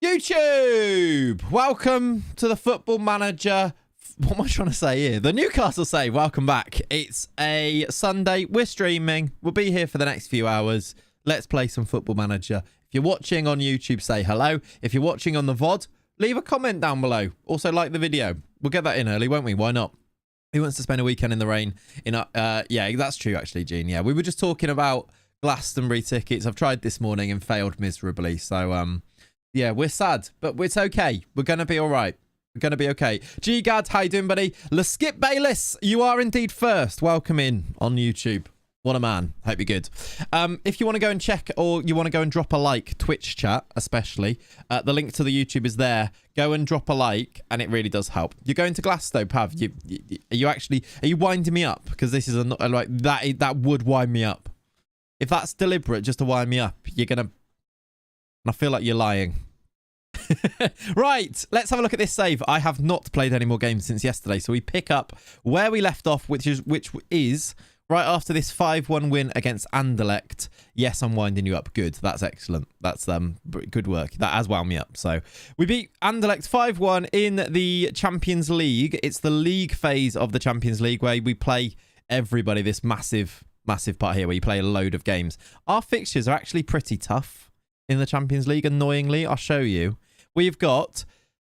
YouTube, welcome to the Football Manager. What am I trying to say here? The Newcastle save. Welcome back. It's a Sunday. We're streaming. We'll be here for the next few hours. Let's play some Football Manager. If you're watching on YouTube, say hello. If you're watching on the VOD, leave a comment down below. Also, like the video. We'll get that in early, won't we? Why not? Who wants to spend a weekend in the rain? Yeah, that's true, actually, Gene. Yeah, we were just talking about Glastonbury tickets. I've tried this morning and failed miserably. So, yeah, we're sad, but it's okay. We're going to be all right. We're going to be okay. G-Gad, how you doing, buddy? Skip Bayless, you are indeed first. Welcome in on YouTube. What a man. Hope you're good. If you want to go and check or you want to go and drop a like, Twitch chat especially, the link to the YouTube is there. Go and drop a like, and it really does help. You're going to Glasgow, Pav. Are you winding me up? Because this is like that would wind me up. If that's deliberate just to wind me up, you're going to... I feel like you're lying. Right, let's have a look at this save. I have not played any more games since yesterday, so we pick up where we left off, which is right after this 5-1 win against Anderlecht. Yes, I'm winding you up. Good, that's excellent. That's good work. That has wound me up. So we beat Anderlecht 5-1 in the Champions League. It's the league phase of the Champions League where we play everybody. This massive part here where you play a load of games. Our fixtures are actually pretty tough in the Champions League, annoyingly. I'll show you. We've got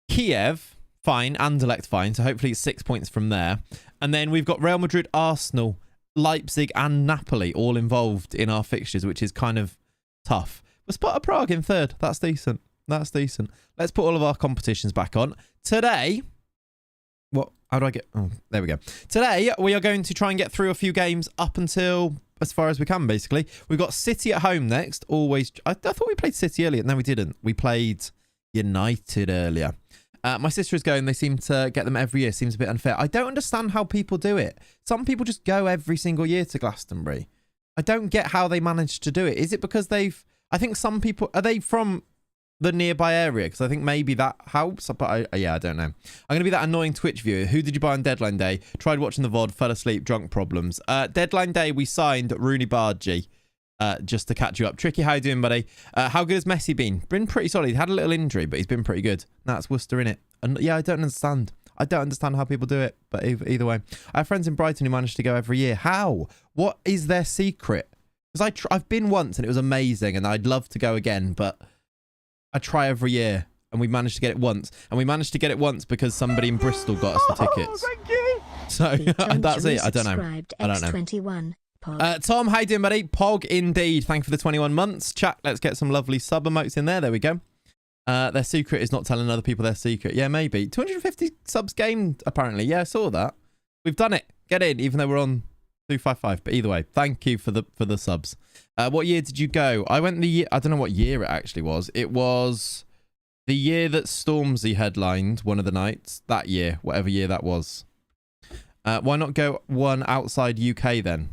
Kiev, fine, Anderlecht, fine, so hopefully it's 6 points from there. And then we've got Real Madrid, Arsenal, Leipzig and Napoli all involved in our fixtures, which is kind of tough. We're Sparta Prague in third. That's decent. That's decent. Let's put all of our competitions back on. Today... How do I get... Oh, there we go. Today, we are going to try and get through a few games up until... as far as we can, basically. We've got City at home next. Always... I thought we played City earlier. No, we didn't. We played United earlier. My sister is going. They seem to get them every year. Seems a bit unfair. I don't understand how people do it. Some people just go every single year to Glastonbury. I don't get how they manage to do it. Is it because they've... I think some people... Are they from the nearby area? Because I think maybe that helps. But yeah, I don't know. I'm going to be that annoying Twitch viewer. Who did you buy on deadline day? Tried watching the VOD, fell asleep, drunk problems. Deadline day, we signed Rooney Bargy. Just to catch you up. Tricky, how you doing, buddy? How good has Messi been? Been pretty solid. He had a little injury, but he's been pretty good. That's Worcester, innit? And yeah, I don't understand. I don't understand how people do it. But either way. I have friends in Brighton who manage to go every year. How? What is their secret? Because I've been once and it was amazing and I'd love to go again, but I try every year and we managed to get it once. And we managed to get it once because somebody in Bristol got us the tickets. Thank you. So that's it. I don't know. I don't know. 21. Tom, how you doing, buddy? Pog, indeed. Thank you for the 21 months. Chat, let's get some lovely sub emotes in there. There we go. Their secret is not telling other people their secret. Yeah, maybe. 250 subs gained, apparently. Yeah, I saw that. We've done it. Get in, even though we're on 255. But either way, thank you for the subs. What year did you go? I went the year... I don't know what year it actually was. It was the year that Stormzy headlined one of the nights. That year, whatever year that was. Why not go one outside UK then?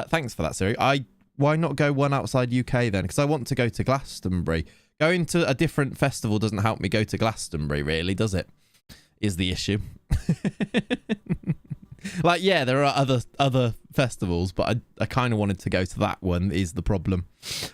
Thanks for that, Siri. Why not go one outside UK then? Because I want to go to Glastonbury. Going to a different festival doesn't help me go to Glastonbury, really, does it? Is the issue. Like, yeah, there are other festivals, but I kind of wanted to go to that one is the problem.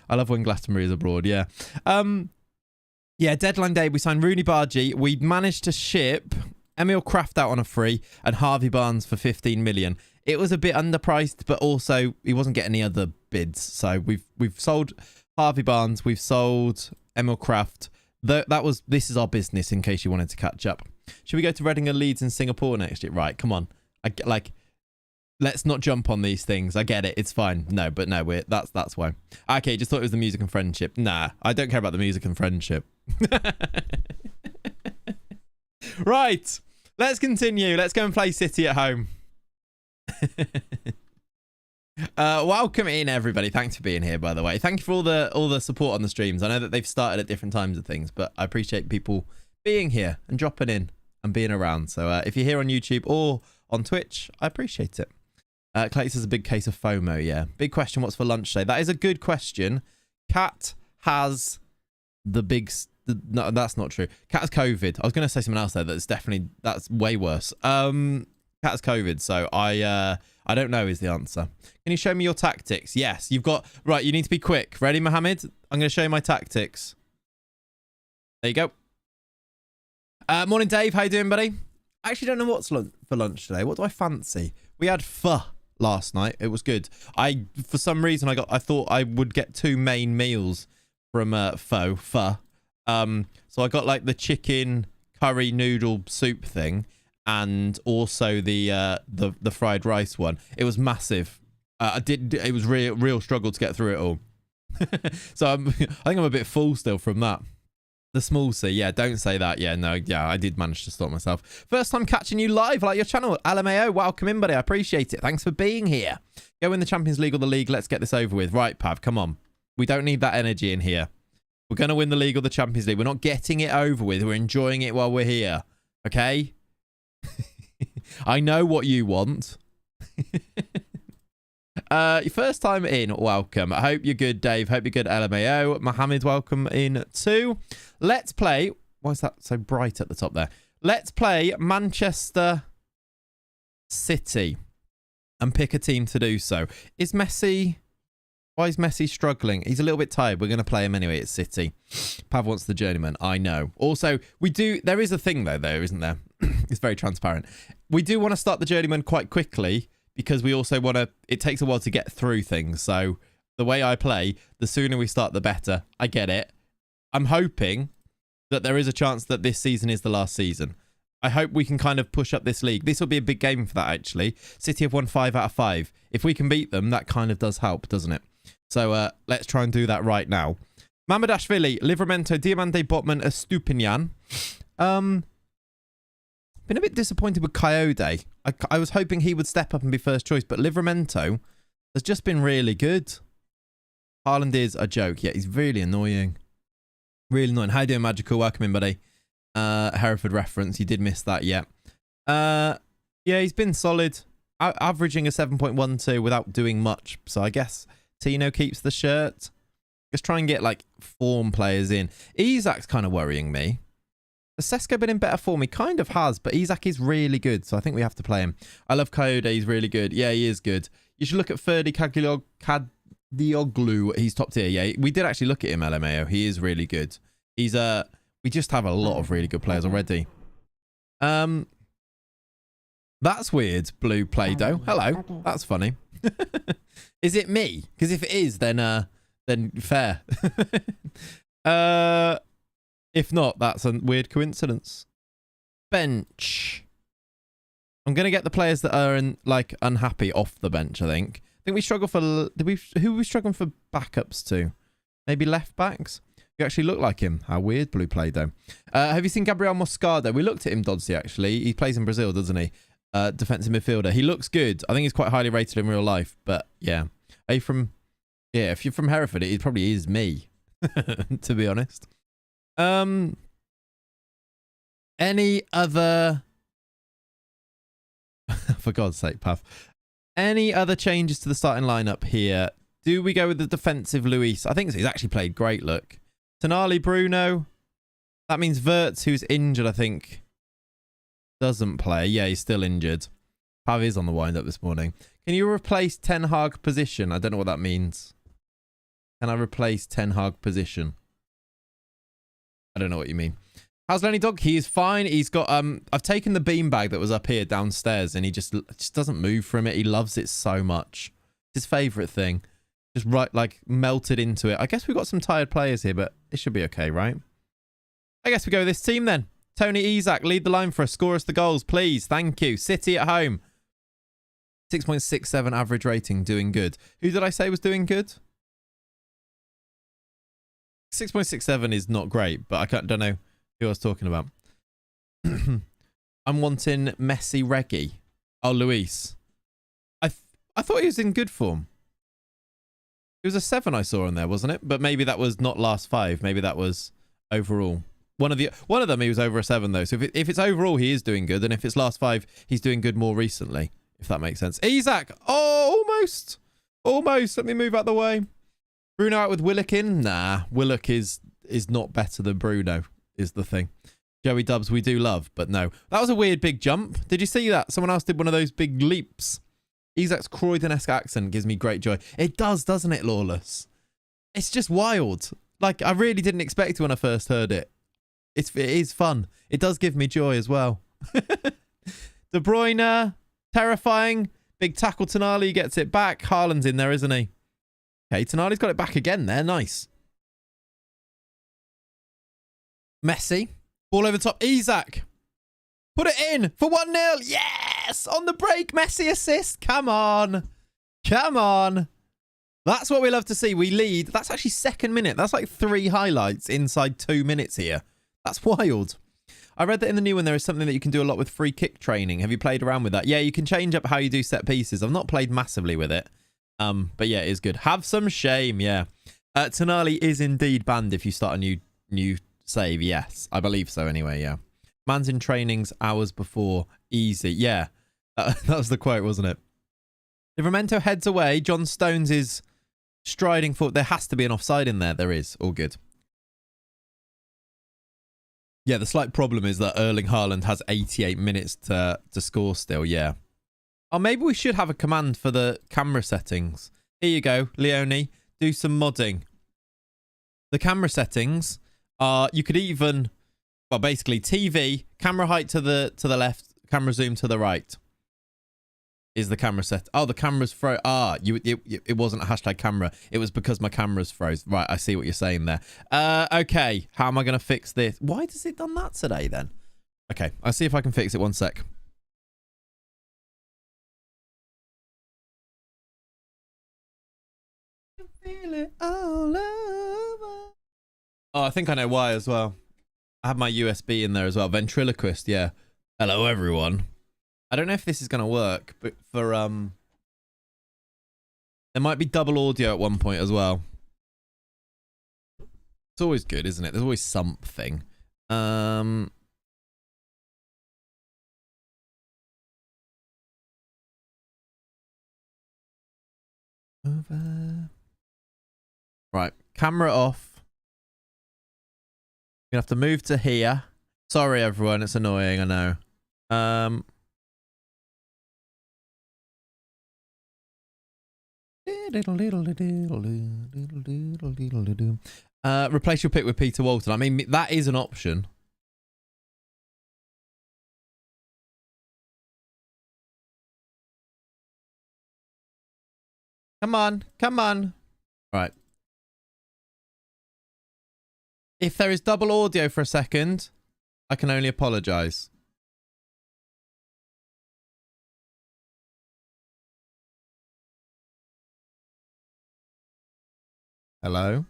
I love when Glastonbury is abroad, yeah. Yeah, deadline day, we signed Rooney Bargy. We managed to ship Emil Kraft out on a free and Harvey Barnes for 15 million. It was a bit underpriced, but also he wasn't getting any other bids. So we've sold Harvey Barnes, we've sold Emil Kraft. This is our business in case you wanted to catch up. Should we go to Reading and Leeds in Singapore next year? Right, come on. Let's not jump on these things. I get it. It's fine. No, that's why. Okay, just thought it was the music and friendship. Nah, I don't care about the music and friendship. Right, let's continue. Let's go and play City at home. Welcome in, everybody. Thanks for being here, by the way. Thank you for all the support on the streams. I know that they've started at different times of things, but I appreciate people being here and dropping in and being around. So if you're here on YouTube or on Twitch, I appreciate it. Clayts is a big case of FOMO, yeah. Big question, what's for lunch today? That is a good question. Cat has the big... No, that's not true. Cat has COVID. I was going to say something else there that's way worse. Cat cat's COVID, so I don't know is the answer. Can you show me your tactics? Yes, you've got... Right, you need to be quick. Ready, Mohammed? I'm going to show you my tactics. There you go. Morning, Dave. How you doing, buddy? I actually don't know what's for lunch today. What do I fancy? We had pho last night. It was good. For some reason, I thought I would get 2 main meals from pho. So I got like the chicken curry noodle soup thing, and also the fried rice one. It was massive. It was real struggle to get through it all. So I think I'm a bit full still from that. The small C, yeah, don't say that. Yeah, no, yeah, I did manage to stop myself. First time catching you live, like your channel. LMAO, welcome in, buddy. I appreciate it. Thanks for being here. Go in the Champions League or the league. Let's get this over with. Right, Pav, come on. We don't need that energy in here. We're going to win the league or the Champions League. We're not getting it over with. We're enjoying it while we're here. Okay? I know what you want. Your first time in, welcome. I hope you're good, Dave. Hope you're good, LMAO. Mohammed, welcome in too. Let's play... Why is that so bright at the top there? Let's play Manchester City and pick a team to do so. Is Messi... Why is Messi struggling? He's a little bit tired. We're going to play him anyway. It's City. Pav wants the journeyman. I know. Also, we do... There is a thing, though, isn't there? It's very transparent. We do want to start the journeyman quite quickly because we also want to... It takes a while to get through things. So the way I play, the sooner we start, the better. I get it. I'm hoping that there is a chance that this season is the last season. I hope we can kind of push up this league. This will be a big game for that, actually. City have won 5 out of 5. If we can beat them, that kind of does help, doesn't it? So let's try and do that right now. Mamadashvili, Livramento, Diamante, Botman, Estupinian. Been a bit disappointed with Coyote. I was hoping he would step up and be first choice, but Livramento has just been really good. Haaland is a joke. Yeah, he's really annoying. Really annoying. How you doing, Magical? Welcome in, buddy. Hereford reference. You did miss that, yeah. Yeah, he's been solid. Averaging a 7.12 without doing much. So I guess Tino keeps the shirt. Just try and get, like, form players in. Isak's kind of worrying me. Has Sesko been in better form? He kind of has, but Isak is really good, so I think we have to play him. I love Coyote. He's really good. Yeah, he is good. You should look at Ferdi Kadioglu. He's top tier. Yeah, we did actually look at him, LMAO. He is really good. He's we just have a lot of really good players already. That's weird, Blue Play-Doh. Hello. That's funny. Is it me? Because if it is, then fair. If not, that's a weird coincidence. Bench. I'm gonna get the players that are unhappy off the bench. I think we struggle for. Who are we struggling for backups to? Maybe left backs. You actually look like him. How weird, Blue Play-Doh. Have you seen Gabriel Moscardo? We looked at him, Dodsey, actually. He plays in Brazil, doesn't he? Defensive midfielder. He looks good. I think he's quite highly rated in real life. But yeah, are you from? Yeah, if you're from Hereford, it probably is me. To be honest. Any other? For God's sake, Pav. Any other changes to the starting lineup here? Do we go with the defensive Luis? I think he's actually played great. Look, Tonali, Bruno. That means Wirtz, who's injured, I think, doesn't play. Yeah, he's still injured. Pav is on the wind-up this morning. Can you replace Ten Hag position? I don't know what that means. Can I replace Ten Hag position? I don't know what you mean. How's Lenny Dog? He is fine. He's got I've taken the beanbag that was up here downstairs, and he just doesn't move from it. He loves it so much. It's his favourite thing. Just melted into it. I guess we've got some tired players here, but it should be okay, right? I guess we go with this team then. Tony Isak, lead the line for us. Score us the goals, please. Thank you. City at home. 6.67 average rating. Doing good. Who did I say was doing good? 6.67 is not great, but don't know who I was talking about. I'm wanting Messi Reggie. Oh, Luis. I thought he was in good form. It was a 7 I saw on there, wasn't it? But maybe that was not last 5. Maybe that was overall. One of them, he was over a 7 though. So if it's overall, he is doing good, and if it's last 5, he's doing good more recently. If that makes sense. Isak. Oh, almost. Let me move out the way. Bruno out with Willock in? Nah, Willock is not better than Bruno, is the thing. Joey Dubs, we do love, but no. That was a weird big jump. Did you see that? Someone else did one of those big leaps. Isak's Croydon-esque accent gives me great joy. It does, doesn't it, Lawless? It's just wild. Like, I really didn't expect it when I first heard it. It is fun. It does give me joy as well. De Bruyne, terrifying. Big tackle, Tonali gets it back. Haaland's in there, isn't he? Okay, Tonali's got it back again there. Nice. Messi. Ball over the top. Isak. Put it in for 1-0. Yes! On the break, Messi assist. Come on. Come on. That's what we love to see. We lead. That's actually second minute. That's like 3 highlights inside 2 minutes here. That's wild. I read that in the new one there is something that you can do a lot with free kick training. Have you played around with that? Yeah, you can change up how you do set pieces. I've not played massively with it. But yeah, it is good. Have some shame, yeah. Tonali is indeed banned if you start a new save. Yes, I believe so anyway, yeah. Man's in trainings hours before. Easy. Yeah, that was the quote, wasn't it? Livramento heads away. John Stones is striding forward. There has to be an offside in there. There is. All good. Yeah, the slight problem is that Erling Haaland has 88 minutes to score still, yeah. Oh, maybe we should have a command for the camera settings. Here you go, Leone. Do some modding. The camera settings are, you could even, well, basically TV, camera height to the left, camera zoom to the right is the camera set. Oh, the camera's froze. Ah, it wasn't a hashtag camera. It was because my camera's froze. Right, I see what you're saying there. Okay, how am I going to fix this? Why does it done that today then? Okay, I'll see if I can fix it. One sec. Feel it all over. Oh, I think I know why as well. I have my USB in there as well. Ventriloquist, yeah. Hello, everyone. I don't know if this is going to work, but for, there might be double audio at one point as well. It's always good, isn't it? There's always something. Over. Right, camera off. You're gonna have to move to here. Sorry, everyone. It's annoying, I know. Replace your pick with Peter Walton. I mean, that is an option. Come on, come on. Right. If there is double audio for a second, I can only apologize. Hello?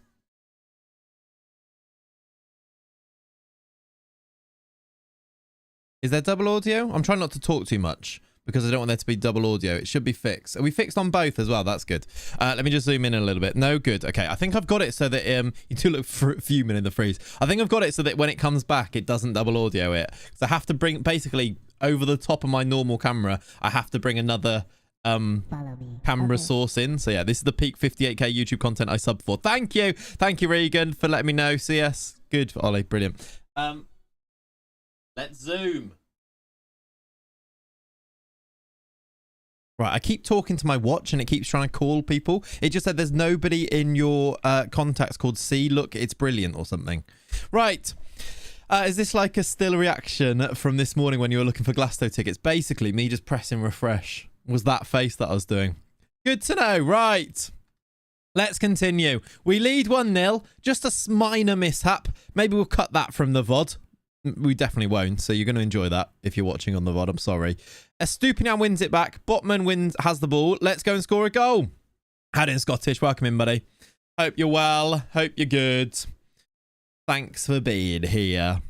Is there double audio? I'm trying not to talk too much because I don't want there to be double audio. It should be fixed. Are we fixed on both as well? That's good. Let me just zoom in a little bit. No, good. Okay, I think I've got it so that you do look fuming in the freeze. I think I've got it so that when it comes back, it doesn't double audio it. So I have to bring, basically, over the top of my normal camera, I have to bring another camera source in. So yeah, this is the peak 58k YouTube content I subbed for. Thank you. Thank you, Regan, for letting me know. CS. Good, Ollie. Brilliant. Let's zoom. Right, I keep talking to my watch and it keeps trying to call people. It just said there's nobody in your contacts called C. Look, it's brilliant or something. Right. Is this like a still reaction from this morning when you were looking for Glasto tickets? Basically, me just pressing refresh was that face that I was doing. Good to know. Right. Let's continue. We lead 1-0. Just a minor mishap. Maybe we'll cut that from the VOD. We definitely won't, so you're going to enjoy that if you're watching on the VOD. I'm sorry. Estupinian wins it back. Botman has the ball. Let's go and score a goal. Had in Scottish. Welcome in, buddy. Hope you're well. Hope you're good. Thanks for being here.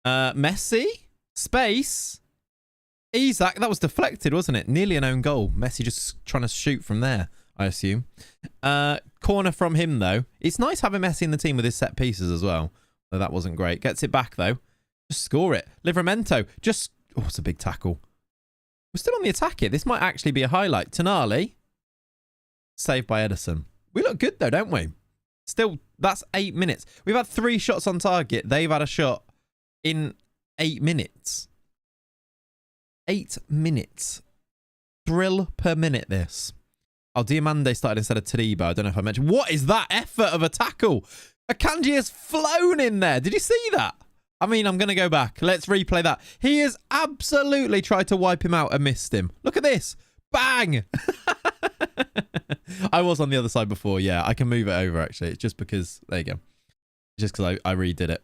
Messi. Space. Isak. That was deflected, wasn't it? Nearly an own goal. Messi just trying to shoot from there, I assume. Corner from him, though. It's nice having Messi in the team with his set pieces as well. Though that wasn't great. Gets it back, though. Just score it. Livramento. Just... Oh, it's a big tackle. We're still on the attack here. This might actually be a highlight. Tonali. Saved by Edison. We look good, though, don't we? Still, that's 8 minutes. We've had 3 shots on target. They've had a shot in 8 minutes. 8 minutes. Thrill per minute, this. Oh, Diamande started instead of Taribo. I don't know if I mentioned. What is that effort of a tackle? Akanji has flown in there. Did you see that? I mean, I'm going to go back. Let's replay that. He has absolutely tried to wipe him out and missed him. Look at this. Bang! I was on the other side before. Yeah, I can move it over, actually. It's just because... There you go. Just because I redid it.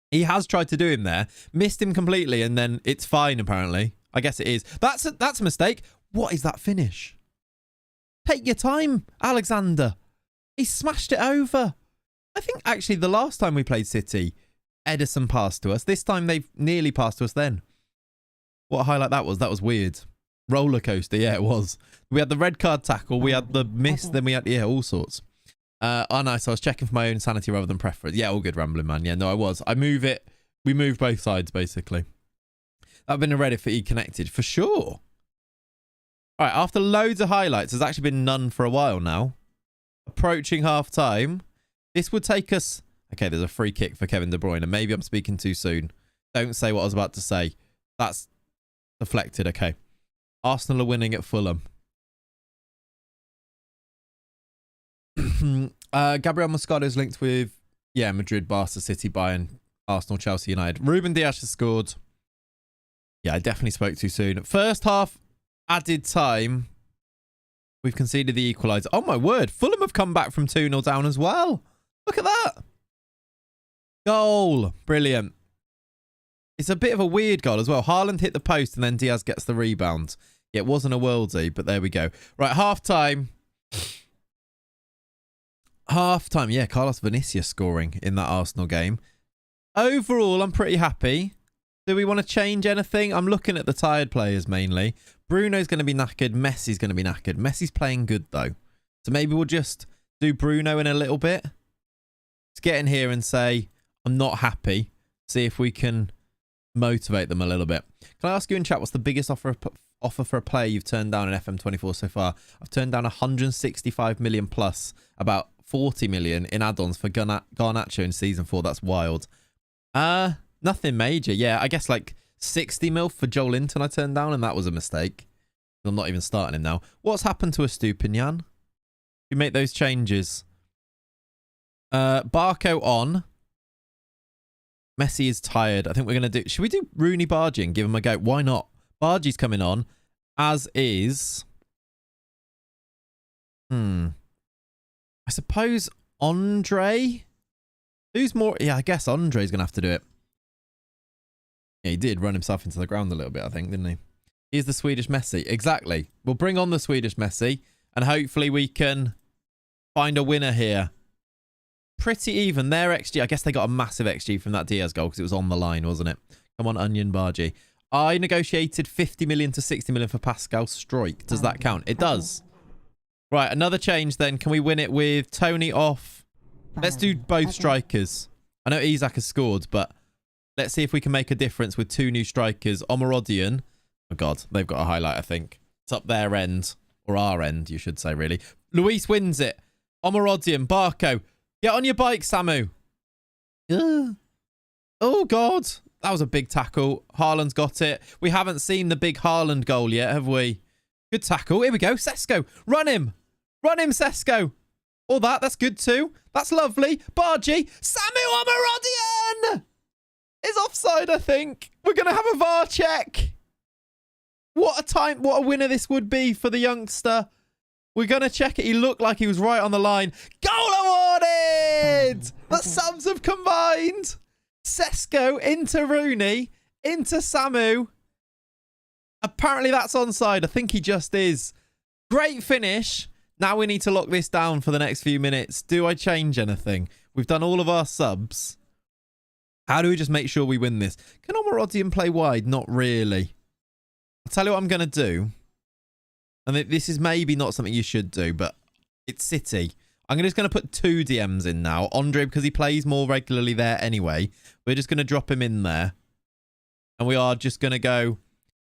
He has tried to do him there. Missed him completely, and then it's fine, apparently. I guess it is. That's a mistake. What is that finish? Take your time, Alexander. He smashed it over. I think, actually, the last time we played City, Ederson passed to us. This time, they've nearly passed to us then. What a highlight that was. That was weird. Roller coaster. Yeah, it was. We had the red card tackle. We had the miss. Then we had, yeah, all sorts. Oh, nice. I was checking for my own sanity rather than preference. Yeah, all good, Rambling Man. Yeah, no, I was. I move it. We move both sides, basically. That'd been a Reddit for E-Connected, for sure. All right, after loads of highlights, there's actually been none for a while now. Approaching half-time. This would take us... Okay, there's a free kick for Kevin De Bruyne, and maybe I'm speaking too soon. Don't say what I was about to say. That's deflected, okay. Arsenal are winning at Fulham. Gabriel Moscato is linked with, yeah, Madrid, Barca, City, Bayern, Arsenal, Chelsea, United. Ruben Dias has scored. Yeah, I definitely spoke too soon. First half, added time. We've conceded the equaliser. Oh, my word. Fulham have come back from 2-0 down as well. Look at that. Goal. Brilliant. It's a bit of a weird goal as well. Haaland hit the post and then Diaz gets the rebound. Yeah, it wasn't a worldie, but there we go. Right, half-time. Half-time. Yeah, Carlos Vinicius scoring in that Arsenal game. Overall, I'm pretty happy. Do we want to change anything? I'm looking at the tired players mainly. Bruno's going to be knackered. Messi's going to be knackered. Messi's playing good, though. So maybe we'll just do Bruno in a little bit. Let's get in here and say, I'm not happy. See if we can motivate them a little bit. Can I ask you in chat, what's the biggest offer for a player you've turned down in FM24 so far? I've turned down 165 million plus, about 40 million in add-ons for Garnacho in season 4. That's wild. Nothing major. Yeah, I guess like 60 mil for Joel Linton I turned down, and that was a mistake. I'm not even starting him now. What's happened to Estupinian? We make those changes. Barco on. Messi is tired. I think we're going to do... Should we do Rooney Bargy and give him a go? Why not? Bargy's coming on, as is... I suppose Andre? Who's more... Yeah, I guess Andre's going to have to do it. Yeah, he did run himself into the ground a little bit, I think, didn't he? He's the Swedish Messi. Exactly. We'll bring on the Swedish Messi, and hopefully we can find a winner here. Pretty even. Their XG, I guess they got a massive XG from that Diaz goal because it was on the line, wasn't it? Come on, Onion Bargy. I negotiated 50 million to 60 million for Pascal Struijk. Does that count? It does. Right, another change then. Can we win it with Tony off? Let's do both strikers. I know Isak has scored, but let's see if we can make a difference with 2 new strikers. Omarodian. Oh, God. They've got a highlight, I think. It's up their end. Or our end, you should say, really. Luis wins it. Omarodian. Barco. Get on your bike, Samu. Oh, God. That was a big tackle. Haaland's got it. We haven't seen the big Haaland goal yet, have we? Good tackle. Here we go. Sesko. Run him. Run him, Sesko. All that. That's good too. That's lovely. Bargy. Samu Omarodian is offside, I think. We're going to have a VAR check. What a time. What a winner this would be for the youngster. We're going to check it. He looked like he was right on the line. Goal awarded! The subs have combined. Sesko into Rooney, into Samu. Apparently that's onside. I think he just is. Great finish. Now we need to lock this down for the next few minutes. Do I change anything? We've done all of our subs. How do we just make sure we win this? Can Omarodian play wide? Not really. I'll tell you what I'm going to do. And this is maybe not something you should do, but it's City. I'm just going to put 2 DMs in now. Andre, because he plays more regularly there anyway. We're just going to drop him in there. And we are just going to go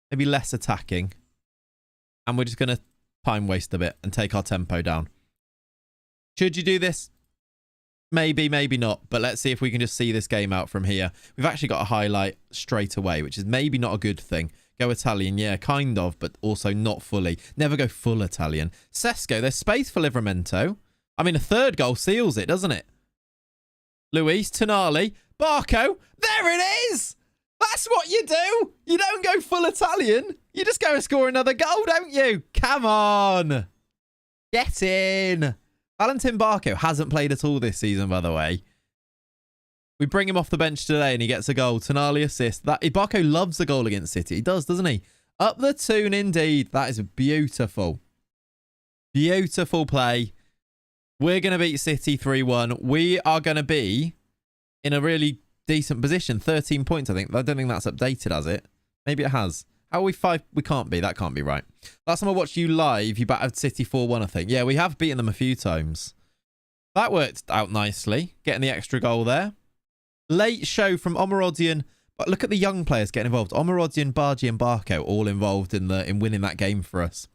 maybe less attacking. And we're just going to time waste a bit and take our tempo down. Should you do this? Maybe, maybe not. But let's see if we can just see this game out from here. We've actually got a highlight straight away, which is maybe not a good thing. Go Italian, yeah, kind of, but also not fully. Never go full Italian. Sesko, there's space for Livramento. I mean, a third goal seals it, doesn't it? Luis, Tonali, Barco. There it is! That's what you do! You don't go full Italian. You just go and score another goal, don't you? Come on! Get in! Valentin Barco hasn't played at all this season, by the way. We bring him off the bench today and he gets a goal. Tonali assist. Barco loves a goal against City. He does, doesn't he? Up the tune indeed. That is beautiful. Beautiful play. We're going to beat City 3-1. We are going to be in a really decent position. 13 points, I think. I don't think that's updated, has it? Maybe it has. How are we 5? We can't be. That can't be right. Last time I watched you live, you battered City 4-1, I think. Yeah, we have beaten them a few times. That worked out nicely. Getting the extra goal there. Late show from Omarodian. But look at the young players getting involved. Omarodian, Bargi and Barco all involved in winning that game for us.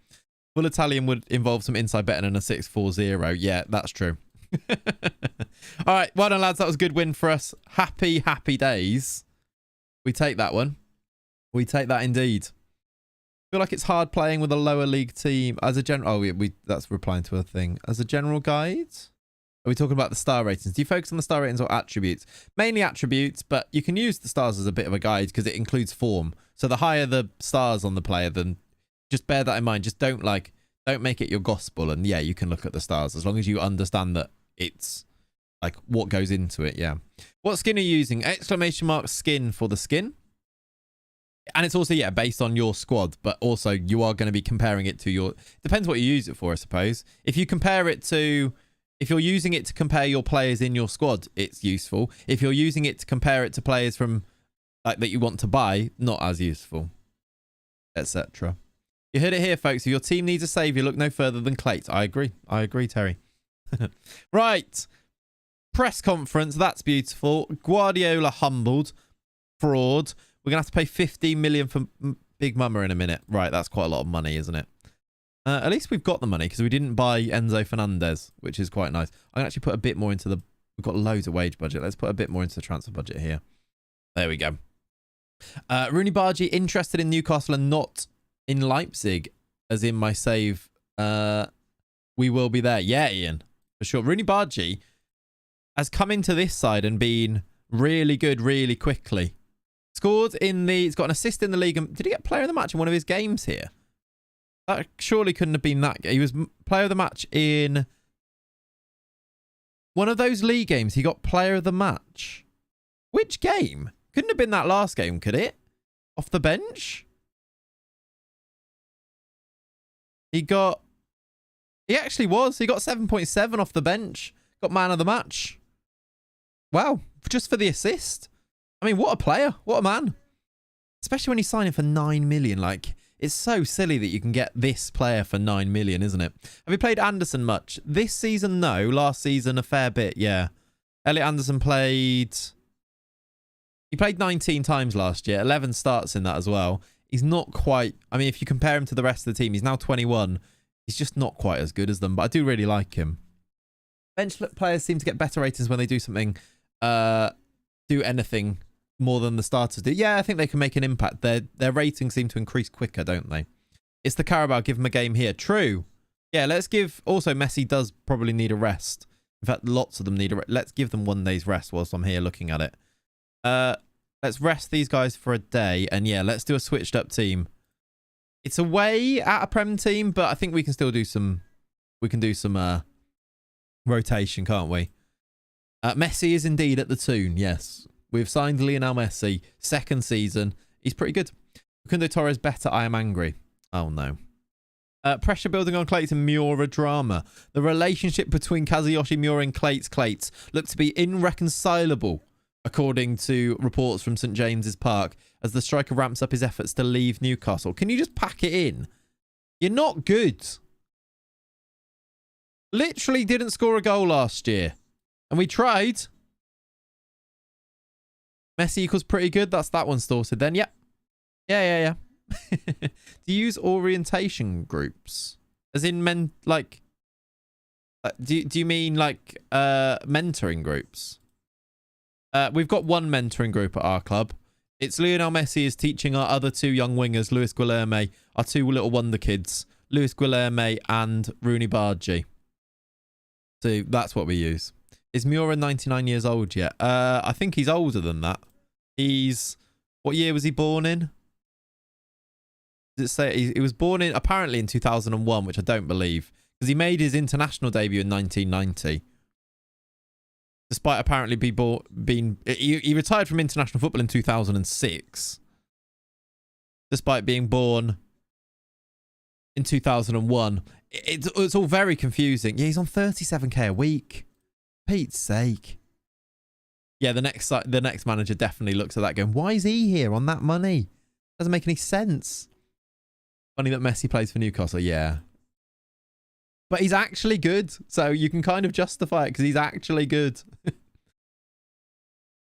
Full Italian would involve some inside betting and a 6-4-0. Yeah, that's true. All right, well done, lads. That was a good win for us. Happy, happy days. We take that one. We take that indeed. I feel like it's hard playing with a lower league team as a general. Oh, that's replying to a thing. As a general guide, are we talking about the star ratings? Do you focus on the star ratings or attributes? Mainly attributes, but you can use the stars as a bit of a guide because it includes form. So the higher the stars on the player, then just bear that in mind. Just don't make it your gospel. And yeah, you can look at the stars as long as you understand that it's like what goes into it. Yeah. What skin are you using? Exclamation mark skin for the skin. And it's also, yeah, based on your squad, but also you are going to be comparing it to your... Depends what you use it for, I suppose. If you compare it to... If you're using it to compare your players in your squad, it's useful. If you're using it to compare it to players from like that you want to buy, not as useful, etc. You heard it here, folks. If your team needs a saviour, look no further than Clayts. I agree. I agree, Terry. Right. Press conference. That's beautiful. Guardiola humbled. Fraud. We're going to have to pay 15 million for Big Mama in a minute. Right, that's quite a lot of money, isn't it? At least we've got the money because we didn't buy Enzo Fernandez, which is quite nice. I'm going to actually put a bit more into the... We've got loads of wage budget. Let's put a bit more into the transfer budget here. There we go. Rooney Bargi interested in Newcastle and not in Leipzig, as in my save. We will be there. Yeah, Ian, for sure. Rooney Bargi has come into this side and been really good really quickly. Scored in the... He's got an assist in the league. Did he get player of the match in one of his games here? That surely couldn't have been that. He was player of the match in one of those league games. He got player of the match. Which game? Couldn't have been that last game, could it? Off the bench? He actually was. He got 7.7 off the bench. Got man of the match. Wow. Just for the assist. I mean, what a player. What a man. Especially when you sign him for 9 million. Like, it's so silly that you can get this player for 9 million, isn't it? Have you played Anderson much? This season, no. Last season, a fair bit, yeah. Elliot Anderson played... He played 19 times last year. 11 starts in that as well. He's not quite... I mean, if you compare him to the rest of the team, he's now 21. He's just not quite as good as them, but I do really like him. Bench players seem to get better ratings when they do something... do anything more than the starters do. Yeah, I think they can make an impact. Their ratings seem to increase quicker, don't they? It's the Carabao. Give them a game here. True. Yeah, let's give... Also, Messi does probably need a rest. In fact, lots of them need a rest. Let's give them 1 day's rest whilst I'm here looking at it. Let's rest these guys for a day. And yeah, let's do a switched up team. It's away at a Prem team, but I think we can still do some... We can do some rotation, can't we? Messi is indeed at the tune, yes. We've signed Lionel Messi, 2nd season. He's pretty good. Facundo Torres better, I am angry. Oh, no. Pressure building on Clayts and Miura drama. The relationship between Kazuyoshi, Miura and Clayts looked to be irreconcilable, according to reports from St James's Park, as the striker ramps up his efforts to leave Newcastle. Can you just pack it in? You're not good. Literally didn't score a goal last year. And we tried. Messi equals pretty good. That's that one sorted then. Yep. Yeah. Do you use orientation groups? As in men, like... Do you mean like mentoring groups? We've got one mentoring group at our club. It's Lionel Messi is teaching our other two young wingers, Luis Guilherme, our two little wonder kids, Luis Guilherme and Rooney Bargi. So that's what we use. Is Miura 99 years old yet? I think he's older than that. What year was he born in? Does it say he was born in apparently in 2001, which I don't believe, because he made his international debut in 1990. Despite apparently he retired from international football in 2006. Despite being born in 2001. It's all very confusing. Yeah, he's on 37k a week. Pete's sake. Yeah, the next manager definitely looks at that going, why is he here on that money? Doesn't make any sense. Funny that Messi plays for Newcastle, yeah. But he's actually good, so you can kind of justify it because he's actually good.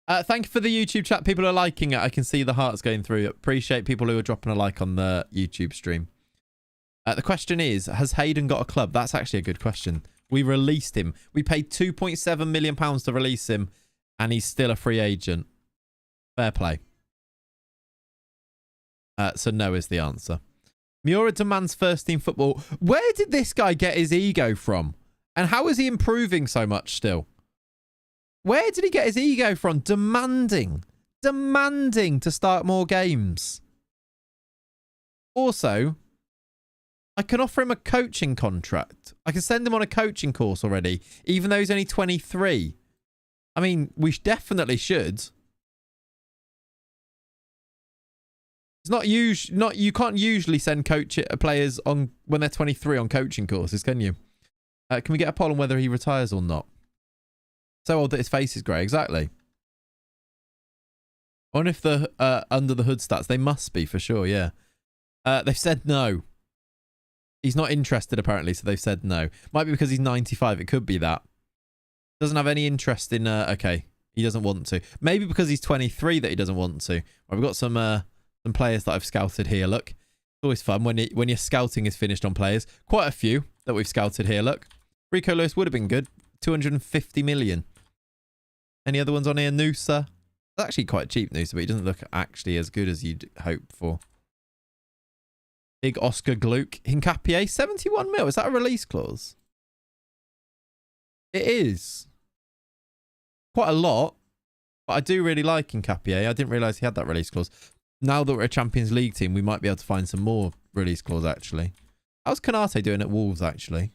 Thank you for the YouTube chat. People are liking it. I can see the hearts going through. Appreciate people who are dropping a like on the YouTube stream. The question is, has Hayden got a club? That's actually a good question. We released him. We paid £2.7 million to release him, and he's still a free agent. Fair play. So no is the answer. Miura demands first team football. Where did this guy get his ego from? And how is he improving so much still? Where did he get his ego from? Demanding to start more games. Also, I can offer him a coaching contract. I can send him on a coaching course already, even though he's only 23. I mean, we definitely should. It's not you can't usually send players on when they're 23 on coaching courses, can you? Can we get a poll on whether he retires or not? So old that his face is grey. Exactly. I wonder if the under the hood stats, they must be for sure. Yeah. They've said no. He's not interested apparently, so they've said no. Might be because he's 95. It could be that. Doesn't have any interest in. Okay, he doesn't want to. Maybe because he's 23 that he doesn't want to. Right, we've got some players that I've scouted here. Look, it's always fun when your scouting is finished on players. Quite a few that we've scouted here. Look, Rico Lewis would have been good. 250 million. Any other ones on here? Noosa. It's actually quite cheap, Noosa, but he doesn't look actually as good as you'd hope for. Big Oscar Gluck. Hincapié, 71 mil. Is that a release clause? It is. Quite a lot. But I do really like Hincapié. I didn't realise he had that release clause. Now that we're a Champions League team, we might be able to find some more release clause, actually. How's Canate doing at Wolves, actually?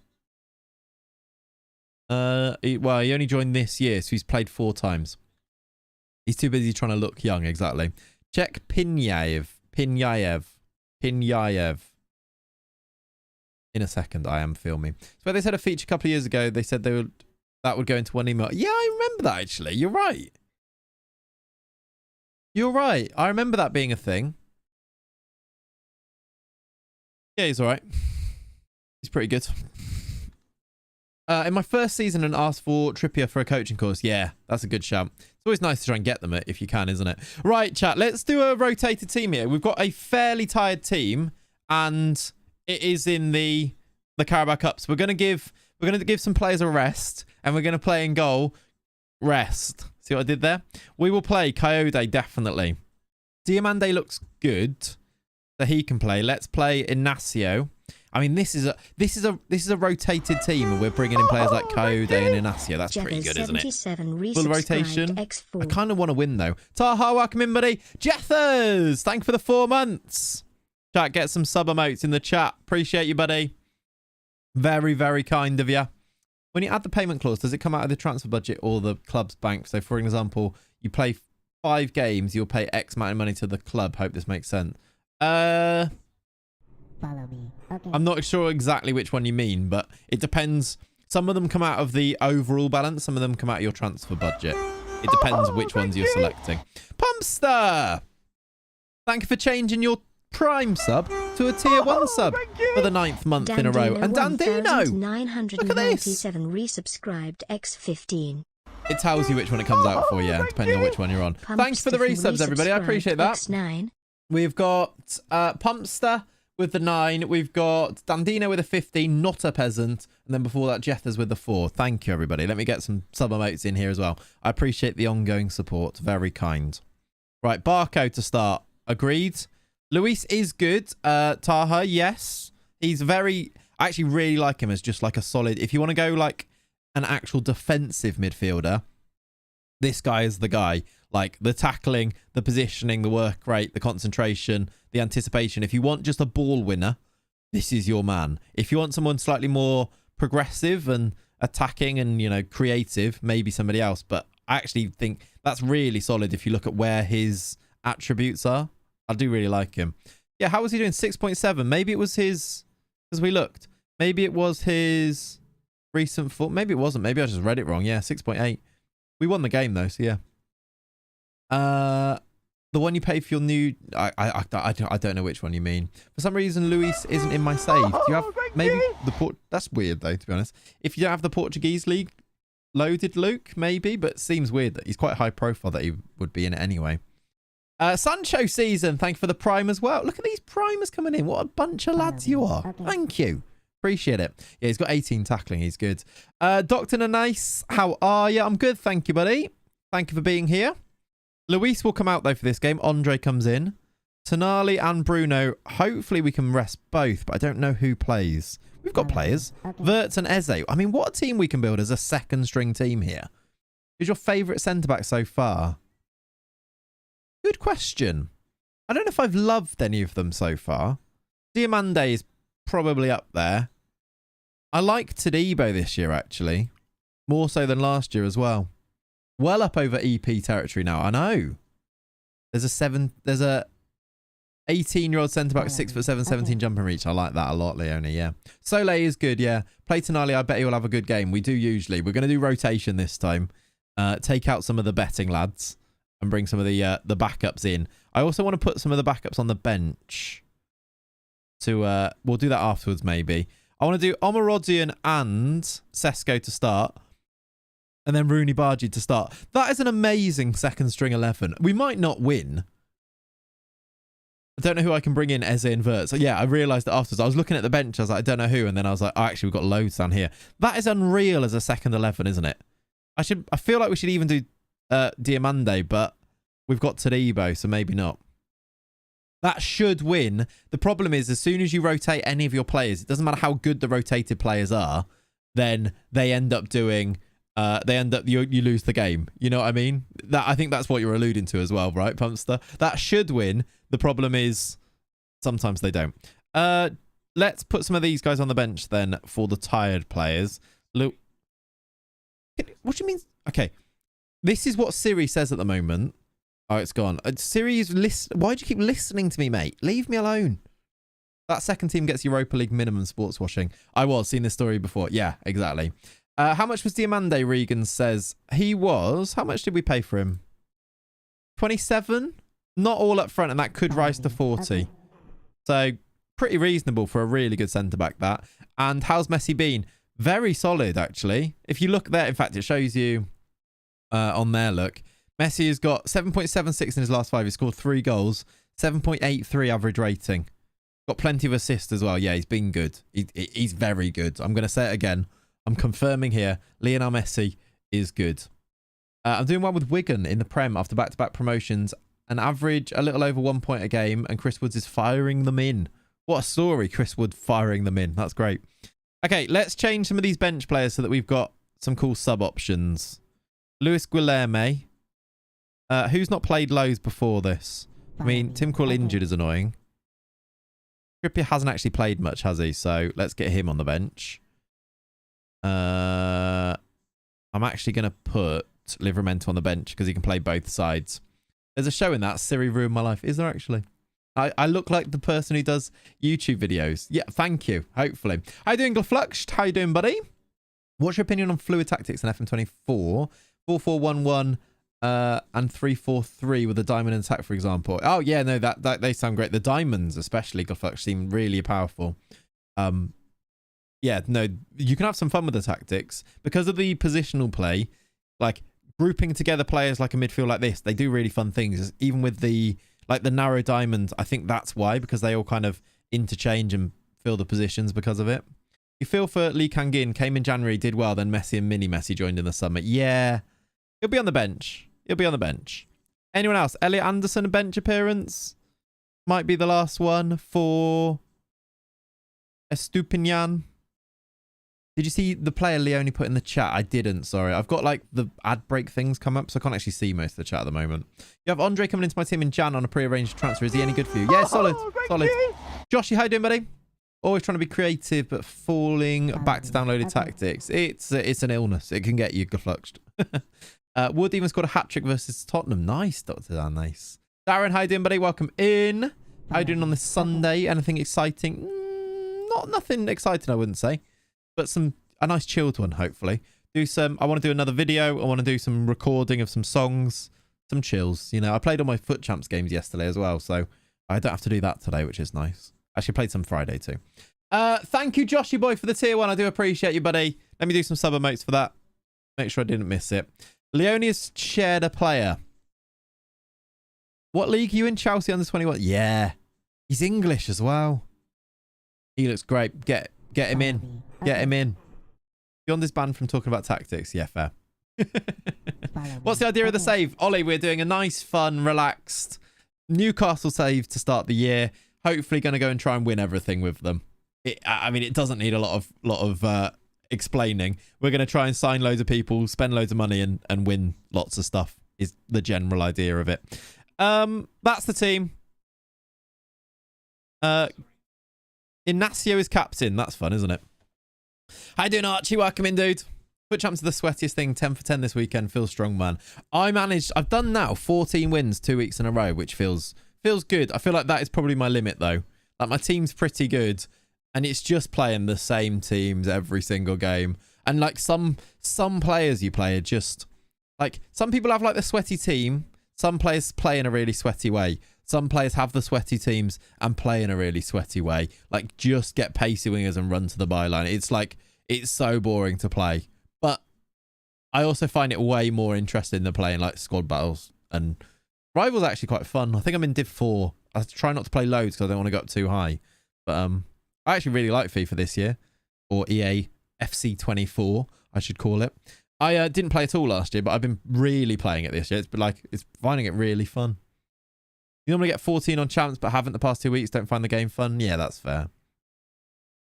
Well, he only joined this year, so he's played 4 times. He's too busy trying to look young, exactly. Check Pinyaev. In a second, I am filming. So they said a feature a couple of years ago, they said that would go into one email. Yeah, I remember that, actually. You're right. You're right. I remember that being a thing. Yeah, he's all right. He's pretty good. In my first season and asked for Trippier for a coaching course. Yeah, that's a good shout. It's always nice to try and get them if you can, isn't it? Right, chat. Let's do a rotated team here. We've got a fairly tired team, and it is in the Carabao Cup. So we're gonna give some players a rest, and we're gonna play in goal. Rest. See what I did there? We will play Coyote definitely. Diamande looks good, so he can play. Let's play Inacio. I mean, this is a rotated team, and we're bringing in players like Coyote and Inacio. That's pretty good, isn't it? Full rotation. I kind of want to win though. Taha, welcome in, buddy. Jethers, thank you for the 4 months. Chat, get some sub emotes in the chat. Appreciate you, buddy. Very, very kind of you. When you add the payment clause, does it come out of the transfer budget or the club's bank? So, for example, you play 5 games, you'll pay X amount of money to the club. Hope this makes sense. Follow me. Okay. I'm not sure exactly which one you mean, but it depends. Some of them come out of the overall balance. Some of them come out of your transfer budget. It depends which ones you're selecting. Pumpster! Thank you for changing your Prime sub to a Tier 1 sub for the 9th month in a row. And Dandino! Look at this! Resubscribed X15. It tells you which one it comes out for, yeah, depending on which one you're on. Thanks for the resubs, everybody. I appreciate that. X9. We've got Pumpster. with the 9. We've got Dandino with a 15, not a peasant. And then before that, Jethers with the 4. Thank you, everybody. Let me get some sub emotes in here as well. I appreciate the ongoing support. Very kind. Right, Barco to start. Agreed. Luis is good. Taha, yes. He's very... I actually really like him as just like a solid... If you want to go like an actual defensive midfielder, this guy is the guy. Like the tackling, the positioning, the work rate, the concentration, the anticipation. If you want just a ball winner, this is your man. If you want someone slightly more progressive and attacking and, you know, creative, maybe somebody else. But I actually think that's really solid if you look at where his attributes are. I do really like him. Yeah, how was he doing? 6.7. Maybe it was his... As we looked. Maybe it was his recent form. Maybe it wasn't. Maybe I just read it wrong. Yeah, 6.8. We won the game though, so yeah. The one you pay for your new... I don't know which one you mean. For some reason, Luis isn't in my save. Do you have maybe the That's weird though, to be honest. If you don't have the Portuguese league loaded, Luke, maybe, but it seems weird that he's quite high profile that he would be in it anyway. Sancho season, thank you for the prime as well. Look at these primers coming in. What a bunch of lads you are. Thank you. Appreciate it. Yeah, he's got 18 tackling. He's good. Dr. Nice, how are you? I'm good, thank you, buddy. Thank you for being here. Luis will come out, though, for this game. Andre comes in. Tonali and Bruno. Hopefully we can rest both, but I don't know who plays. We've got players. Wirtz and Eze. I mean, what a team we can build as a second-string team here. Who's your favourite centre-back so far? Good question. I don't know if I've loved any of them so far. Diamande is probably up there. I like Todibo this year, actually. More so than last year as well. Well up over EP territory now. I know. There's a 18-year-old centre-back with 6'7", 17 jumping reach. I like that a lot, Leone, yeah. Soleil is good, yeah. Play Tonali, I bet he will have a good game. We do usually. We're going to do rotation this time. Take out some of the betting lads and bring some of the backups in. I also want to put some of the backups on the bench. We'll do that afterwards, maybe. I want to do Omarodian and Sesko to start. And then Rooney Bargi to start. That is an amazing second string 11. We might not win. I don't know who I can bring in, Eze and Wirtz. So yeah, I realised that afterwards. I was looking at the bench. I was like, I don't know who. And then I was like, oh, actually, we've got loads down here. That is unreal as a second 11, isn't it? I feel like we should even do Diamande, but we've got Todibo, so maybe not. That should win. The problem is, as soon as you rotate any of your players, it doesn't matter how good the rotated players are, then they end up doing... you lose the game. You know what I mean? I think that's what you're alluding to as well, right, Pumpster? That should win. The problem is sometimes they don't. Let's put some of these guys on the bench then for the tired players. Look, what do you mean? Okay, this is what Siri says at the moment. Oh, it's gone. Siri is listening. Why do you keep listening to me, mate? Leave me alone. That second team gets Europa League minimum sports washing. I was seeing this story before. Yeah, exactly. How much was Diamande? Regan says he was. How much did we pay for him? 27? Not all up front, and that could rise to 40. So pretty reasonable for a really good centre-back, that. And how's Messi been? Very solid, actually. If you look there, in fact, it shows you on there, look. Messi has got 7.76 in his last 5. He scored 3 goals. 7.83 average rating. Got plenty of assists as well. Yeah, he's been good. He's very good. I'm going to say it again. I'm confirming here. Lionel Messi is good. I'm doing well with Wigan in the Prem after back-to-back promotions. An average, a little over 1 point a game, and Chris Woods is firing them in. What a story, Chris Wood firing them in. That's great. Okay, let's change some of these bench players so that we've got some cool sub options. Luis Guilherme. Who's not played loads before this? I mean, Tim Krul injured is annoying. Trippier hasn't actually played much, has he? So let's get him on the bench. I'm actually going to put Livramento on the bench because he can play both sides. There's a show in that, Siri Ruined My Life. Is there actually? I look like the person who does YouTube videos. Yeah, thank you. Hopefully. How you doing, Glafluxed? How you doing, buddy? What's your opinion on fluid tactics in FM24? 4-4-1-1 and 3-4-3 with a diamond attack, for example. Oh, yeah, no, that they sound great. The diamonds, especially, Glafluxed, seem really powerful. Yeah, no, you can have some fun with the tactics. Because of the positional play, like grouping together players like a midfield like this, they do really fun things. Even with the narrow diamond, I think that's why, because they all kind of interchange and fill the positions because of it. You feel for Lee Kang-in, came in January, did well, then Messi and Mini Messi joined in the summer. Yeah, he'll be on the bench. He'll be on the bench. Anyone else? Elliot Anderson, a bench appearance. Might be the last one for Estupinian. Did you see the player Leone put in the chat? I didn't, sorry. I've got like the ad break things come up, so I can't actually see most of the chat at the moment. You have Andre coming into my team in Jan on a pre-arranged transfer. Is he any good for you? Yeah, solid. Solid. Joshy, how you doing, buddy? Always trying to be creative, but falling back to downloaded tactics. It's an illness. It can get you fluxed. Wood even scored a hat-trick versus Tottenham. Nice, Dr. Dan. Nice. Darren, how you doing, buddy? Welcome in. How you doing on this Sunday? Anything exciting? Nothing exciting, I wouldn't say. But a nice chilled one, hopefully. I want to do another video. I want to do some recording of some songs. Some chills. You know, I played all my Foot Champs games yesterday as well, so I don't have to do that today, which is nice. Actually played some Friday too. Thank you, Joshy boy, for the tier 1. I do appreciate you, buddy. Let me do some sub emotes for that. Make sure I didn't miss it. Leone has shared a player. What league are you in? Chelsea under 21? Yeah. He's English as well. He looks great. Get him in. Get him in. Beyond this ban from talking about tactics. Yeah, fair. What's the idea of the save? Ollie, we're doing a nice, fun, relaxed Newcastle save to start the year. Hopefully going to go and try and win everything with them. I mean, it doesn't need a lot of explaining. We're going to try and sign loads of people, spend loads of money and win lots of stuff is the general idea of it. That's the team. Ignacio is captain. That's fun, isn't it? How you doing, Archie? Welcome in, dude. Foot Champs are the sweatiest thing. 10 for 10 this weekend. Feels strong, man. I've done now 14 wins 2 weeks in a row, which feels good. I feel like that is probably my limit, though. Like, my team's pretty good, and it's just playing the same teams every single game. And, like, some players you play are just... Like, some people have, like, the sweaty team. Some players play in a really sweaty way. Some players have the sweaty teams and play in a really sweaty way. Like, just get pacey wingers and run to the byline. It's like, it's so boring to play. But I also find it way more interesting than playing, like, squad battles. And Rivals are actually quite fun. I think I'm in Div 4. I try not to play loads because I don't want to go up too high. But I actually really like FIFA this year. Or EA FC24, I should call it. I didn't play at all last year, but I've been really playing it this year. It's finding it really fun. You normally get 14 on champs, but haven't the past 2 weeks. Don't find the game fun. Yeah, that's fair.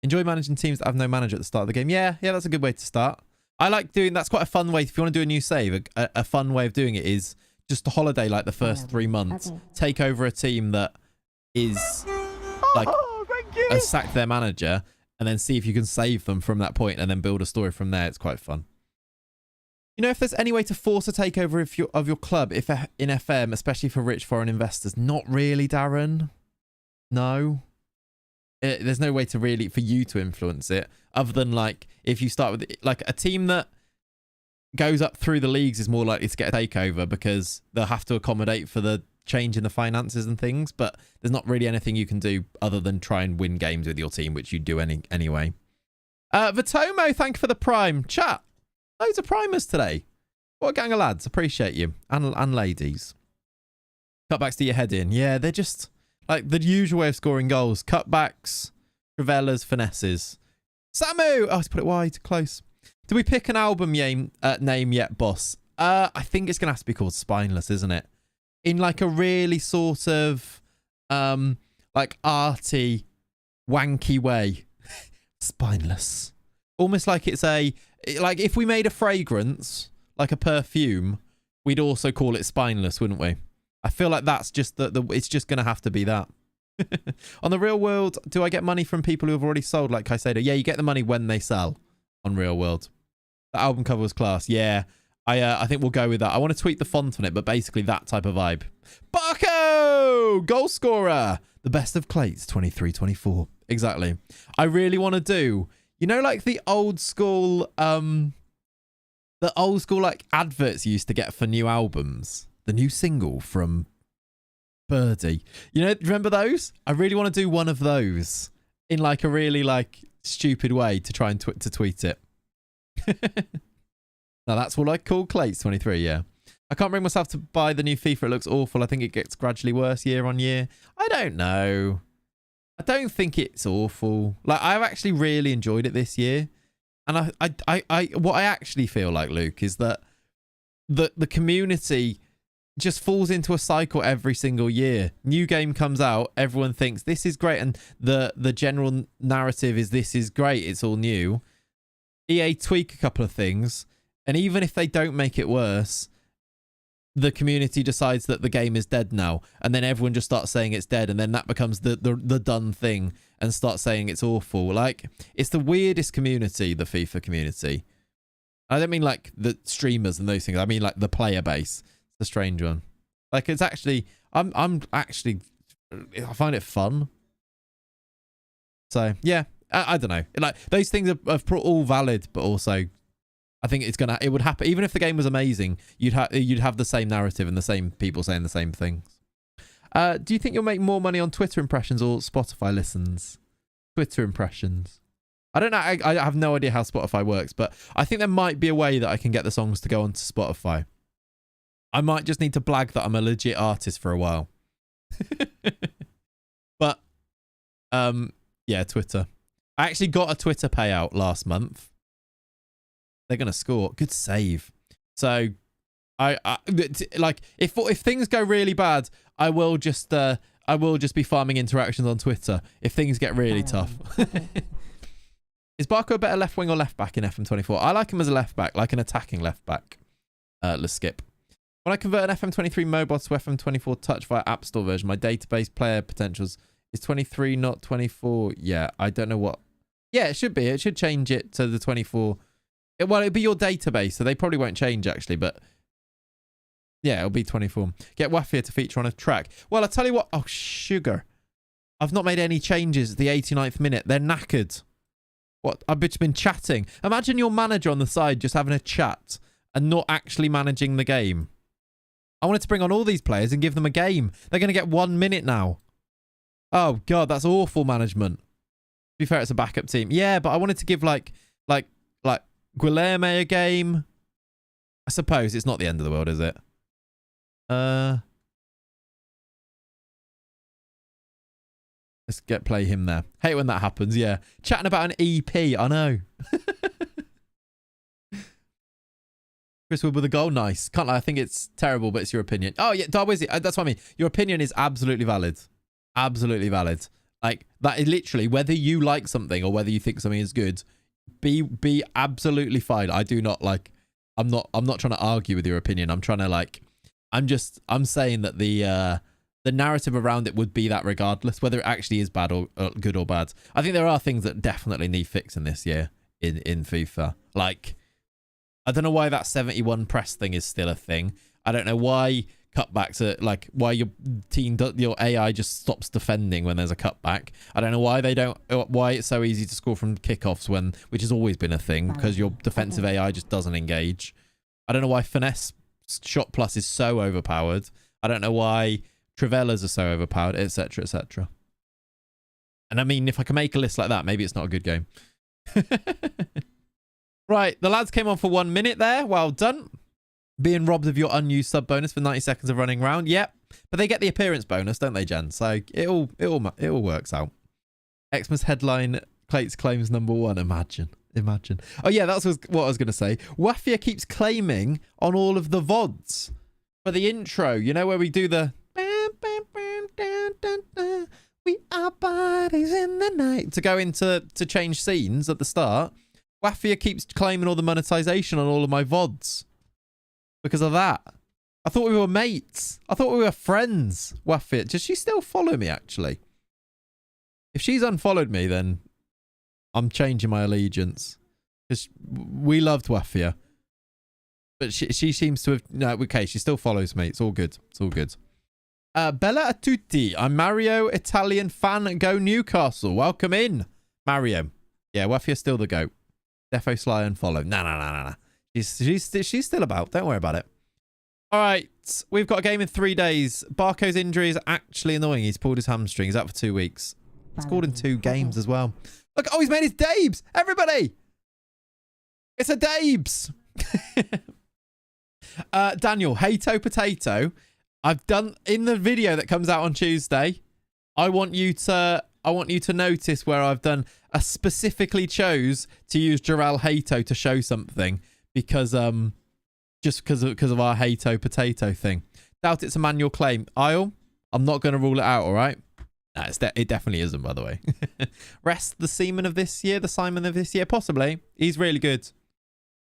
Enjoy managing teams that have no manager at the start of the game. Yeah, that's a good way to start. I like doing... That's quite a fun way. If you want to do a new save, a fun way of doing it is just a holiday like the first 3 months. Take over a team that is like has sacked their manager and then see if you can save them from that point and then build a story from there. It's quite fun. You know, if there's any way to force a takeover of your club in FM, especially for rich foreign investors, not really, Darren. No. There's no way to really, for you to influence it, other than like, if you start with like a team that goes up through the leagues is more likely to get a takeover because they'll have to accommodate for the change in the finances and things, but there's not really anything you can do other than try and win games with your team, which you do anyway. Vitomo, thank you for the prime. Chat. Loads of primers today. What a gang of lads. Appreciate you. And ladies. Cutbacks to your head in. Yeah, they're just like the usual way of scoring goals. Cutbacks, Travellas, finesses. Samu! Oh, let's put it wide. Close. Do we pick an album name yet, boss? I think it's going to have to be called Spineless, isn't it? In like a really sort of like arty, wanky way. Spineless. Almost like it's like if we made a fragrance, like a perfume, we'd also call it Spineless, wouldn't we? I feel like that's just it's just going to have to be that. On the Real World, do I get money from people who have already sold like Caicedo? Yeah, you get the money when they sell on Real World. The album cover was class. Yeah, I think we'll go with that. I want to tweak the font on it, but basically that type of vibe. Barco! Goal scorer! The best of Clayts 23-24. Exactly. I really want to do... You know, like the old school like adverts you used to get for new albums. The new single from Birdie. You know, remember those? I really want to do one of those in like a really like stupid way to try and to tweet it. Now that's what I call Clayts 23. Yeah. I can't bring myself to buy the new FIFA. It looks awful. I think it gets gradually worse year on year. I don't know. I don't think it's awful. Like, I've actually really enjoyed it this year. And what I actually feel like, Luke, is that the community just falls into a cycle every single year. New game comes out, everyone thinks this is great, and the general narrative is this is great, it's all new. EA tweak a couple of things, and even if they don't make it worse, the community decides that the game is dead now, and then everyone just starts saying it's dead, and then that becomes the done thing, and starts saying it's awful. Like, it's the weirdest community, the FIFA community. I don't mean like the streamers and those things. I mean like the player base. It's a strange one. Like, it's actually, I'm actually, I find it fun. So yeah, I don't know. Like, those things are all valid, but also, I think it would happen even if the game was amazing. You'd have the same narrative and the same people saying the same things. Do you think you'll make more money on Twitter impressions or Spotify listens? Twitter impressions. I don't know. I have no idea how Spotify works, but I think there might be a way that I can get the songs to go onto Spotify. I might just need to blag that I'm a legit artist for a while. But yeah, Twitter. I actually got a Twitter payout last month. They're gonna score. Good save. So I like, if things go really bad, I will just be farming interactions on Twitter if things get really tough. Is Barco a better left wing or left back in FM24? I like him as a left back, like an attacking left back. Let's skip. When I convert an FM23 mobile to FM24 touch via App Store version, my database player potentials is 23, not 24. Yeah, I don't know what. Yeah, it should be. It should change it to the 24. Well, it'll be your database, so they probably won't change actually, but yeah, it'll be 24. Get Wafia to feature on a track. Well, I'll tell you what. Oh, sugar. I've not made any changes at the 89th minute. They're knackered. What? I've just been chatting. Imagine your manager on the side just having a chat and not actually managing the game. I wanted to bring on all these players and give them a game. They're going to get 1 minute now. Oh, God, that's awful management. To be fair, it's a backup team. Yeah, but I wanted to give, like Guilherme a game. I suppose it's not the end of the world, is it? Let's play him there. Hate when that happens, yeah. Chatting about an EP, I know. Chris Wood with a goal, nice. Can't lie, I think it's terrible, but it's your opinion. Oh, yeah, Darwizzy, that's what I mean. Your opinion is absolutely valid. Absolutely valid. Like, that is literally, whether you like something or whether you think something is good, be absolutely fine. I do not, like, I'm not trying to argue with your opinion. I'm trying to, like, I'm saying that the narrative around it would be that regardless, whether it actually is bad or good or bad. I think there are things that definitely need fixing this year in FIFA. Like, I don't know why that 71 press thing is still a thing. I don't know why cutbacks are, like, why your AI just stops defending when there's a cutback. I don't know why why it's so easy to score from kickoffs which has always been a thing, because your defensive AI just doesn't engage. I don't know why finesse shot plus is so overpowered. I don't know why Trivellas are so overpowered, etc., etc. And I mean, if I can make a list like that, maybe it's not a good game. Right, the lads came on for 1 minute there. Well done. Being robbed of your unused sub bonus for 90 seconds of running round. Yep. But they get the appearance bonus, don't they, Jen? So it all works out. Xmas headline, Clayts claims #1. Imagine. Oh, yeah, that's what I was going to say. Wafia keeps claiming on all of the VODs for the intro. You know, where we do the... We are bodies in the night. To go into to change scenes at the start. Wafia keeps claiming all the monetization on all of my VODs. Because of that. I thought we were mates. I thought we were friends. Wafia. Does she still follow me, actually? If she's unfollowed me, then I'm changing my allegiance. Because we loved Wafia. But she seems to have... No, okay, she still follows me. It's all good. It's all good. Bella a tutti. I'm Mario, Italian fan. Go Newcastle. Welcome in, Mario. Yeah, Wafia's still the GOAT. Defo Sly and follow. Nah. She's still about. Don't worry about it. All right. We've got a game in 3 days. Barco's injury is actually annoying. He's pulled his hamstring. He's out for 2 weeks. Scored in 2 games as well. Look, oh, he's made his Dabes. Everybody. It's a Dabes. Daniel, Hato Potato. I've done in the video that comes out on Tuesday. I want you to I want you to notice where I've done. I specifically chose to use Jarrell Hato to show something because just because of our Hato potato thing. Doubt it's a manual claim. Isle, I'm not going to rule it out. All right. Nah, it definitely isn't, by the way. Rest the Simon of this year, the Simon of this year, possibly. He's really good.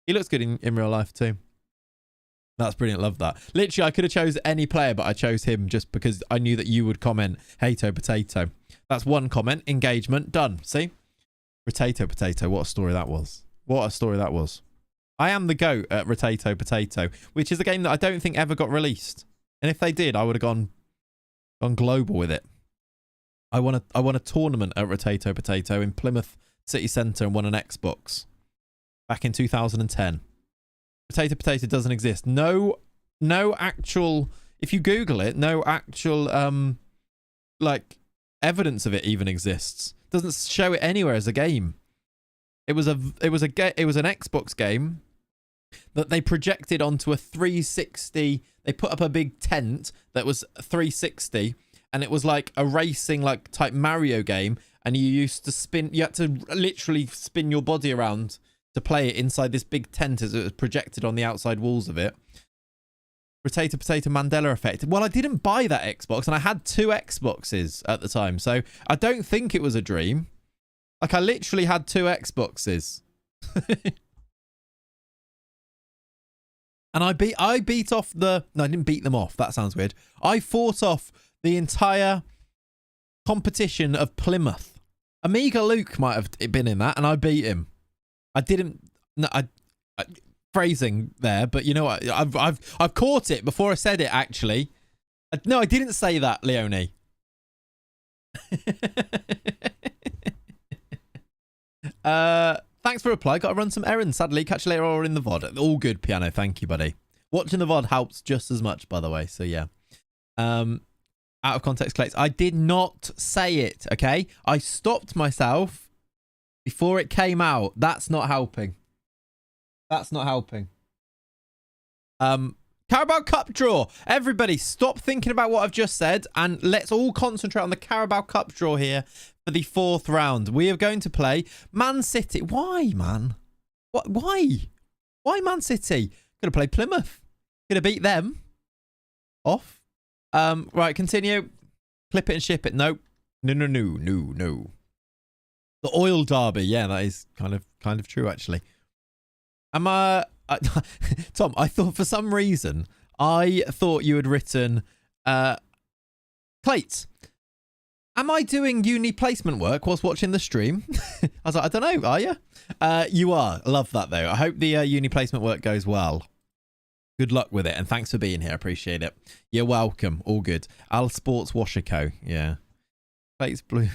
He looks good in real life too. That's brilliant. Love that. Literally, I could have chose any player, but I chose him just because I knew that you would comment Hato Potato. That's one comment. Engagement. Done. See? Rotato Potato. What a story that was. What a story that was. I am the GOAT at Rotato Potato, which is a game that I don't think ever got released. And if they did, I would have gone global with it. I won a tournament at Rotato Potato in Plymouth City Centre and won an Xbox back in 2010. Potato doesn't exist. No actual, if you Google it, no actual like evidence of it even exists. Doesn't show it anywhere as a game. It was an Xbox game that they projected onto a 360. They put up a big tent that was 360, and it was like a racing like type Mario game, and you used to spin. You had to literally spin your body around to play it inside this big tent as it was projected on the outside walls of it. Potato Mandela effect. Well, I didn't buy that Xbox, and I had 2 Xboxes at the time, so I don't think it was a dream. Like, I literally had 2 Xboxes. And I beat off the... No, I didn't beat them off. That sounds weird. I fought off the entire competition of Plymouth. Amiga Luke might have been in that, and I beat him. I didn't... No, I phrasing there, but you know what? I've caught it before I said it, actually. No, I didn't say that, Leonie. Thanks for a reply. Got to run some errands, sadly. Catch you later or in the VOD. All good, Piano. Thank you, buddy. Watching the VOD helps just as much, by the way. So, yeah. Out of context, Clayts. I did not say it, okay? I stopped myself before it came out. That's not helping. That's not helping. Carabao Cup draw. Everybody, stop thinking about what I've just said, and let's all concentrate on the Carabao Cup draw here for the 4th round. We are going to play Man City. Why, man? What? Why? Why Man City? Gonna play Plymouth. Gonna beat them. Off. Right, continue. Clip it and ship it. Nope. No. The oil derby. Yeah, that is kind of true, actually. Tom, I thought for some reason, I thought you had written, Clayts, am I doing uni placement work whilst watching the stream? I was like, I don't know, are you? You are. Love that, though. I hope the uni placement work goes well. Good luck with it, and thanks for being here. Appreciate it. You're welcome. All good. Al Sports Washer Co. Yeah. Clayts Blue.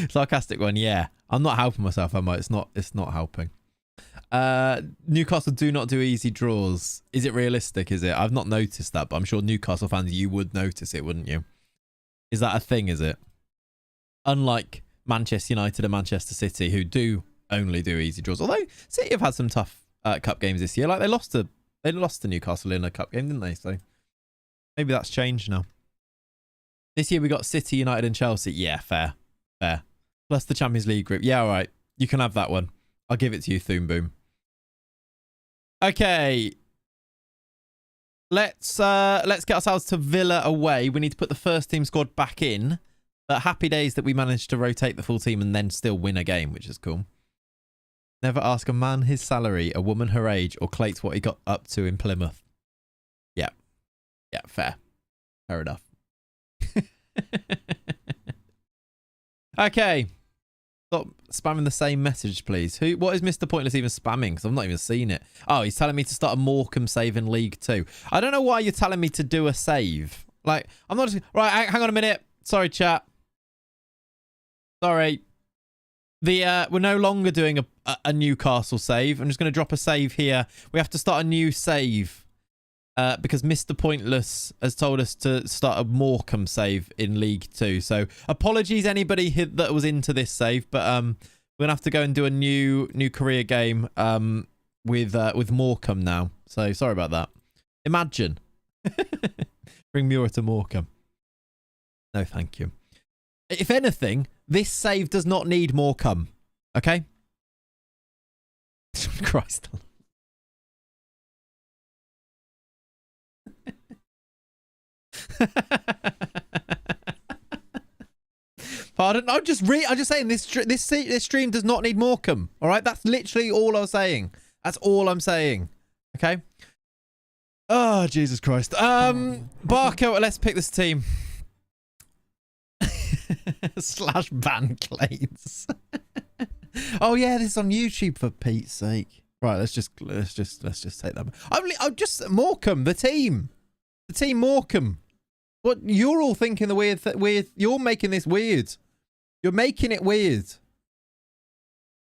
Sarcastic one, yeah. I'm not helping myself, am I? It's not helping. Newcastle do not do easy draws. Is it realistic, is it? I've not noticed that, but I'm sure Newcastle fans, you would notice it, wouldn't you? Is that a thing, is it? Unlike Manchester United and Manchester City, who do only do easy draws. Although City have had some tough cup games this year. Like they lost to Newcastle in a cup game, didn't they? So maybe that's changed now. This year we got City, United and Chelsea. Yeah, fair. Plus the Champions League group. Yeah, all right. You can have that one. I'll give it to you, Thoom Boom. Okay. Let's get ourselves to Villa away. We need to put the first team squad back in. But happy days that we managed to rotate the full team and then still win a game, which is cool. Never ask a man his salary, a woman her age, or Clayts what he got up to in Plymouth. Yeah. Yeah, fair. Fair enough. Okay. Stop spamming the same message, please. What is Mr. Pointless even spamming? Because I've not even seen it. Oh, he's telling me to start a Morecambe save in League 2. I don't know why you're telling me to do a save. Like, I'm not just... Right, hang on a minute. Sorry, chat. Sorry. We're no longer doing a Newcastle save. I'm just going to drop a save here. We have to start a new save. Because Mr. Pointless has told us to start a Morecambe save in League 2. So apologies anybody that was into this save, but we're gonna have to go and do a new career game with Morecambe now. So sorry about that. Imagine. Bring Muir to Morecambe. No, thank you. If anything, this save does not need more cum. Okay? Christ. Pardon? I'm just saying this stream does not need more cum. All right? That's literally all I was saying. That's all I'm saying. Okay? Oh, Jesus Christ. Barco, let's pick this team. Slash ban Clayts. Oh yeah, this is on YouTube for Pete's sake. Right, let's just take that. I'm just Morecambe, the team Morecambe. What you're all thinking the weird. You're making this weird. You're making it weird.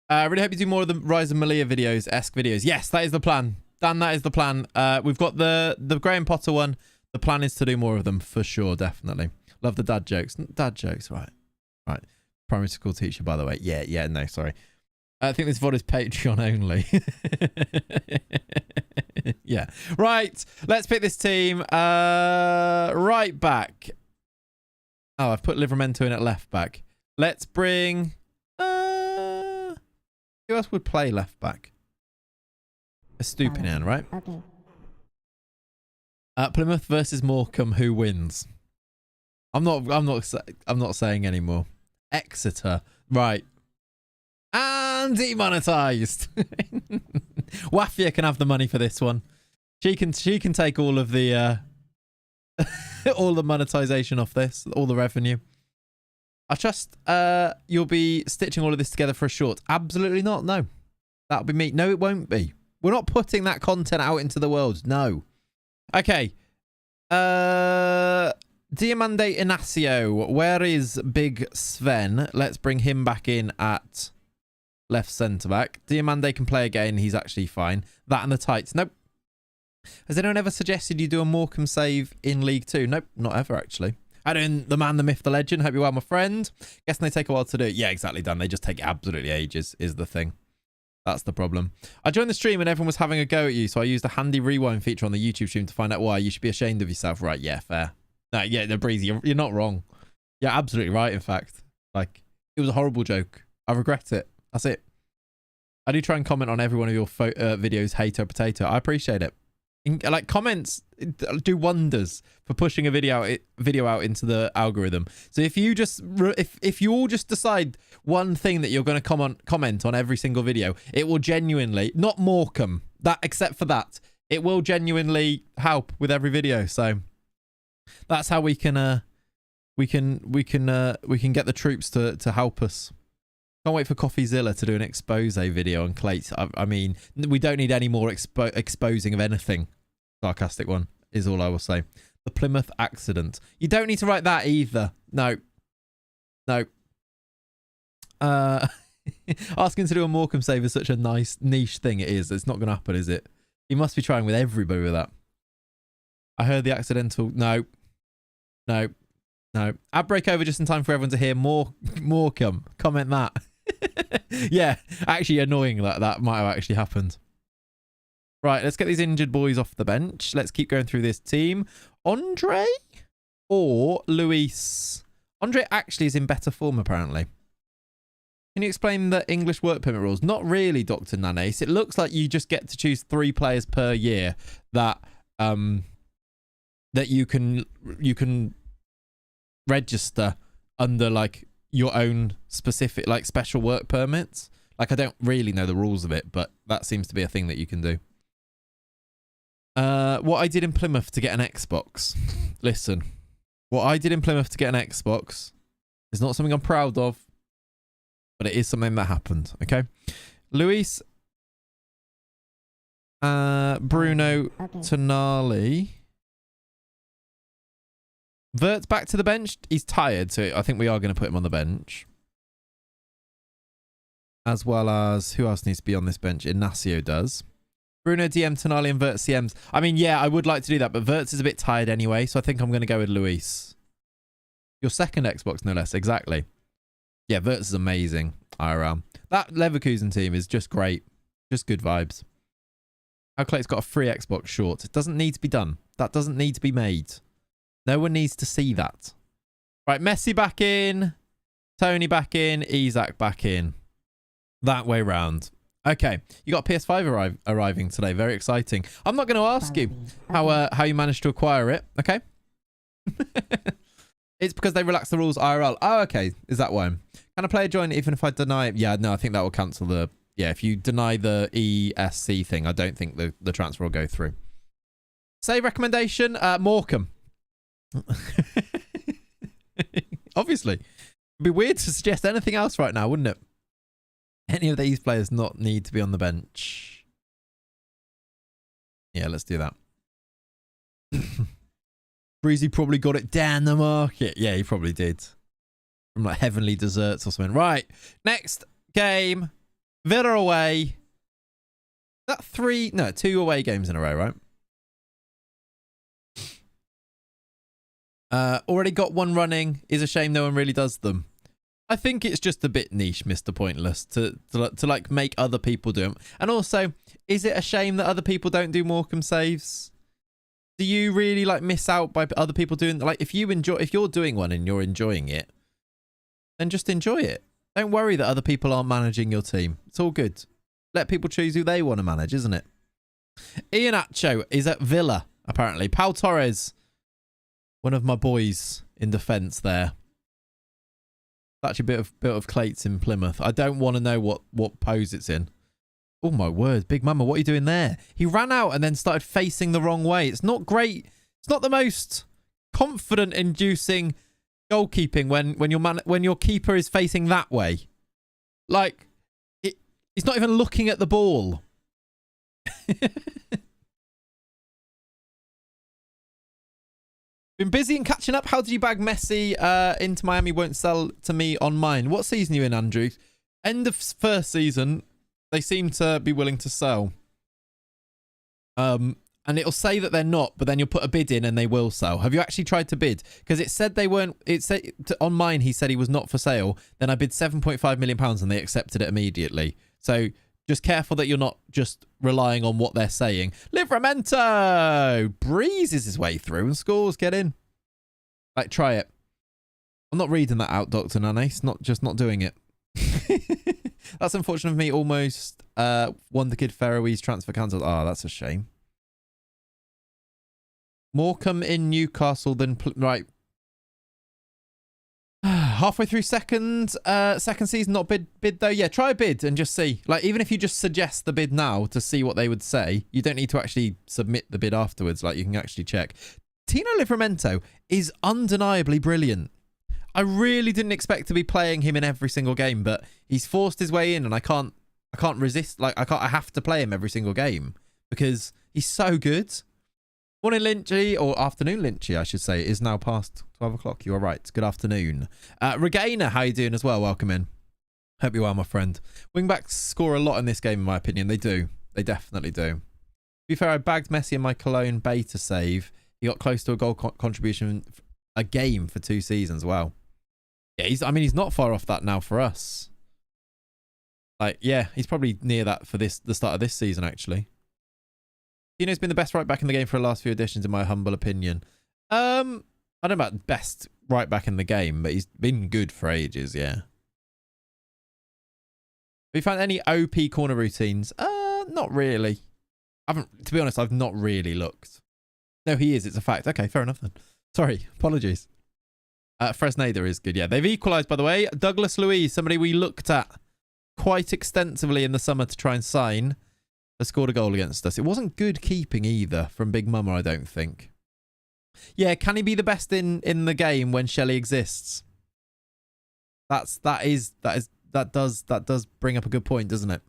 I really hope you do more of the Rise of Malia esque videos. Yes, that is the plan. Dan, that is the plan. We've got the Graham Potter one. The plan is to do more of them for sure, definitely. Love the dad jokes. Dad jokes, right. Right. Primary school teacher, by the way. Yeah, no, sorry. I think this VOD is Patreon only. Yeah. Right. Let's pick this team. Right back. Oh, I've put Livramento in at left back. Let's bring... who else would play left back? Estupinian, right? Okay. Plymouth versus Morecambe. Who wins? I'm not saying anymore. Exeter. Right. And demonetized. Wafia can have the money for this one. She can take all of the all the monetization off this, all the revenue. I trust you'll be stitching all of this together for a short. Absolutely not. No. That'll be me. No, it won't be. We're not putting that content out into the world. No. Okay. Diamande Inacio. Where is Big Sven? Let's bring him back in at left centre back. Diamande can play again. He's actually fine. That and the tights. Nope. Has anyone ever suggested you do a Morecambe save in League 2? Nope, not ever actually. I don't. The man, the myth, the legend. Hope you're well, my friend. Guessing they take a while to do it. Yeah, exactly, Dan. They just take absolutely ages, is the thing. That's the problem. I joined the stream and everyone was having a go at you, so I used a handy rewind feature on the YouTube stream to find out why. You should be ashamed of yourself. Right, yeah, fair. No, yeah, the Breezy, you're not wrong. You're absolutely right, in fact. Like, it was a horrible joke. I regret it. That's it. I do try and comment on every one of your videos, hater potato. I appreciate it. Like, comments do wonders for pushing a video out into the algorithm. So if you just if you all just decide one thing that you're going to comment on every single video, it will genuinely, not Morecambe, that except for that, it will genuinely help with every video. So that's how we can get the troops to help us. Can't wait for CoffeeZilla to do an expose video on Clayts. I mean, we don't need any more exposing of anything. Sarcastic one is all I will say. The Plymouth accident. You don't need to write that either. No. Asking to do a Morecambe save is such a nice niche thing. It is. It's not going to happen, is it? You must be trying with everybody with that. I heard the accidental. No. Ad break over just in time for everyone to hear Morecambe. Comment that. Yeah, actually annoying that might have actually happened. Right, let's get these injured boys off the bench. Let's keep going through this team. Andre or Luis? Andre actually is in better form, apparently. Can you explain the English work permit rules? Not really, Dr. Nanes. It looks like you just get to choose 3 players per year that that you can register under like your own specific like special work permits. Like, I don't really know the rules of it, but that seems to be a thing that you can do. What I did in Plymouth to get an Xbox. Listen, what I did in Plymouth to get an Xbox is not something I'm proud of, but it is something that happened. Okay, Luis, Bruno, Tonali. Vert's back to the bench. He's tired, so I think we are going to put him on the bench. As well as, who else needs to be on this bench? Inacio does. Bruno, DM, Tonali, and Vert CMs. I mean, yeah, I would like to do that, but Vert's is a bit tired anyway, so I think I'm going to go with Luis. Your second Xbox, no less. Exactly. Yeah, Vert's is amazing. IRL. That Leverkusen team is just great. Just good vibes. Clayt's got a free Xbox short. It doesn't need to be done. That doesn't need to be made. No one needs to see that. Right, Messi back in. Tony back in. Isak back in. That way round. Okay, you got a PS5 arriving today. Very exciting. I'm not going to ask you how you managed to acquire it. Okay. It's because they relaxed the rules IRL. Oh, okay. Is that why? Can a player join even if I deny it? Yeah, no, I think that will cancel the... Yeah, if you deny the ESC thing, I don't think the transfer will go through. Save recommendation, Morecambe. Obviously. It'd be weird to suggest anything else right now, wouldn't it? Any of these players not need to be on the bench. Yeah, let's do that. Breezy probably got it down the market. Yeah, he probably did. From like Heavenly Desserts or something. Right, next game. Villa away. That 2 away games in a row, right? Already got one running. Is a shame no one really does them. I think it's just a bit niche, Mr. Pointless, to like make other people do them. And also, is it a shame that other people don't do Morecambe saves? Do you really like miss out by other people doing, like, if you're doing one and you're enjoying it, then just enjoy it. Don't worry that other people aren't managing your team. It's all good. Let people choose who they want to manage, isn't it? Iheanacho is at Villa, apparently. Pau Torres, one of my boys in defence there. Actually, a bit of Clayts in Plymouth. I don't want to know what pose it's in. Oh my word, Big Mama, what are you doing there? He ran out and then started facing the wrong way. It's not great. It's not the most confident-inducing goalkeeping when your keeper is facing that way. Like, he's not even looking at the ball. Been busy and catching up. How did you bag Messi into Miami won't sell to me on mine? What season are you in, Andrew? End of first season. They seem to be willing to sell. And it'll say that they're not, but then you'll put a bid in and they will sell. Have you actually tried to bid? Because it said they weren't. It said on mine, he said he was not for sale. Then I bid £7.5 million and they accepted it immediately. So just careful that you're not just relying on what they're saying. Livramento breezes his way through and scores. Get in. Like, try it. I'm not reading that out, Dr. Nanace. Not doing it. That's unfortunate for me. Almost Wonder Kid Faroese transfer cancelled. Oh, that's a shame. Morecambe in Newcastle, then right. Halfway through second season, not bid though. Yeah, try a bid and just see. Like, even if you just suggest the bid now to see what they would say, you don't need to actually submit the bid afterwards. Like, you can actually check. Tino Livramento is undeniably brilliant. I really didn't expect to be playing him in every single game, but he's forced his way in, and I can't resist. Like, I have to play him every single game because he's so good. Morning, Lynchy, or afternoon, Lynchy, I should say. It is now past 12 o'clock. You are right. Good afternoon. Regainer, how you doing as well? Welcome in. Hope you are, my friend. Wingbacks score a lot in this game, in my opinion. They do. They definitely do. To be fair, I bagged Messi in my Cologne beta save. He got close to a goal contribution a game for 2 seasons. Wow. Yeah, he's not far off that now for us. Like, yeah, he's probably near that for the start of this season, actually. Tino's been the best right back in the game for the last few editions, in my humble opinion. I don't know about best right back in the game, but he's been good for ages, yeah. Have you found any OP corner routines? Not really. To be honest, I've not really looked. No, he is. It's a fact. Okay, fair enough then. Sorry, apologies. Fresneda is good, yeah. They've equalised, by the way. Douglas Luiz, somebody we looked at quite extensively in the summer to try and sign, has scored a goal against us. It wasn't good keeping either from Big Mama, I don't think. Yeah, can he be the best in the game when Shelley exists? That does bring up a good point, doesn't it?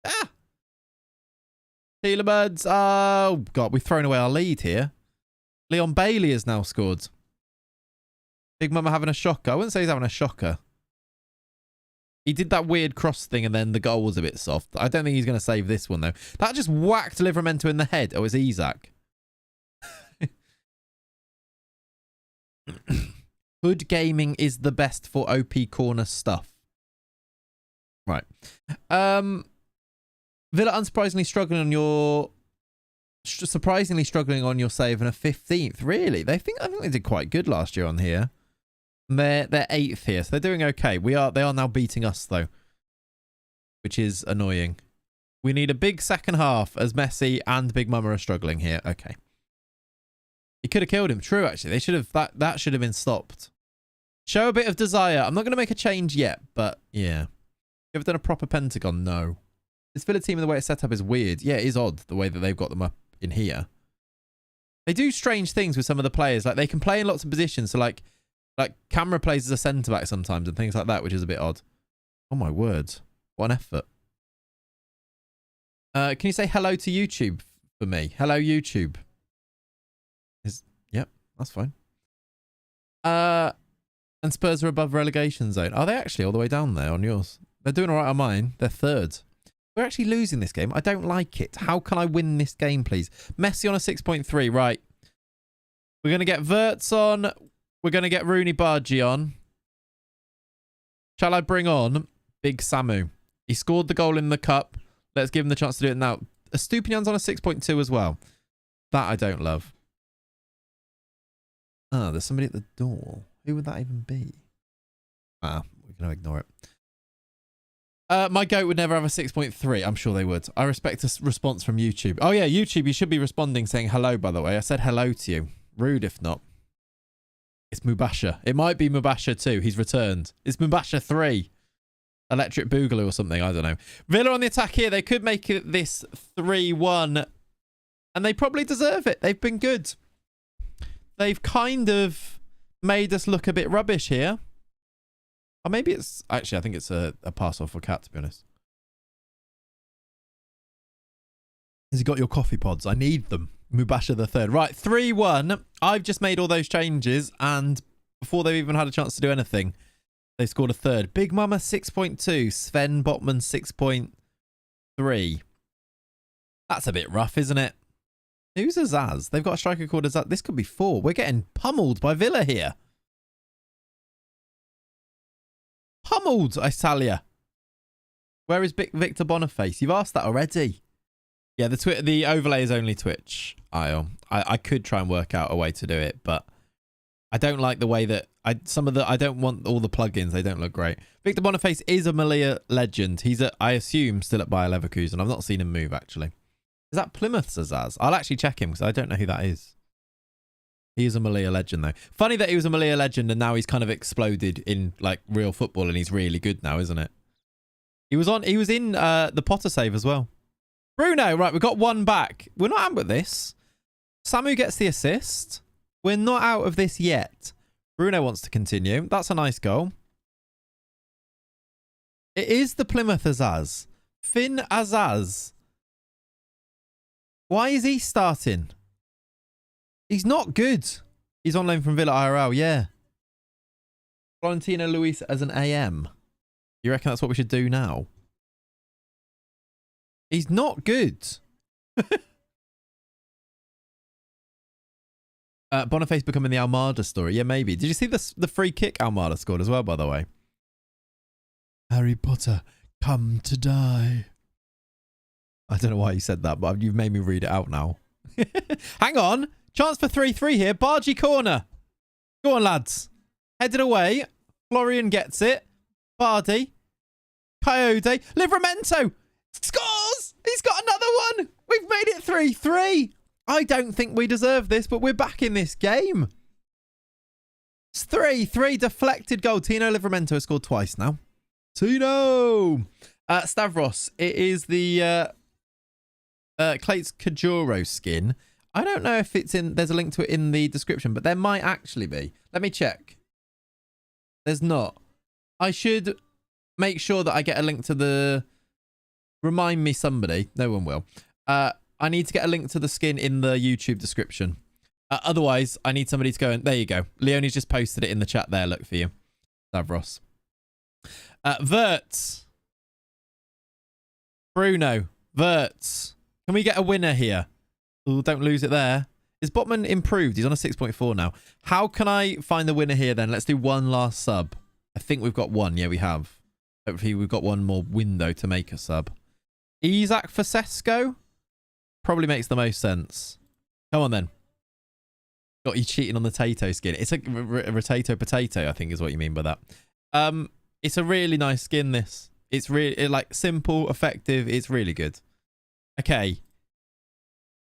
Ah! Telemans. Oh god, we've thrown away our lead here. Leon Bailey has now scored. Big Mama having a shocker. I wouldn't say he's having a shocker. He did that weird cross thing and then the goal was a bit soft. I don't think he's going to save this one, though. That just whacked Livramento in the head. Oh, it's Isak. Hood Gaming is the best for OP corner stuff. Right. Villa unsurprisingly struggling on your... Surprisingly struggling on your save and a 15th. Really? I think they did quite good last year on here. They're 8th here, so they're doing okay. They are now beating us though, which is annoying. We need a big second half as Messi and Big Mama are struggling here. Okay. He could have killed him. True, actually. They should have that should have been stopped. Show a bit of desire. I'm not going to make a change yet, but yeah. You ever done a proper pentagon? No. This Villa team and the way it's set up is weird. Yeah, it is odd the way that they've got them up in here. They do strange things with some of the players. Like they can play in lots of positions. So like Camera plays as a centre back sometimes and things like that, which is a bit odd. Oh my word. What an effort. Can you say hello to YouTube for me? Hello, YouTube. Yep, that's fine. And Spurs are above relegation zone. Are they actually all the way down there on yours? They're doing all right on mine. They're 3rd. We're actually losing this game. I don't like it. How can I win this game, please? Messi on a 6.3. Right. We're going to get Verts on. We're going to get Rooney Bargi on. Shall I bring on Big Samu? He scored the goal in the cup. Let's give him the chance to do it now. Estupinian's on a 6.2 as well. That I don't love. Ah, there's somebody at the door. Who would that even be? Ah, we're going to ignore it. My goat would never have a 6.3. I'm sure they would. I respect a response from YouTube. Oh yeah, YouTube, you should be responding saying hello, by the way. I said hello to you. Rude if not. It's Mubasha. It might be Mubasha 2. He's returned. It's Mubasha 3. Electric Boogaloo or something. I don't know. Villa on the attack here. They could make it this 3-1. And they probably deserve it. They've been good. They've kind of made us look a bit rubbish here. Or maybe it's... Actually, I think it's a pass off for Cat, to be honest. Has he got your coffee pods? I need them. Mubasha the 3rd. Right, 3-1. I've just made all those changes. And before they've even had a chance to do anything, they scored a 3rd. Big Mama 6.2. Sven Botman 6.3. That's a bit rough, isn't it? Who's Azaz? They've got a striker called Azaz. This could be 4. We're getting pummeled by Villa here. Pummeled, Isalia. Where is Victor Boniface? You've asked that already. Yeah, the overlay is only Twitch. I could try and work out a way to do it, but I don't like the way that I don't want all the plugins. They don't look great. Victor Boniface is a Malia legend. He's I assume still at Bayer Leverkusen. I've not seen him move actually. Is that Plymouth's Azaz? I'll actually check him because I don't know who that is. He is a Malia legend though. Funny that he was a Malia legend and now he's kind of exploded in like real football and he's really good now, isn't it? He was in the Potter save as well. Bruno, right, we've got one back. We're not out with this. Samu gets the assist. We're not out of this yet. Bruno wants to continue. That's a nice goal. It is the Plymouth Azaz. Finn Azaz. Why is he starting? He's not good. He's on loan from Villa IRL, yeah. Florentino Luis as an AM. You reckon that's what we should do now? He's not good. Boniface becoming the Almada story. Yeah, maybe. Did you see the free kick Almada scored as well, by the way? Harry Potter, come to die. I don't know why you said that, but you've made me read it out now. Hang on. Chance for 3-3 here. Bargy corner. Go on, lads. Headed away. Florian gets it. Bardi. Coyote. Livramento. Scores! He's got another one. We've made it 3-3. I don't think we deserve this, but we're back in this game. It's 3-3. Deflected goal. Tino Livramento has scored twice now. Tino! Stavros. It is the Clayts Kajuro skin. I don't know if it's in... There's a link to it in the description, but there might actually be. Let me check. There's not. I should make sure that I get a link to the... Remind me somebody. No one will. I need to get a link to the skin in the YouTube description. Otherwise, I need somebody to go and... There you go. Leonie's just posted it in the chat there. Look for you. Stavros. Verts. Bruno. Verts. Can we get a winner here? Ooh, don't lose it there. Is Botman improved? He's on a 6.4 now. How can I find the winner here then? Let's do one last sub. I think we've got one. Yeah, we have. Hopefully we've got one more window to make a sub. Isaac Fasesco? Probably makes the most sense. Come on then. Got you cheating on the Tato skin. It's a Rotato Potato, I think is what you mean by that. It's a really nice skin, this. It's really like simple, effective. It's really good. Okay.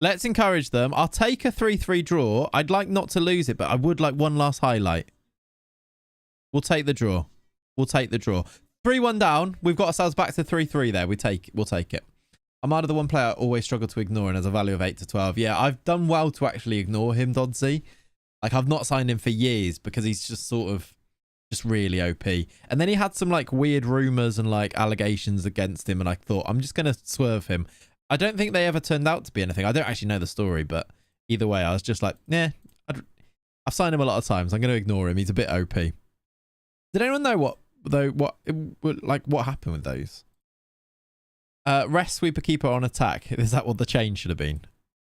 Let's encourage them. I'll take a 3-3 draw. I'd like not to lose it, but I would like one last highlight. We'll take the draw. We'll take the draw. 3-1 down. We've got ourselves back to 3-3 there. We'll take it. Amada, the one player I always struggle to ignore and has a value of 8 to 12. Yeah, I've done well to actually ignore him, Dodsey. Like, I've not signed him for years because he's just sort of just really OP. And then he had some like weird rumors and like allegations against him, and I thought, I'm just going to swerve him. I don't think they ever turned out to be anything. I don't actually know the story, but either way, I was just like, yeah, I've signed him a lot of times. I'm going to ignore him. He's a bit OP. Did anyone know what happened with those? Rest sweeper keeper on attack. Is that what the change should have been?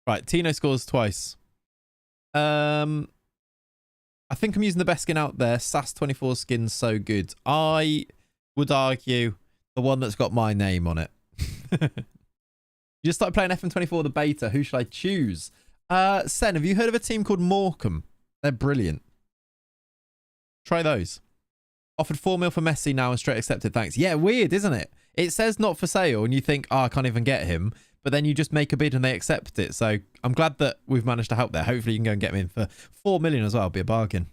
Right, Tino scores twice. I think I'm using the best skin out there. SAS24 skin's so good. I would argue the one that's got my name on it. You just started playing FM24 the beta. Who should I choose? Sen, have you heard of a team called Morecambe? They're brilliant. Try those. Offered 4 mil for Messi now and straight accepted. Thanks. Yeah, weird, isn't it? It says not for sale and you think, oh, I can't even get him. But then you just make a bid and they accept it. So I'm glad that we've managed to help there. Hopefully you can go and get him in for 4 million as well. It'll be a bargain.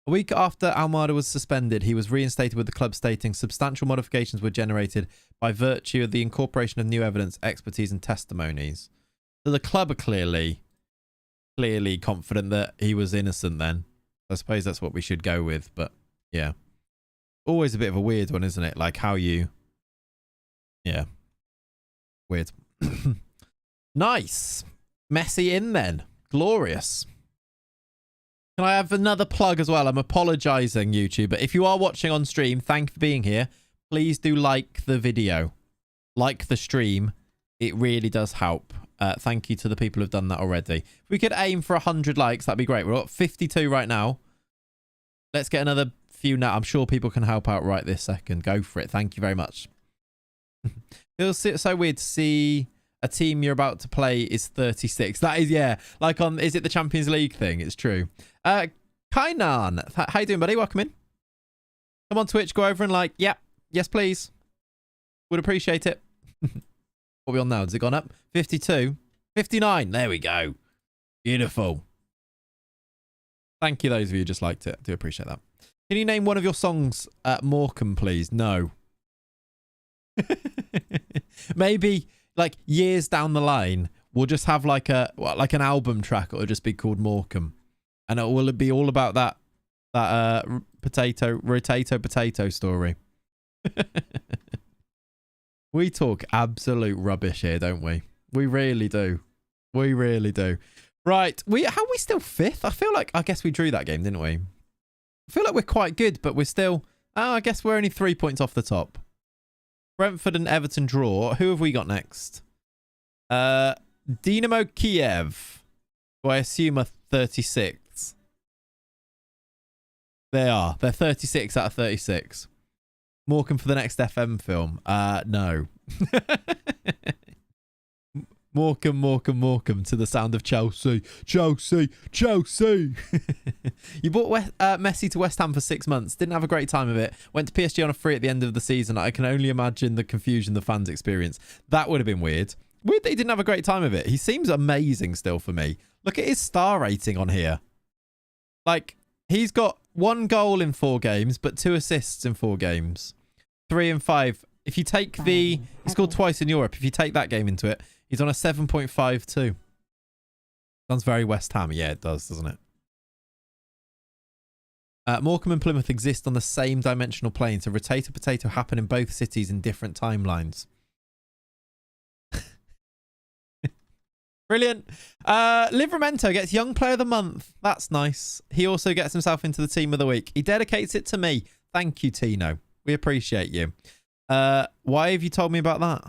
A week after Almada was suspended, he was reinstated with the club stating substantial modifications were generated by virtue of the incorporation of new evidence, expertise and testimonies. So the club are clearly confident that he was innocent then. I suppose that's what we should go with, but yeah. Always a bit of a weird one, isn't it? Like how you... Yeah. Weird. Nice. Messi in then. Glorious. Can I have another plug as well? I'm apologising, YouTube, but if you are watching on stream, thank you for being here. Please do like the video. Like the stream. It really does help. Thank you to the people who've done that already. If we could aim for 100 likes, that'd be great. We're at 52 right now. Let's get another few now. I'm sure people can help out right this second. Go for it. Thank you very much. Feels so weird to see a team you're about to play is 36. That is, yeah. Like on, is it the Champions League thing? It's true. Kainan, how you doing, buddy? Welcome in. Come on Twitch, go over and like, yeah, yes, please. Would appreciate it. What are we on now? Has it gone up? 52. 59. There we go. Beautiful. Thank you, those of you who just liked it. I do appreciate that. Can you name one of your songs at Morecambe, please? No. Maybe like years down the line, we'll just have like an album track. It'll just be called Morecambe, and it will be all about that rotato potato story. We talk absolute rubbish here, don't we? We really do. We really do. Right, how are we still 5th? I feel like, I guess we drew that game, didn't we? I feel like we're quite good, but we're still... Oh, I guess we're only 3 points off the top. Brentford and Everton draw. Who have we got next? Dynamo Kiev, who I assume are 36. They are. They're 36 out of 36. Morecambe for the next FM film. No. Morecambe to the sound of Chelsea. Chelsea. You bought Messi to West Ham for 6 months. Didn't have a great time of it. Went to PSG on a free at the end of the season. I can only imagine the confusion the fans experience. That would have been weird. Weird that he didn't have a great time of it. He seems amazing still for me. Look at his star rating on here. Like, he's got 1 goal in 4 games, but 2 assists in 4 games. 3 and 5. If you take he scored twice in Europe. If you take that game into it, he's on a 7.52. Sounds very West Ham. Yeah, it does, doesn't it? Morecambe and Plymouth exist on the same dimensional plane, so Rotato Potato happen in both cities in different timelines. Brilliant. Livramento gets Young Player of the Month. That's nice. He also gets himself into the Team of the Week. He dedicates it to me. Thank you, Tino. We appreciate you. Why have you told me about that?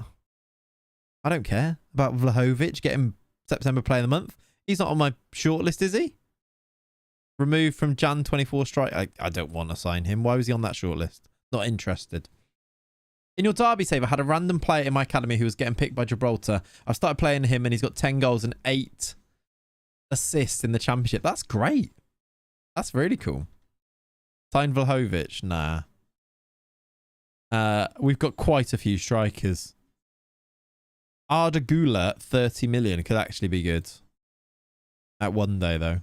I don't care about Vlahovic getting September Player of the Month. He's not on my shortlist, is he? Removed from Jan 24 strike. I don't want to sign him. Why was he on that shortlist? Not interested. In your Derby save, I had a random player in my academy who was getting picked by Gibraltar. I've started playing him and he's got 10 goals and 8 assists in the championship. That's great. That's really cool. Sign Vlahovic. Nah. We've got quite a few strikers. Arda Güler, 30 million. Could actually be good. At one day, though.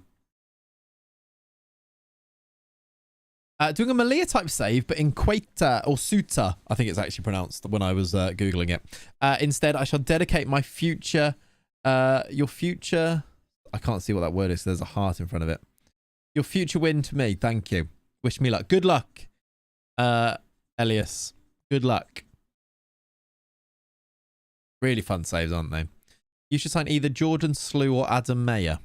Doing a Malia type save, but in Queta or Suta, I think it's actually pronounced when I was Googling it. Instead, I shall dedicate my future, your future, I can't see what that word is. There's a heart in front of it. Your future win to me. Thank you. Wish me luck. Good luck, Elias. Good luck. Really fun saves, aren't they? You should sign either Jordan Slew or Adam Mayer.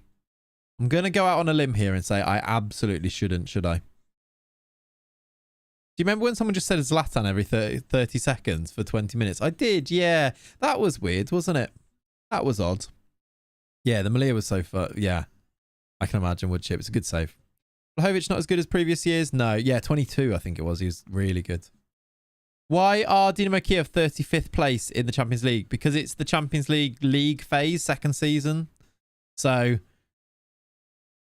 I'm going to go out on a limb here and say I absolutely shouldn't, should I? Do you remember when someone just said Zlatan every 30 seconds for 20 minutes? I did, yeah. That was weird, wasn't it? That was odd. Yeah, the Malia was so fun. Yeah, I can imagine Woodchip. It's a good save. Vlahovic not as good as previous years? No. Yeah, 22 I think it was. He was really good. Why are Dynamo Kiev 35th place in the Champions League? Because it's the Champions League phase, second season. So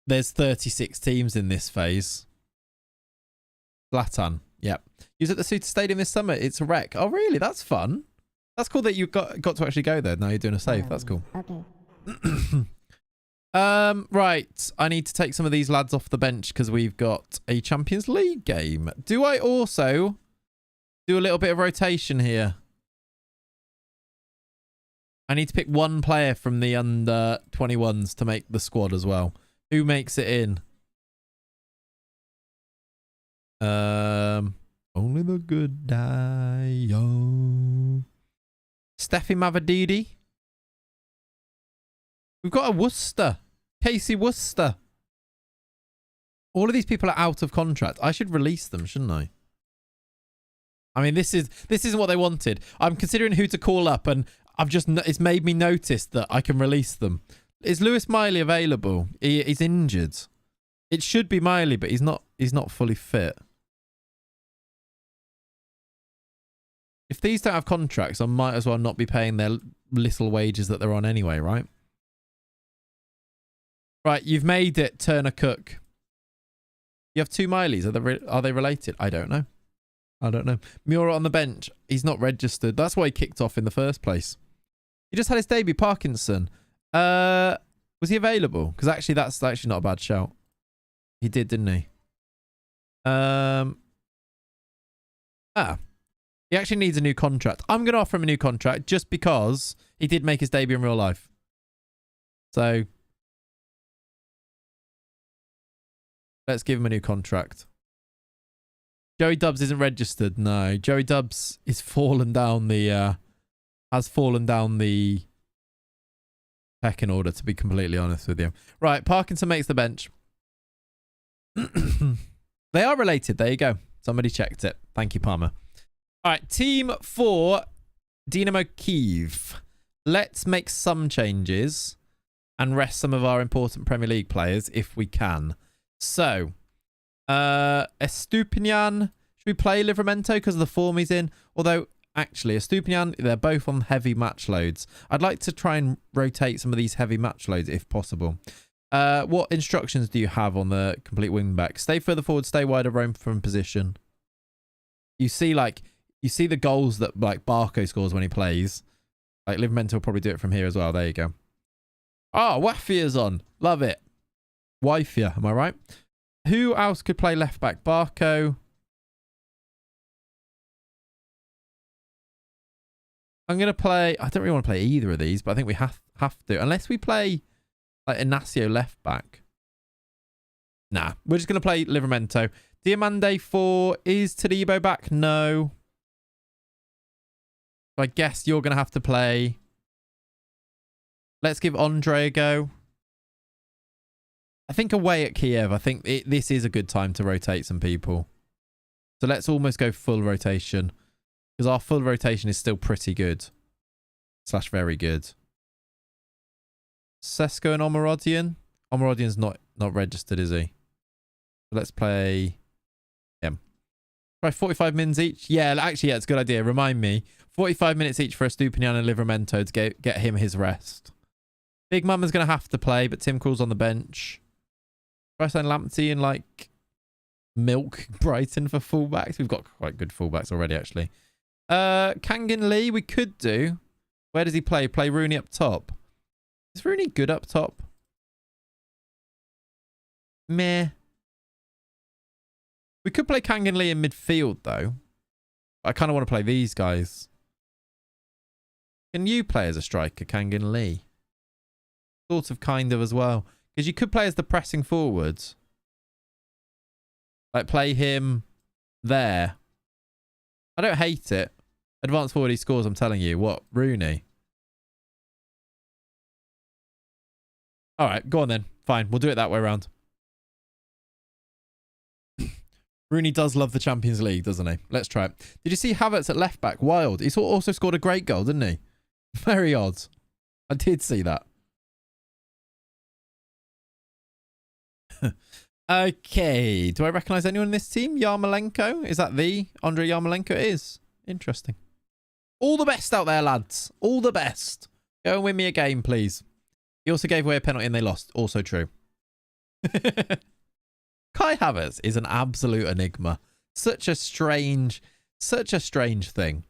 there's 36 teams in this phase. Zlatan. Yep. He was at the Suter Stadium this summer. It's a wreck. Oh, really? That's fun. That's cool that you got to actually go there. Now you're doing a save. That's cool. Okay. Right. I need to take some of these lads off the bench because we've got a Champions League game. Do I also do a little bit of rotation here? I need to pick one player from the under 21s to make the squad as well. Who makes it in? Only the good die young. Steffi Mavadidi. We've got a Worcester. Casey Worcester. All of these people are out of contract. I should release them, shouldn't I? I mean, this isn't what they wanted. I'm considering who to call up, and it's made me notice that I can release them. Is Lewis Miley available? He's injured. It should be Miley, but he's not fully fit. If these don't have contracts, I might as well not be paying their little wages that they're on anyway, right? Right, you've made it, Turner Cook. You have two Mileys. Are they related? I don't know. I don't know. Mura on the bench. He's not registered. That's why he kicked off in the first place. He just had his debut. Parkinson. Was he available? Because actually, that's actually not a bad shout. He did, didn't he? He actually needs a new contract. I'm going to offer him a new contract just because he did make his debut in real life. So let's give him a new contract. Joey Dubs isn't registered. No, Joey Dubs is fallen down the has fallen down the pecking order, to be completely honest with you. Right, Parkinson makes the bench. They are related. There you go. Somebody checked it. Thank you, Palmer. All right, team for Dynamo Kiev. Let's make some changes and rest some of our important Premier League players if we can. So, Estupinian. Should we play Livramento because of the form he's in? Although, actually, Estupinian, they're both on heavy match loads. I'd like to try and rotate some of these heavy match loads if possible. What instructions do you have on the complete wing back? Stay further forward, stay wider, roam from position. You see the goals that like Barco scores when he plays. Like Livramento will probably do it from here as well. There you go. Oh, Wafia's on. Love it. Wifia, am I right? Who else could play left back? Barco. I'm going to play... I don't really want to play either of these, but I think we have to. Unless we play like Inacio left back. Nah, we're just going to play Livramento. Diamande for... Is Tadibo back? No. So I guess you're going to have to play... Let's give Andre a go. I think away at Kiev, I think this is a good time to rotate some people. So let's almost go full rotation. Because our full rotation is still pretty good. / very good. Sesko and Omarodian. Omarodian's not registered, is he? So let's play him. Try 45 minutes each. Yeah, actually, yeah, it's a good idea. Remind me. 45 minutes each for Estupinian and Livramento to get him his rest. Big Mama's going to have to play, but Tim Krul's on the bench. Bryce and Lamptey and like Milk Brighton for fullbacks. We've got quite good fullbacks already, actually. Kangin Lee, we could do. Where does he play? Play Rooney up top. Is Rooney good up top? Meh. We could play Kangin Lee in midfield, though. I kind of want to play these guys. Can you play as a striker, Kangin Lee? Sort of, kind of as well. Because you could play as the pressing forwards. Like, play him there. I don't hate it. Advanced forward, he scores, I'm telling you. What? Rooney? All right, go on then. Fine, we'll do it that way around. Rooney does love the Champions League, doesn't he? Let's try it. Did you see Havertz at left back? Wild. He also scored a great goal, didn't he? Very odd. I did see that. Okay. Do I recognise anyone in this team? Yarmolenko? Is that the Andrei Yarmolenko? It is. Interesting. All the best out there, lads. All the best. Go and win me a game, please. He also gave away a penalty and they lost. Also true. Kai Havertz is an absolute enigma. Such a strange thing.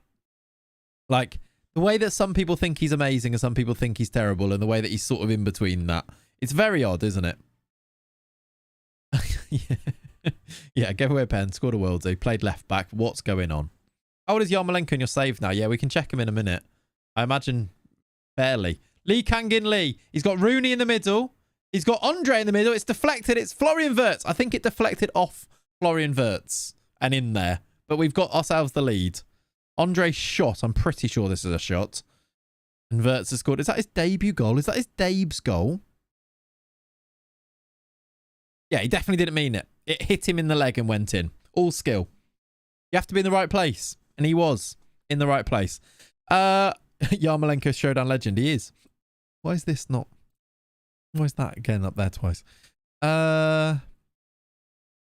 Like, the way that some people think he's amazing and some people think he's terrible, and the way that he's sort of in between that. It's very odd, isn't it? Yeah, gave away a pen, scored a worldie, played left back. What's going on? How old is Yarmolenko in your save now? Yeah, we can check him in a minute. I imagine barely. Lee Kangin Lee. He's got Rooney in the middle. He's got Andre in the middle. It's deflected. It's Florian Wirtz. I think it deflected off Florian Wirtz and in there. But we've got ourselves the lead. Andre shot. I'm pretty sure this is a shot. And Wirtz has scored. Is that his debut goal? Is that his Dabe's goal? Yeah, he definitely didn't mean it. It hit him in the leg and went in. All skill. You have to be in the right place. And he was in the right place. Yarmolenko showdown legend. He is. Why is this not... Why is that again up there twice?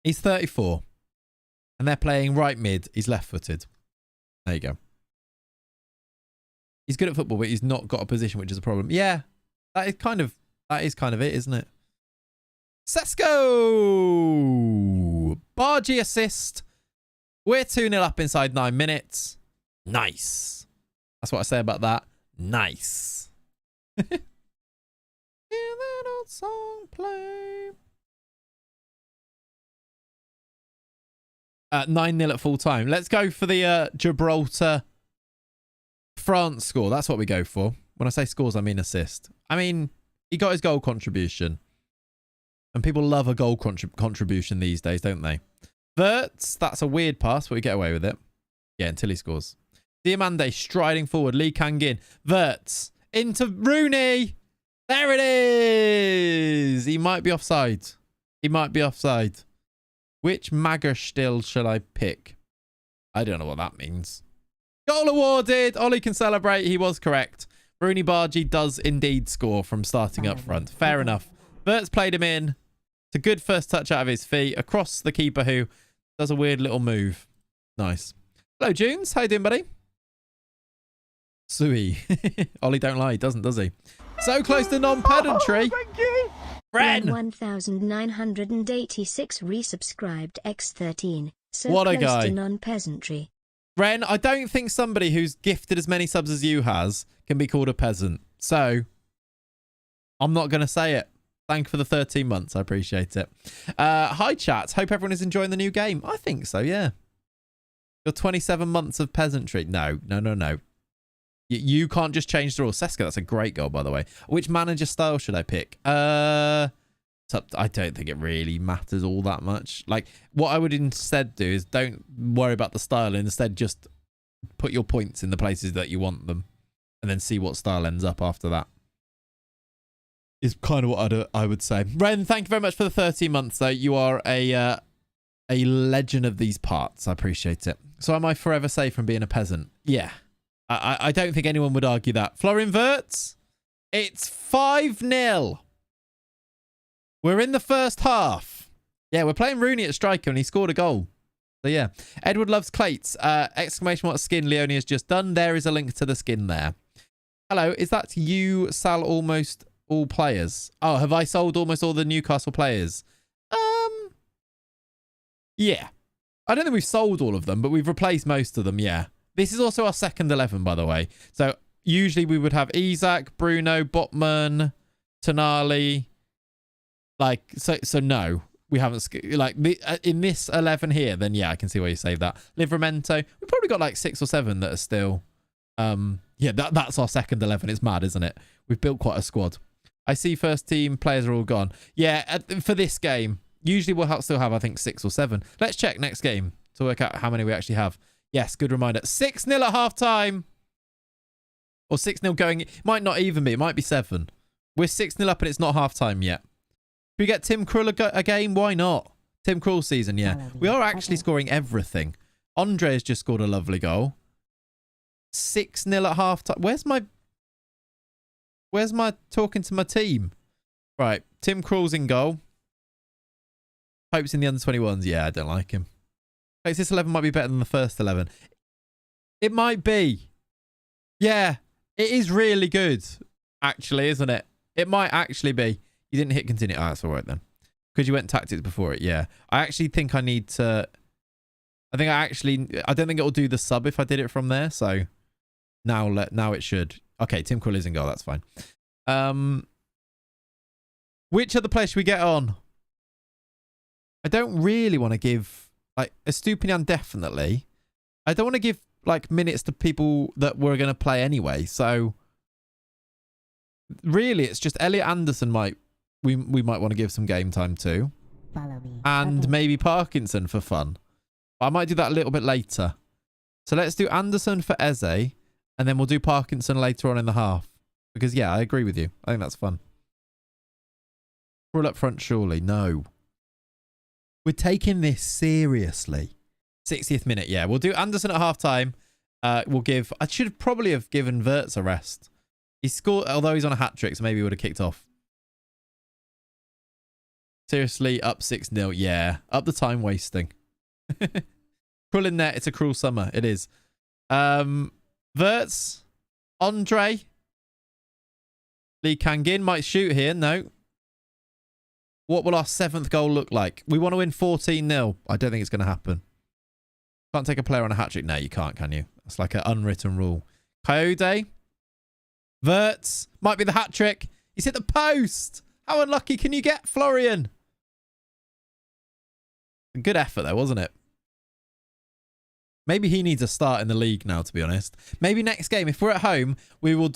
He's 34. And they're playing right mid. He's left-footed. There you go. He's good at football, but he's not got a position, which is a problem. Yeah. That is kind of it, isn't it? Sesko! Bargy assist. We're 2-0 up inside 9 minutes. Nice. That's what I say about that. Nice. Hear that old song play. 9-0 at full time. Let's go for the Gibraltar France score. That's what we go for. When I say scores, I mean assist. I mean, he got his goal contribution. And people love a goal contribution these days, don't they? Wirtz, that's a weird pass, but we get away with it. Yeah, until he scores. Diamande striding forward. Lee Kangin. Wirtz into Rooney. There it is. He might be offside. He might be offside. Which Magger still shall I pick? I don't know what that means. Goal awarded. Ollie can celebrate. He was correct. Rooney Bargy does indeed score from starting up front. Fair enough. Wirtz played him in. It's a good first touch out of his feet across the keeper who does a weird little move. Nice. Hello, Junes. How you doing, buddy? Sui. Ollie don't lie, doesn't, does he? So close to non-pedantry. Thank you. Ren! 1986 resubscribed X13. So What a close guy. to non-peasantry. Ren, I don't think somebody who's gifted as many subs as you has can be called a peasant. So, I'm not going to say it. Thank you for the 13 months. I appreciate it. Hi, chat. Hope everyone is enjoying the new game. I think so, yeah. Your 27 months of peasantry. No. You can't just change the rules. Seska, that's a great goal, by the way. Which manager style should I pick? I don't think it really matters all that much. Like, what I would instead do is don't worry about the style. Instead, just put your points in the places that you want them. And then see what style ends up after that. Is kind of what I would say. Ren, thank you very much for the 13 months, though. You are a legend of these parts. I appreciate it. So am I forever safe from being a peasant? Yeah. I don't think anyone would argue that. Florian Wirtz, it's 5-0. We're in the first half. Yeah, we're playing Rooney at striker and he scored a goal. So yeah. Edward loves Clayts. Exclamation what a skin Leonie has just done. There is a link to the skin there. Hello, is that you, Sal, almost all players. Oh, have I sold almost all the Newcastle players? Yeah. I don't think we've sold all of them, but we've replaced most of them, yeah. This is also our second 11, by the way. So usually we would have Isak, Bruno, Botman, Tonali. Like, so no, we haven't. Like, in this 11 here, then yeah, I can see why you save that. Livramento, we've probably got like 6 or 7 that are still... yeah, that's our second 11. It's mad, isn't it? We've built quite a squad. I see first team players are all gone. Yeah, for this game... Usually we'll still have, I think, 6 or 7. Let's check next game to work out how many we actually have. Yes, good reminder. 6-0 at half-time. Or 6-0 going. It might not even be. It might be 7. We're 6-0 up and it's not half-time yet. Can we get Tim Krul a game? Why not? Tim Krul season, yeah. We are actually scoring everything. Andre has just scored a lovely goal. 6-0 at half-time. Where's my talking to my team? Right, Tim Krul's in goal. Hope's in the under-21s. Yeah, I don't like him. This 11 might be better than the first 11. It might be. Yeah, it is really good, actually, isn't it? It might actually be. You didn't hit continue. Oh, that's all right then. Because you went tactics before it, yeah. I actually think I need to... I don't think it'll do the sub if I did it from there, so... Now it should. Okay, Tim Krul is in goal, that's fine. Which other player should we get on? I don't really want to give, like, Estupinian definitely. I don't want to give, like, minutes to people that we're going to play anyway. So, really, it's just Elliot Anderson we might want to give some game time to. Follow me. And Okay. maybe Parkinson for fun. I might do that a little bit later. So, let's do Anderson for Eze. And then we'll do Parkinson later on in the half. Because, yeah, I agree with you. I think that's fun. Roll up front, surely. No. We're taking this seriously. 60th minute, yeah. We'll do Anderson at half-time. We'll give... I should probably have given Wirtz a rest. He scored... Although he's on a hat-trick, so maybe he would have kicked off. Seriously, up 6-0. Yeah. Up the time wasting. Krul in there. It's a cruel summer. It is. Wirtz. Andre. Lee Kangin might shoot here. No. What will our 7th goal look like? We want to win 14-0. I don't think it's going to happen. Can't take a player on a hat-trick. No, you can't, can you? That's like an unwritten rule. Coyote. Wirtz. Might be the hat-trick. He's hit the post. How unlucky can you get, Florian? A good effort, though, wasn't it? Maybe he needs a start in the league now, to be honest. Maybe next game, if we're at home, we'll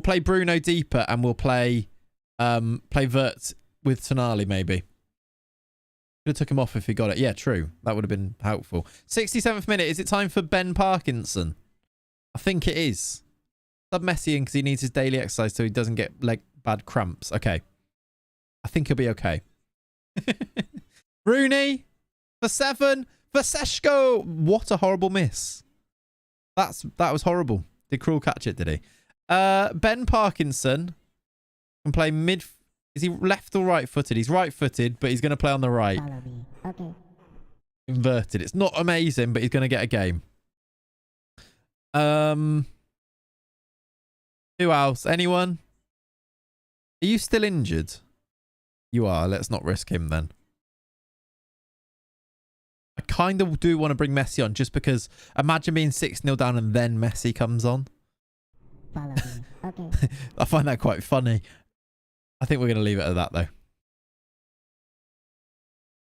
play Bruno deeper and we'll play Wirtz with Tonali, maybe. Could have took him off if he got it. Yeah, true. That would have been helpful. 67th minute. Is it time for Ben Parkinson? I think it is. Sub Messi in because he needs his daily exercise so he doesn't get bad cramps. Okay. I think he'll be okay. Rooney for 7. For Seshko. What a horrible miss. That was horrible. Did Krul catch it, did he? Ben Parkinson can play mid... Is he left or right-footed? He's right-footed, but he's going to play on the right. Follow me. Okay. Inverted. It's not amazing, but he's going to get a game. Who else? Anyone? Are you still injured? You are. Let's not risk him then. I kind of do want to bring Messi on just because imagine being 6-0 down and then Messi comes on. Follow me. Okay. I find that quite funny. I think we're going to leave it at that, though.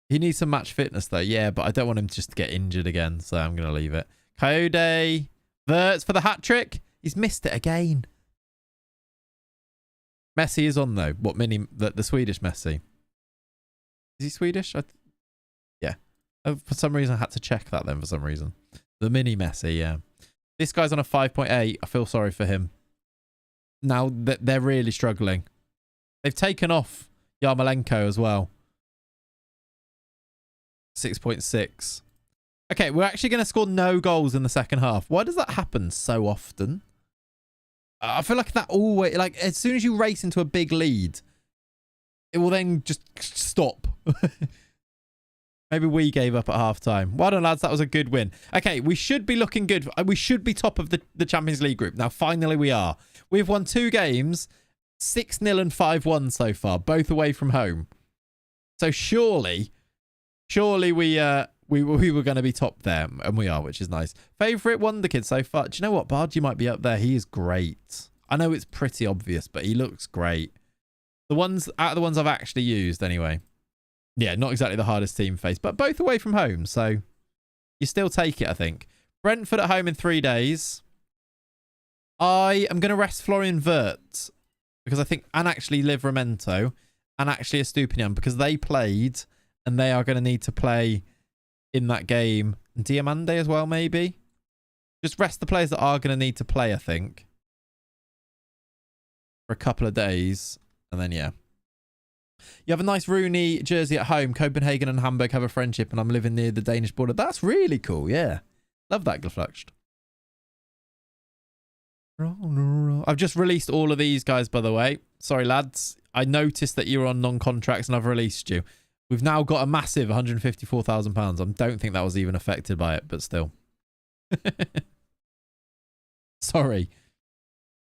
He needs some match fitness, though. Yeah, but I don't want him just to get injured again, so I'm going to leave it. Coyote. Wirtz for the hat-trick. He's missed it again. Messi is on, though. What, the Swedish Messi? Is he Swedish? Yeah. Oh, for some reason, I had to check that then, for some reason. The mini Messi, yeah. This guy's on a 5.8. I feel sorry for him. Now, they're really struggling. They've taken off Yarmolenko as well. 6.6. Okay, we're actually going to score no goals in the second half. Why does that happen so often? I feel like that always... Like, as soon as you race into a big lead, it will then just stop. Maybe we gave up at half-time. Well done, lads. That was a good win. Okay, we should be looking good. We should be top of the Champions League group. Now, finally, we are. We've won 2 games... 6-0 and 5-1 so far, both away from home. So surely we were going to be top there, and we are, which is nice. Favourite Wonder Kid so far? Do you know what? Bargy might be up there. He is great. I know it's pretty obvious, but he looks great. The ones out of the ones I've actually used, anyway. Yeah, not exactly the hardest team face, but both away from home, so you still take it, I think. Brentford at home in 3 days. I am going to rest Florian Wirtz because I think, and actually Livramento, and actually Estupinian, because they played, and they are going to need to play in that game. Diamande as well, maybe. Just rest the players that are going to need to play, I think, for a couple of days, and then yeah. You have a nice Rooney jersey at home. Copenhagen and Hamburg have a friendship, and I'm living near the Danish border. That's really cool, yeah. Love that, Glafluxed. I've just released all of these guys, by the way. Sorry, lads. I noticed that you were on non-contracts, and I've released you. We've now got a massive £154,000. I don't think that was even affected by it, but still. Sorry.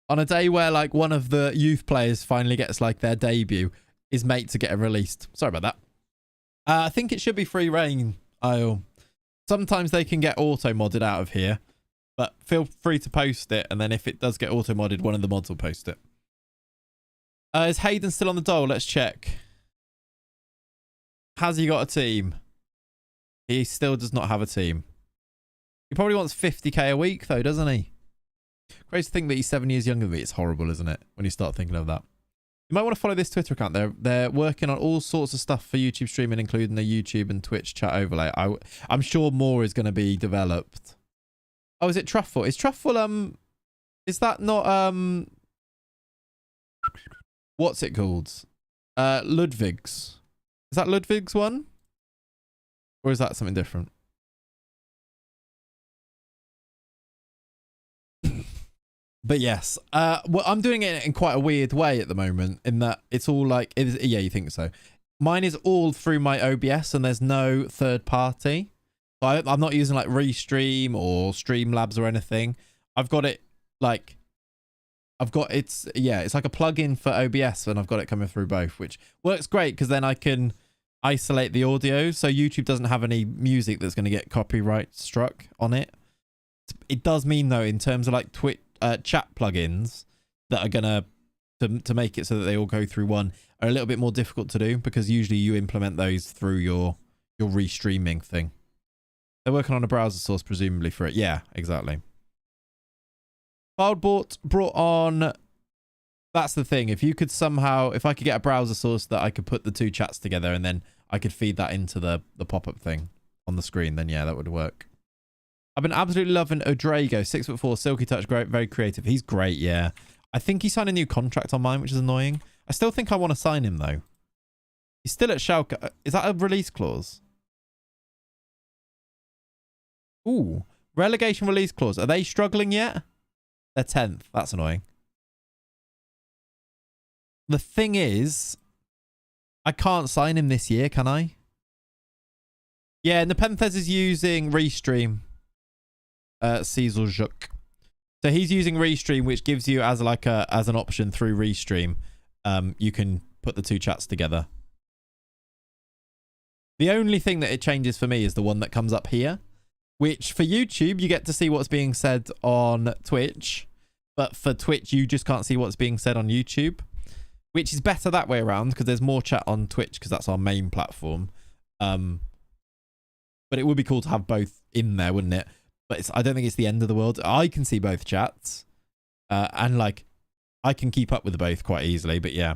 On a day where, like, one of the youth players finally gets, like, their debut, is mate to get it released. Sorry about that. I think it should be free reign, I'll. Sometimes they can get auto-modded out of here, but feel free to post it, and then if it does get auto-modded, one of the mods will post it. Is Hayden still on the dole? Let's check. Has he got a team? He still does not have a team. He probably wants 50k a week, though, doesn't he? Crazy to think that he's 7 years younger than me. It's horrible, isn't it? When you start thinking of that. You might want to follow this Twitter account. They're working on all sorts of stuff for YouTube streaming, including the YouTube and Twitch chat overlay. I'm sure more is going to be developed. Oh, is it Truffle? Is Truffle, is that not, what's it called? Ludwig's. Is that Ludwig's one? Or is that something different? But yes, well, I'm doing it in quite a weird way at the moment, in that it's all like, yeah, you think so. Mine is all through my OBS, and there's no third party. I'm not using like Restream or Streamlabs or anything. I've got it like, it's like a plugin for OBS, and I've got it coming through both, which works great because then I can isolate the audio, so YouTube doesn't have any music that's going to get copyright struck on it. It does mean though, in terms of like Twitch, chat plugins that are gonna to make it so that they all go through one are a little bit more difficult to do, because usually you implement those through your restreaming thing. They're working on a browser source presumably for it. Yeah, exactly. Brought on. That's the thing. If you could somehow, if I could get a browser source that I could put the two chats together, and then I could feed that into the pop-up thing on the screen, then yeah, that would work. I've been absolutely loving Odrago, 6'4", silky touch, great, very creative. He's great, yeah. I think he signed a new contract on mine, which is annoying. I still think I want to sign him, though. He's still at Schalke. Is that a release clause? Ooh, relegation release clause. Are they struggling yet? They're 10th. That's annoying. The thing is, I can't sign him this year, can I? Yeah, and the Nepenthes is using Restream. Ceciljuk. So he's using Restream, which gives you as an option through Restream, you can put the two chats together. The only thing that it changes for me is the one that comes up here, which for YouTube you get to see what's being said on Twitch, but for Twitch you just can't see what's being said on YouTube, which is better that way around because there's more chat on Twitch because that's our main platform. But it would be cool to have both in there, wouldn't it? But I don't think it's the end of the world. I can see both chats. And like, I can keep up with both quite easily. But yeah.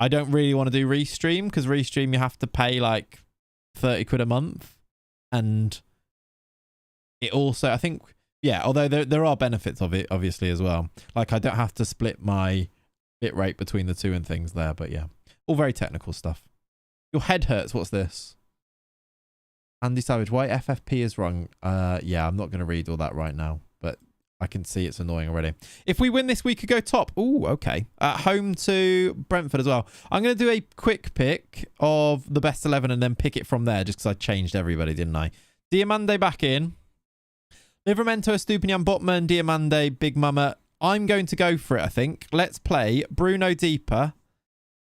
I don't really want to do Restream, because Restream you have to pay like 30 quid a month. And it also, I think, yeah, although there are benefits of it, obviously, as well. Like, I don't have to split my bitrate between the two and things there. But yeah, all very technical stuff. Your head hurts. What's this? Andy Savage, why FFP is wrong? Yeah, I'm not going to read all that right now, but I can see it's annoying already. If we win this, we could go top. Ooh, okay. At home to Brentford as well. I'm going to do a quick pick of the best 11 and then pick it from there, just because I changed everybody, didn't I? Diamande back in. Livramento, Estupinian, Botman, Diamande, Big Mama, I'm going to go for it, I think. Let's play Bruno deeper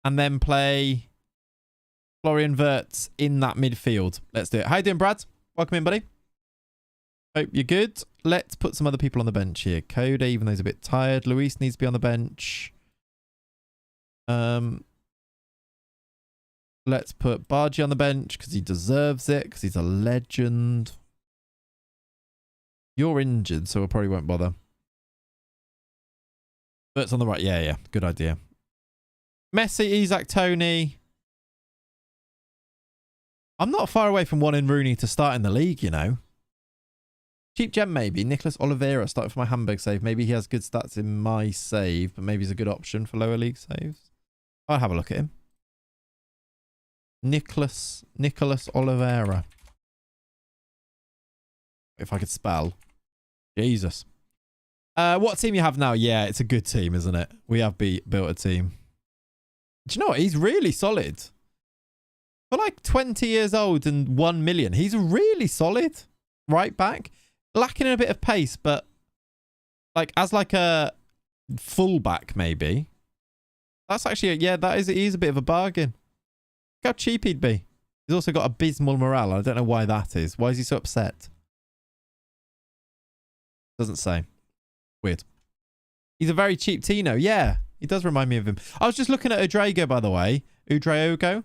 and then play Florian Wirtz in that midfield. Let's do it. How you doing, Brad? Welcome in, buddy. Hope you're good. Let's put some other people on the bench here. Coda, even though he's a bit tired. Luis needs to be on the bench. Let's put Bargy on the bench because he deserves it, because he's a legend. You're injured, so I probably won't bother. Wirtz on the right. Yeah, yeah. Good idea. Messi, Isak, Tony. I'm not far away from wanting Rooney to start in the league, you know. Cheap gem, maybe. Nicholas Oliveira started for my Hamburg save. Maybe he has good stats in my save, but maybe he's a good option for lower league saves. I'll have a look at him. Nicholas Oliveira. If I could spell. Jesus. What team you have now? Yeah, it's a good team, isn't it? We have built a team. Do you know what? He's really solid. For like 20 years old and 1 million, he's really solid right back. Lacking in a bit of pace, but like as like a fullback maybe. That's actually, yeah, he's a bit of a bargain. Look how cheap he'd be. He's also got abysmal morale. I don't know why that is. Why is he so upset? Doesn't say. Weird. He's a very cheap Tino. Yeah, he does remind me of him. I was just looking at Udrago, by the way. Udraogo.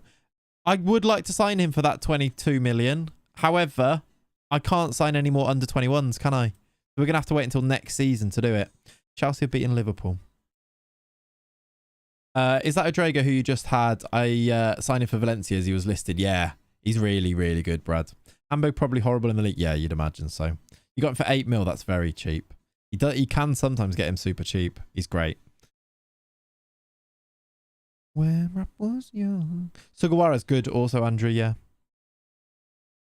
I would like to sign him for that 22 million. However, I can't sign any more under 21s, can I? We're going to have to wait until next season to do it. Chelsea have beaten Liverpool. Is that Udrago who you just had? I signed him for Valencia as he was listed. Yeah, he's really, really good, Brad. Hamburg probably horrible in the league. Yeah, you'd imagine so. You got him for 8 mil. That's very cheap. He can sometimes get him super cheap. He's great. Where I was young. Sugawara's good also, Andrew, yeah.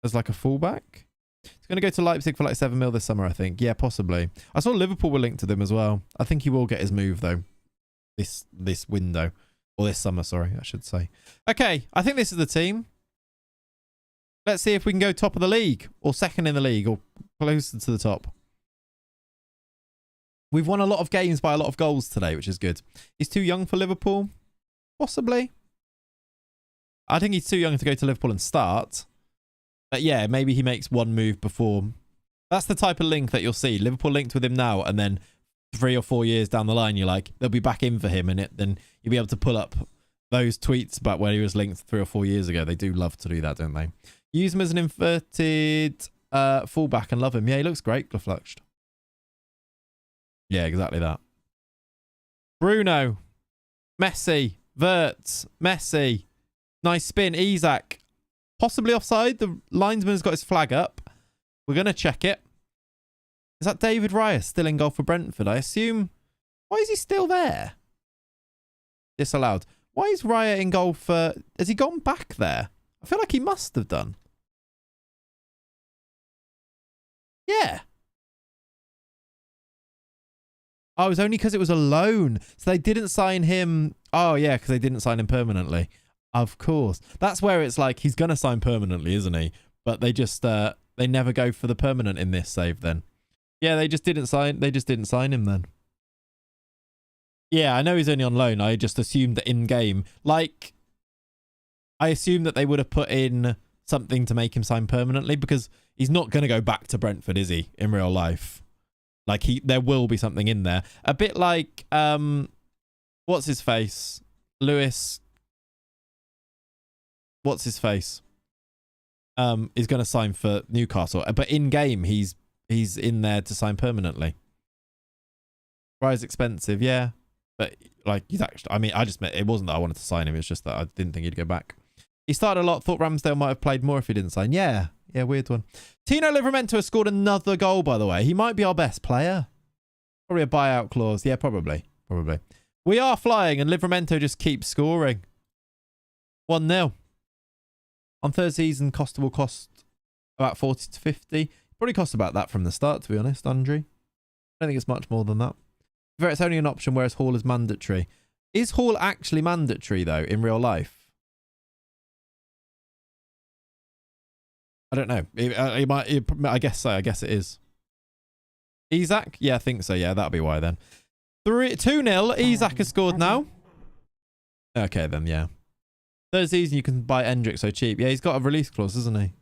As like a fullback. He's going to go to Leipzig for like 7 mil this summer, I think. Yeah, possibly. I saw Liverpool were linked to them as well. I think he will get his move, though. This window. Or this summer, sorry, I should say. Okay, I think this is the team. Let's see if we can go top of the league. Or second in the league. Or closer to the top. We've won a lot of games by a lot of goals today, which is good. He's too young for Liverpool. Possibly. I think he's too young to go to Liverpool and start. But yeah, maybe he makes one move before. That's the type of link that you'll see. Liverpool linked with him now, and then 3 or 4 years down the line, you're like, they'll be back in for him, and then you'll be able to pull up those tweets about where he was linked 3 or 4 years ago. They do love to do that, don't they? Use him as an inverted fullback and love him. Yeah, he looks great, Glafluxed. Yeah, exactly that. Bruno. Messi. Wirtz. Messi. Nice spin. Isak. Possibly offside. The linesman's got his flag up. We're going to check it. Is that David Raya still in goal for Brentford? I assume. Why is he still there? Disallowed. Why is Raya in goal for... Has he gone back there? I feel like he must have done. Yeah. Oh, it was only because it was a loan. So they didn't sign him. Oh, yeah, because they didn't sign him permanently. Of course. That's where it's like he's going to sign permanently, isn't he? But they just, they never go for the permanent in this save then. Yeah, they just didn't sign him then. Yeah, I know he's only on loan. I just assumed that in game, like, I assumed that they would have put in something to make him sign permanently because he's not going to go back to Brentford, is he, in real life? Like, there will be something in there. A bit like, what's his face? Lewis. What's his face? Is going to sign for Newcastle. But in game, he's in there to sign permanently. Rise expensive, yeah. But, like, he's actually... I mean, I just meant... It wasn't that I wanted to sign him. It's just that I didn't think he'd go back. He started a lot. Thought Ramsdale might have played more if he didn't sign. Yeah. Yeah, weird one. Tino Livramento has scored another goal, by the way. He might be our best player. Probably a buyout clause. Yeah, probably. Probably. We are flying, and Livramento just keeps scoring. 1-0. On Thursday season, Costa will cost about 40 to 50. Probably cost about that from the start, to be honest, Andre. I don't think it's much more than that. It's only an option, whereas Hall is mandatory. Is Hall actually mandatory, though, in real life? I don't know. I guess so. I guess it is. Isak? Yeah, I think so. Yeah, that'll be why then. 2-0. Isak has scored now. Okay, then, yeah. Third season, you can buy Endrick so cheap. Yeah, he's got a release clause, doesn't he?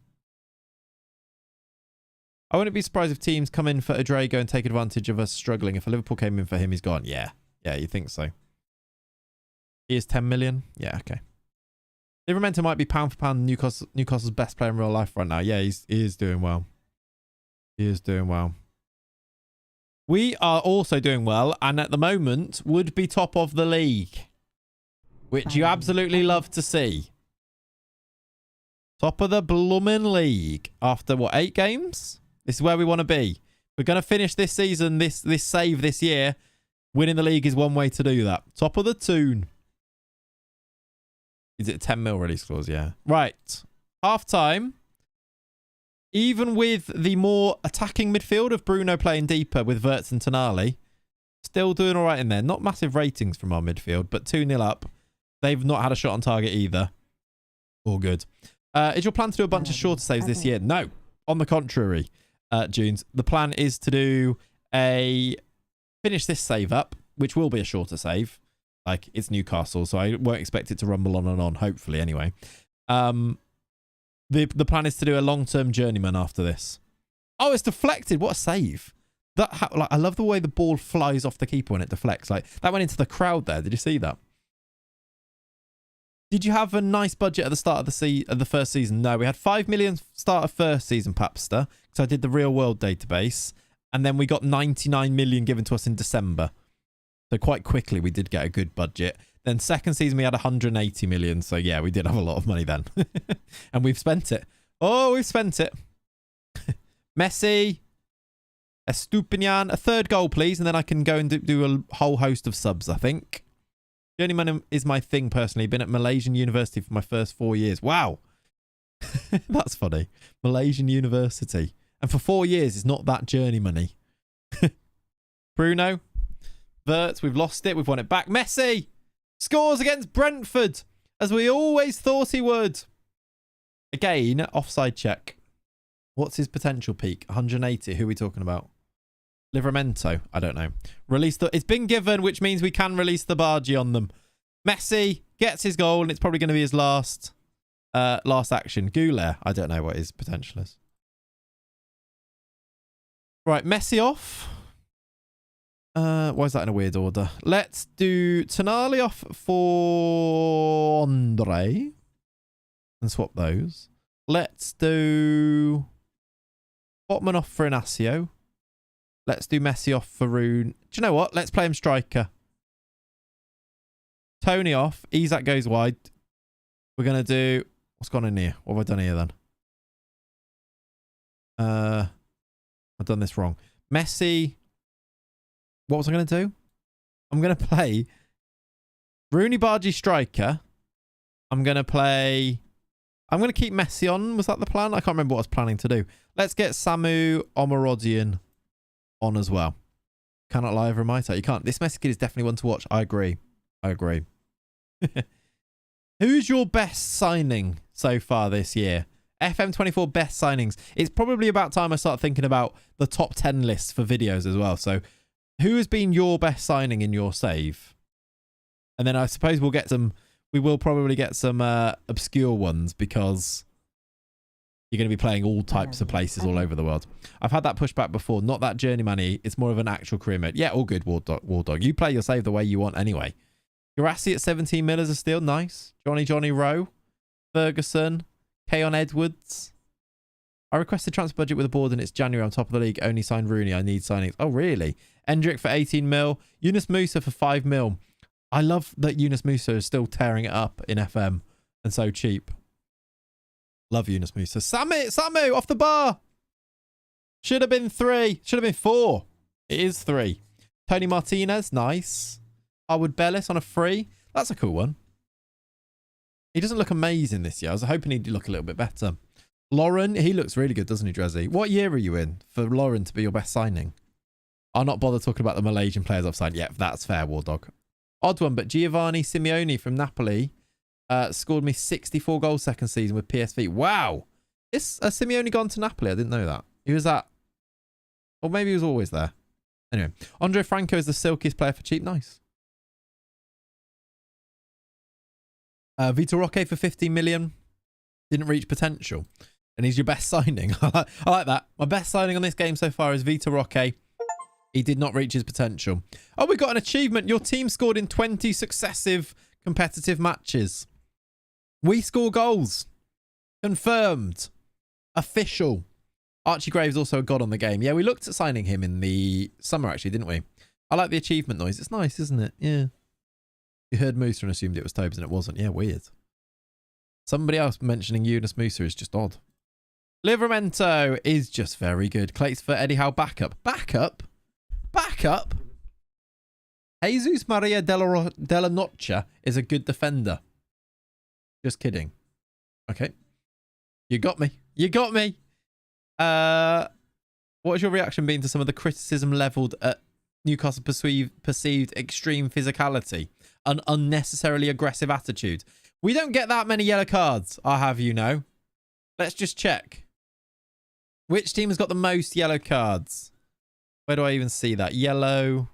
I wouldn't be surprised if teams come in for Adrego and take advantage of us struggling. If a Liverpool came in for him, he's gone. Yeah. Yeah, you think so. He is 10 million? Yeah, okay. Livramento might be pound for pound Newcastle's best player in real life right now. Yeah, he is doing well. He is doing well. We are also doing well, and at the moment would be top of the league, which you absolutely love to see. Top of the blooming league after, what, 8 games? This is where we want to be. We're going to finish this season, this save this year. Winning the league is one way to do that. Top of the tune. Is it a 10 mil release clause? Yeah. Right. Half time. Even with the more attacking midfield of Bruno playing deeper with Wirtz and Tonali, still doing all right in there. Not massive ratings from our midfield, but 2-0 up. They've not had a shot on target either. All good. Is your plan to do a bunch of shorter saves this year? No. On the contrary, Junes. The plan is to finish this save up, which will be a shorter save. Like, it's Newcastle, so I won't expect it to rumble on and on, hopefully, anyway. The plan is to do a long-term journeyman after this. Oh, it's deflected. What a save. I love the way the ball flies off the keeper when it deflects. Like, that went into the crowd there. Did you see that? Did you have a nice budget at the start of the first season? No, we had 5 million start of first season, Papster, because I did the real world database. And then we got 99 million given to us in December. So quite quickly, we did get a good budget. Then second season, we had 180 million. So yeah, we did have a lot of money then. And we've spent it. Oh, we've spent it. Messi. Estupinian. A third goal, please. And then I can go and do a whole host of subs, I think. Journeyman is my thing, personally. Been at Malaysian University for my first 4 years. Wow. That's funny. Malaysian University. And for 4 years, it's not that journey money. Bruno. Wirtz, we've lost it. We've won it back. Messi scores against Brentford, as we always thought he would. Again, offside check. What's his potential peak? 180. Who are we talking about? Livramento? I don't know. It's been given, which means we can release the bargee on them. Messi gets his goal, and it's probably going to be his last action. Goulet, I don't know what his potential is. Right, Messi off. Why is that in a weird order? Let's do Tonali off for Andre and swap those. Let's do Botman off for Inacio. Let's do Messi off for Rune. Do you know what? Let's play him striker. Tony off. Isak goes wide. We're going to do... What's gone in here? What have I done here then? I've done this wrong. Messi... What was I going to do? I'm going to play Rooney Bargee striker. I'm going to keep Messi on. Was that the plan? I can't remember what I was planning to do. Let's get Samu Omarodian on as well. Cannot lie over a Maita. You can't. This Messi kid is definitely one to watch. I agree. Who's your best signing so far this year? FM24 best signings. It's probably about time I start thinking about the top 10 lists for videos as well. So who has been your best signing in your save? And then I suppose we will probably get some obscure ones, because you're going to be playing all types of places all over the world. I've had that pushback before. Not that journeyman-y. It's more of an actual career mode. Yeah, all good, War Dog. You play your save the way you want anyway. Garassi at 17 mil as a steal. Nice. Johnny Rowe. Ferguson. Keon Edwards. I requested transfer budget with a board and it's January. I'm top of the league. Only signed Rooney. I need signings. Oh, really? Endrick for 18 mil. Yunus Musa for 5 mil. I love that Yunus Musa is still tearing it up in FM and so cheap. Love Yunus Musa. Samu off the bar. Should have been 3. Should have been 4. It is 3. Tony Martinez. Nice. Harwood Bellis on a free. That's a cool one. He doesn't look amazing this year. I was hoping he'd look a little bit better. Lauren, he looks really good, doesn't he, Drezzy? What year are you in for Lauren to be your best signing? I'll not bother talking about the Malaysian players I've signed. Yeah, that's fair, War Dog. Odd one, but Giovanni Simeone from Napoli scored me 64 goals second season with PSV. Wow. Is Simeone gone to Napoli? I didn't know that. He was at... Or maybe he was always there. Anyway, Andre Franco is the silkiest player for cheap. Nice. Vitor Roque for 15 million. Didn't reach potential. And he's your best signing. I like that. My best signing on this game so far is Vitor Roque. He did not reach his potential. Oh, we got an achievement. Your team scored in 20 successive competitive matches. We score goals. Confirmed. Official. Archie Graves also a god on the game. Yeah, we looked at signing him in the summer, actually, didn't we? I like the achievement noise. It's nice, isn't it? Yeah. You heard Musa and assumed it was Tobes and it wasn't. Yeah, weird. Somebody else mentioning Yunus Musa is just odd. Livramento is just very good. Clayts for Eddie Howe backup. Backup? Backup? Jesus Maria Della Noche is a good defender. Just kidding. Okay. You got me. You got me. What has your reaction been to some of the criticism levelled at Newcastle perceived extreme physicality, an unnecessarily aggressive attitude? We don't get that many yellow cards, I'll have you know. Let's just check. Which team has got the most yellow cards? Where do I even see that? Yellow.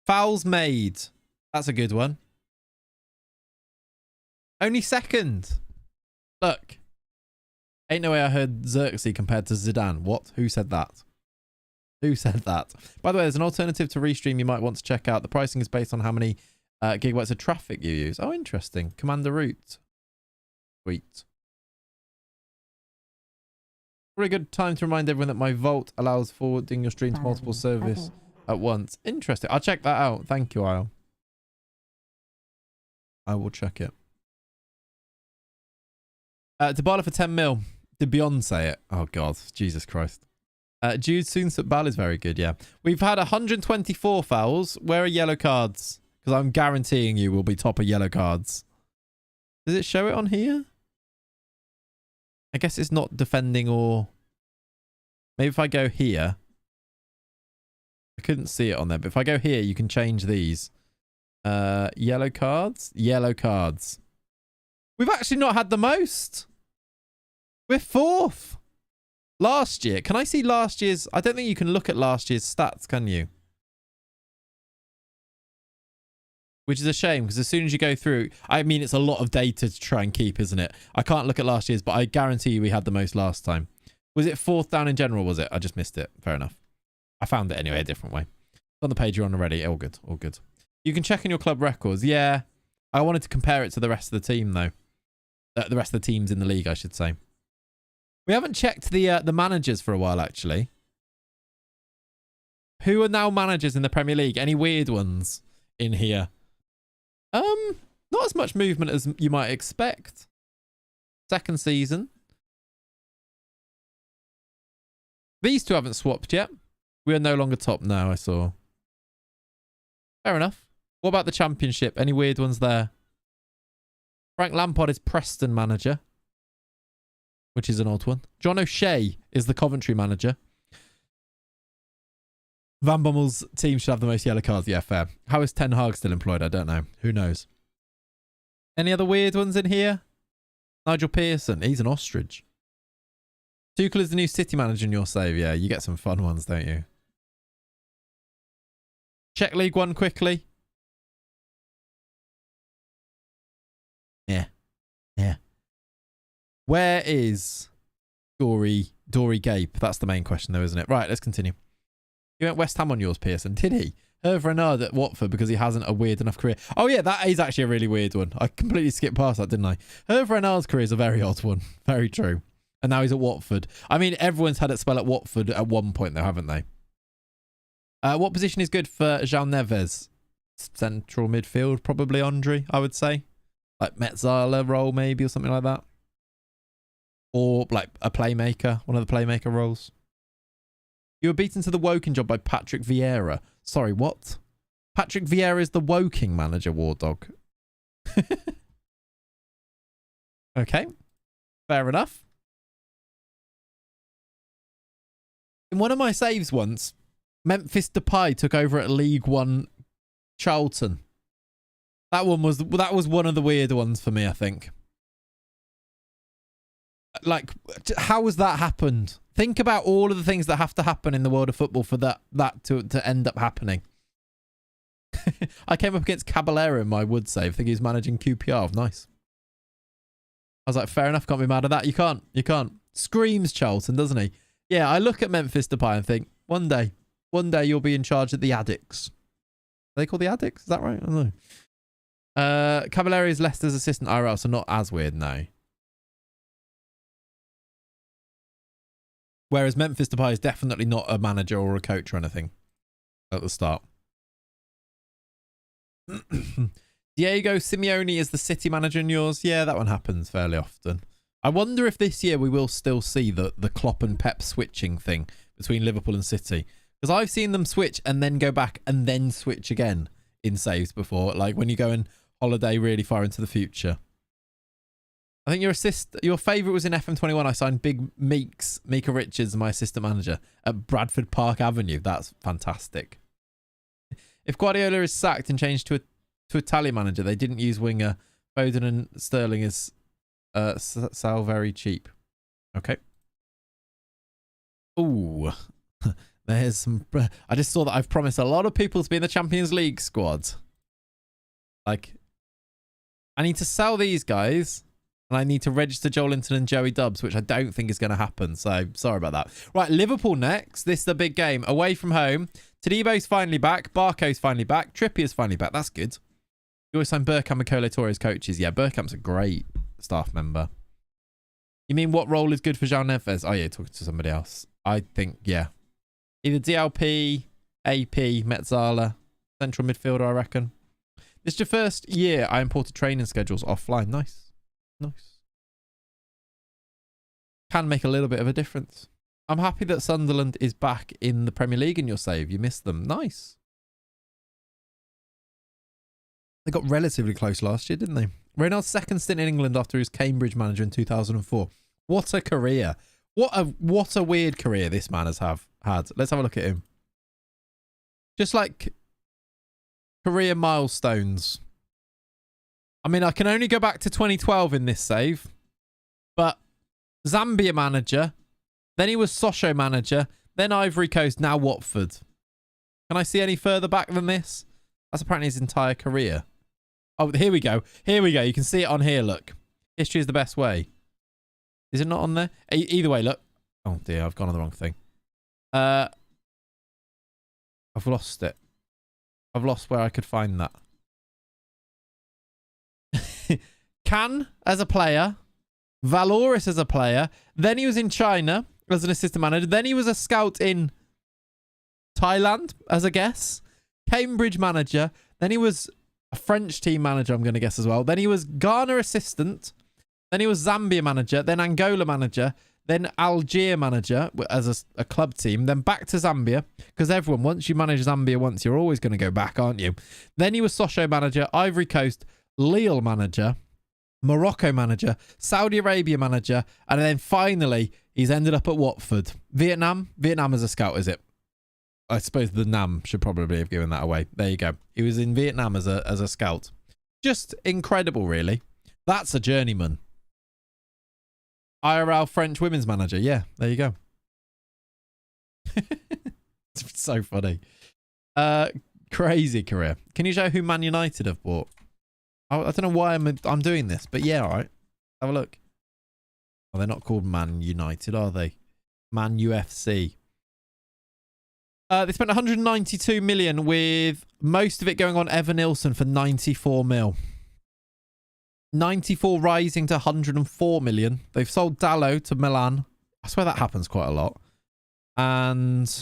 Fouls made. That's a good one. Only second. Look. Ain't no way I heard Xerxes compared to Zidane. What? Who said that? Who said that? By the way, there's an alternative to Restream you might want to check out. The pricing is based on how many gigabytes of traffic you use. Oh, interesting. Commander route. Sweet. Really good time to remind everyone that my Vault allows forwarding your stream to multiple servers at once. Interesting. I'll check that out. Thank you, Isle. I will check it. Dybala for 10 mil. Did Beyonce it? Oh, God. Jesus Christ. Jude Soonsup-Bal is very good, yeah. We've had 124 fouls. Where are yellow cards? Because I'm guaranteeing you will be top of yellow cards. Does it show it on here? I guess it's not defending or... Maybe if I go here... I couldn't see it on there, but if I go here, you can change these. Yellow cards? Yellow cards. We've actually not had the most. We're fourth. Last year. Can I see last year's... I don't think you can look at last year's stats, can you? Which is a shame, because as soon as you go through... I mean, it's a lot of data to try and keep, isn't it? I can't look at last year's, but I guarantee you we had the most last time. Was it fourth down in general, was it? I just missed it. Fair enough. I found it anyway, a different way. It's on the page you're on already. All good. All good. You can check in your club records. Yeah. I wanted to compare it to the rest of the team, though. The rest of the teams in the league, I should say. We haven't checked the managers for a while, actually. Who are now managers in the Premier League? Any weird ones in here? Not as much movement as you might expect. Second season. These two haven't swapped yet. We are no longer top now, I saw. Fair enough. What about the Championship? Any weird ones there? Frank Lampard is Preston manager, which is an odd one. John O'Shea is the Coventry manager. Van Bommel's team should have the most yellow cards. Yeah, fair. How is Ten Hag still employed? I don't know. Who knows? Any other weird ones in here? Nigel Pearson. He's an ostrich. Tuchel is the new City manager in your save. Yeah, you get some fun ones, don't you? Check League One quickly. Yeah. Yeah. Where is Dory Gape? That's the main question, though, isn't it? Right, let's continue. You went West Ham on yours, Pearson. Did he? Hervé Renard at Watford because he hasn't a weird enough career. Oh, yeah, that is actually a really weird one. I completely skipped past that, didn't I? Hervé Renard's career is a very odd one. Very true. And now he's at Watford. I mean, everyone's had it spell at Watford at one point, though, haven't they? What position is good for João Neves? Central midfield, probably, Andre, I would say. Like Metzala role, maybe, or something like that. Or like a playmaker, one of the playmaker roles. You were beaten to the Woking job by Patrick Vieira. Sorry, what? Patrick Vieira is the Woking manager, War Dog. Okay. Fair enough. In one of my saves once, Memphis Depay took over at League One Charlton. That was one of the weird ones for me, I think. Like, how has that happened? Think about all of the things that have to happen in the world of football for that to end up happening. I came up against Caballero in my wood save. I think he's managing QPR. Nice. I was like, fair enough. Can't be mad at that. You can't. You can't. Screams Charlton, doesn't he? Yeah, I look at Memphis Depay and think, one day you'll be in charge of the Addicts. Are they called the Addicts? Is that right? I don't know. Caballero is Leicester's assistant IRL, so not as weird, no. Whereas Memphis Depay is definitely not a manager or a coach or anything at the start. Diego Simeone is the City manager in yours. Yeah, that one happens fairly often. I wonder if this year we will still see the Klopp and Pep switching thing between Liverpool and City. Because I've seen them switch and then go back and then switch again in saves before. Like when you go on holiday really far into the future. I think your favourite was in FM21. I signed Big Mika Richards, my assistant manager, at Bradford Park Avenue. That's fantastic. If Guardiola is sacked and changed to Italian manager, they didn't use winger. Foden and Sterling is sell very cheap. Okay. Ooh. There's some... I just saw that I've promised a lot of people to be in the Champions League squad. Like, I need to sell these guys. And I need to register Joelinton and Joey Dubs, which I don't think is going to happen. So, sorry about that. Right, Liverpool next. This is the big game. Away from home. Tadebo's finally back. Barco's finally back. Trippier's finally back. That's good. You always sign Bergkamp and Kolo Torre as coaches. Yeah, Bergkamp's a great staff member. You mean what role is good for João Neves? Oh, yeah, talking to somebody else. I think, yeah. Either DLP, AP, Metzala, central midfielder, I reckon. This is your first year I imported training schedules offline. Nice. Nice. Can make a little bit of a difference. I'm happy that Sunderland is back in the Premier League in your save. You missed them. Nice. They got relatively close last year, didn't they? Reynolds' second stint in England after he was Cambridge manager in 2004. What a career. What a weird career this man has had. Let's have a look at him. Just like career milestones. I mean, I can only go back to 2012 in this save, but Zambia manager, then he was Sochaux manager, then Ivory Coast, now Watford. Can I see any further back than this? That's apparently his entire career. Oh, here we go. Here we go. You can see it on here, look. History is the best way. Is it not on there? Either way, look. Oh dear, I've gone on the wrong thing. I've lost it. I've lost where I could find that. Can as a player, Valoris as a player, then he was in China as an assistant manager, then he was a scout in Thailand as a guess, Cambridge manager, then he was a French team manager, I'm going to guess as well, then he was Ghana assistant, then he was Zambia manager, then Angola manager, then Algiers manager as a club team, then back to Zambia, because everyone, once you manage Zambia once, you're always going to go back, aren't you? Then he was Sochaux manager, Ivory Coast, Lille manager, Morocco manager, Saudi Arabia manager, and then finally he's ended up at Watford. Vietnam as a scout, is it? I suppose the Nam should probably have given that away. There you go. He was in Vietnam as a scout. Just incredible, really. That's a journeyman. IRL French women's manager. Yeah, there you go. It's so funny. Crazy career. Can you show who Man United have bought? I don't know why I'm doing this, but yeah, all right. Have a look. Oh, they're not called Man United, are they? Man UFC. They spent 192 million, with most of it going on Evan Nilsson for 94 mil. 94 rising to 104 million. They've sold Dallo to Milan. I swear that happens quite a lot. And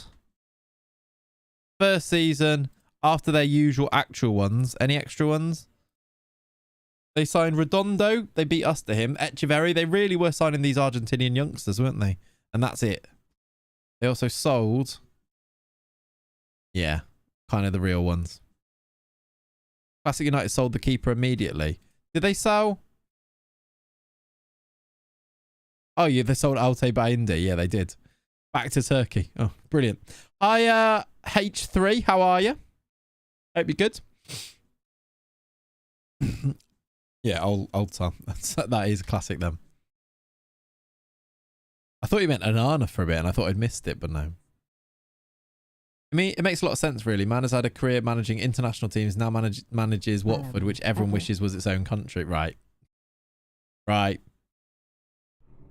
first season, after their usual actual ones, any extra ones? They signed Redondo. They beat us to him. Echeverri. They really were signing these Argentinian youngsters, weren't they? And that's it. They also sold... yeah, kind of the real ones. Classic United sold the keeper immediately. Did they sell? Oh, yeah, they sold Altay Bayindi. Yeah, they did. Back to Turkey. Oh, brilliant. Hi, H3. How are you? Hope you're good. Yeah, old time. That is a classic then. I thought you meant Anana for a bit, and I thought I'd missed it, but no. I mean, it makes a lot of sense, really. Man has had a career managing international teams, now manages Watford, which everyone wishes was its own country. Right. Right.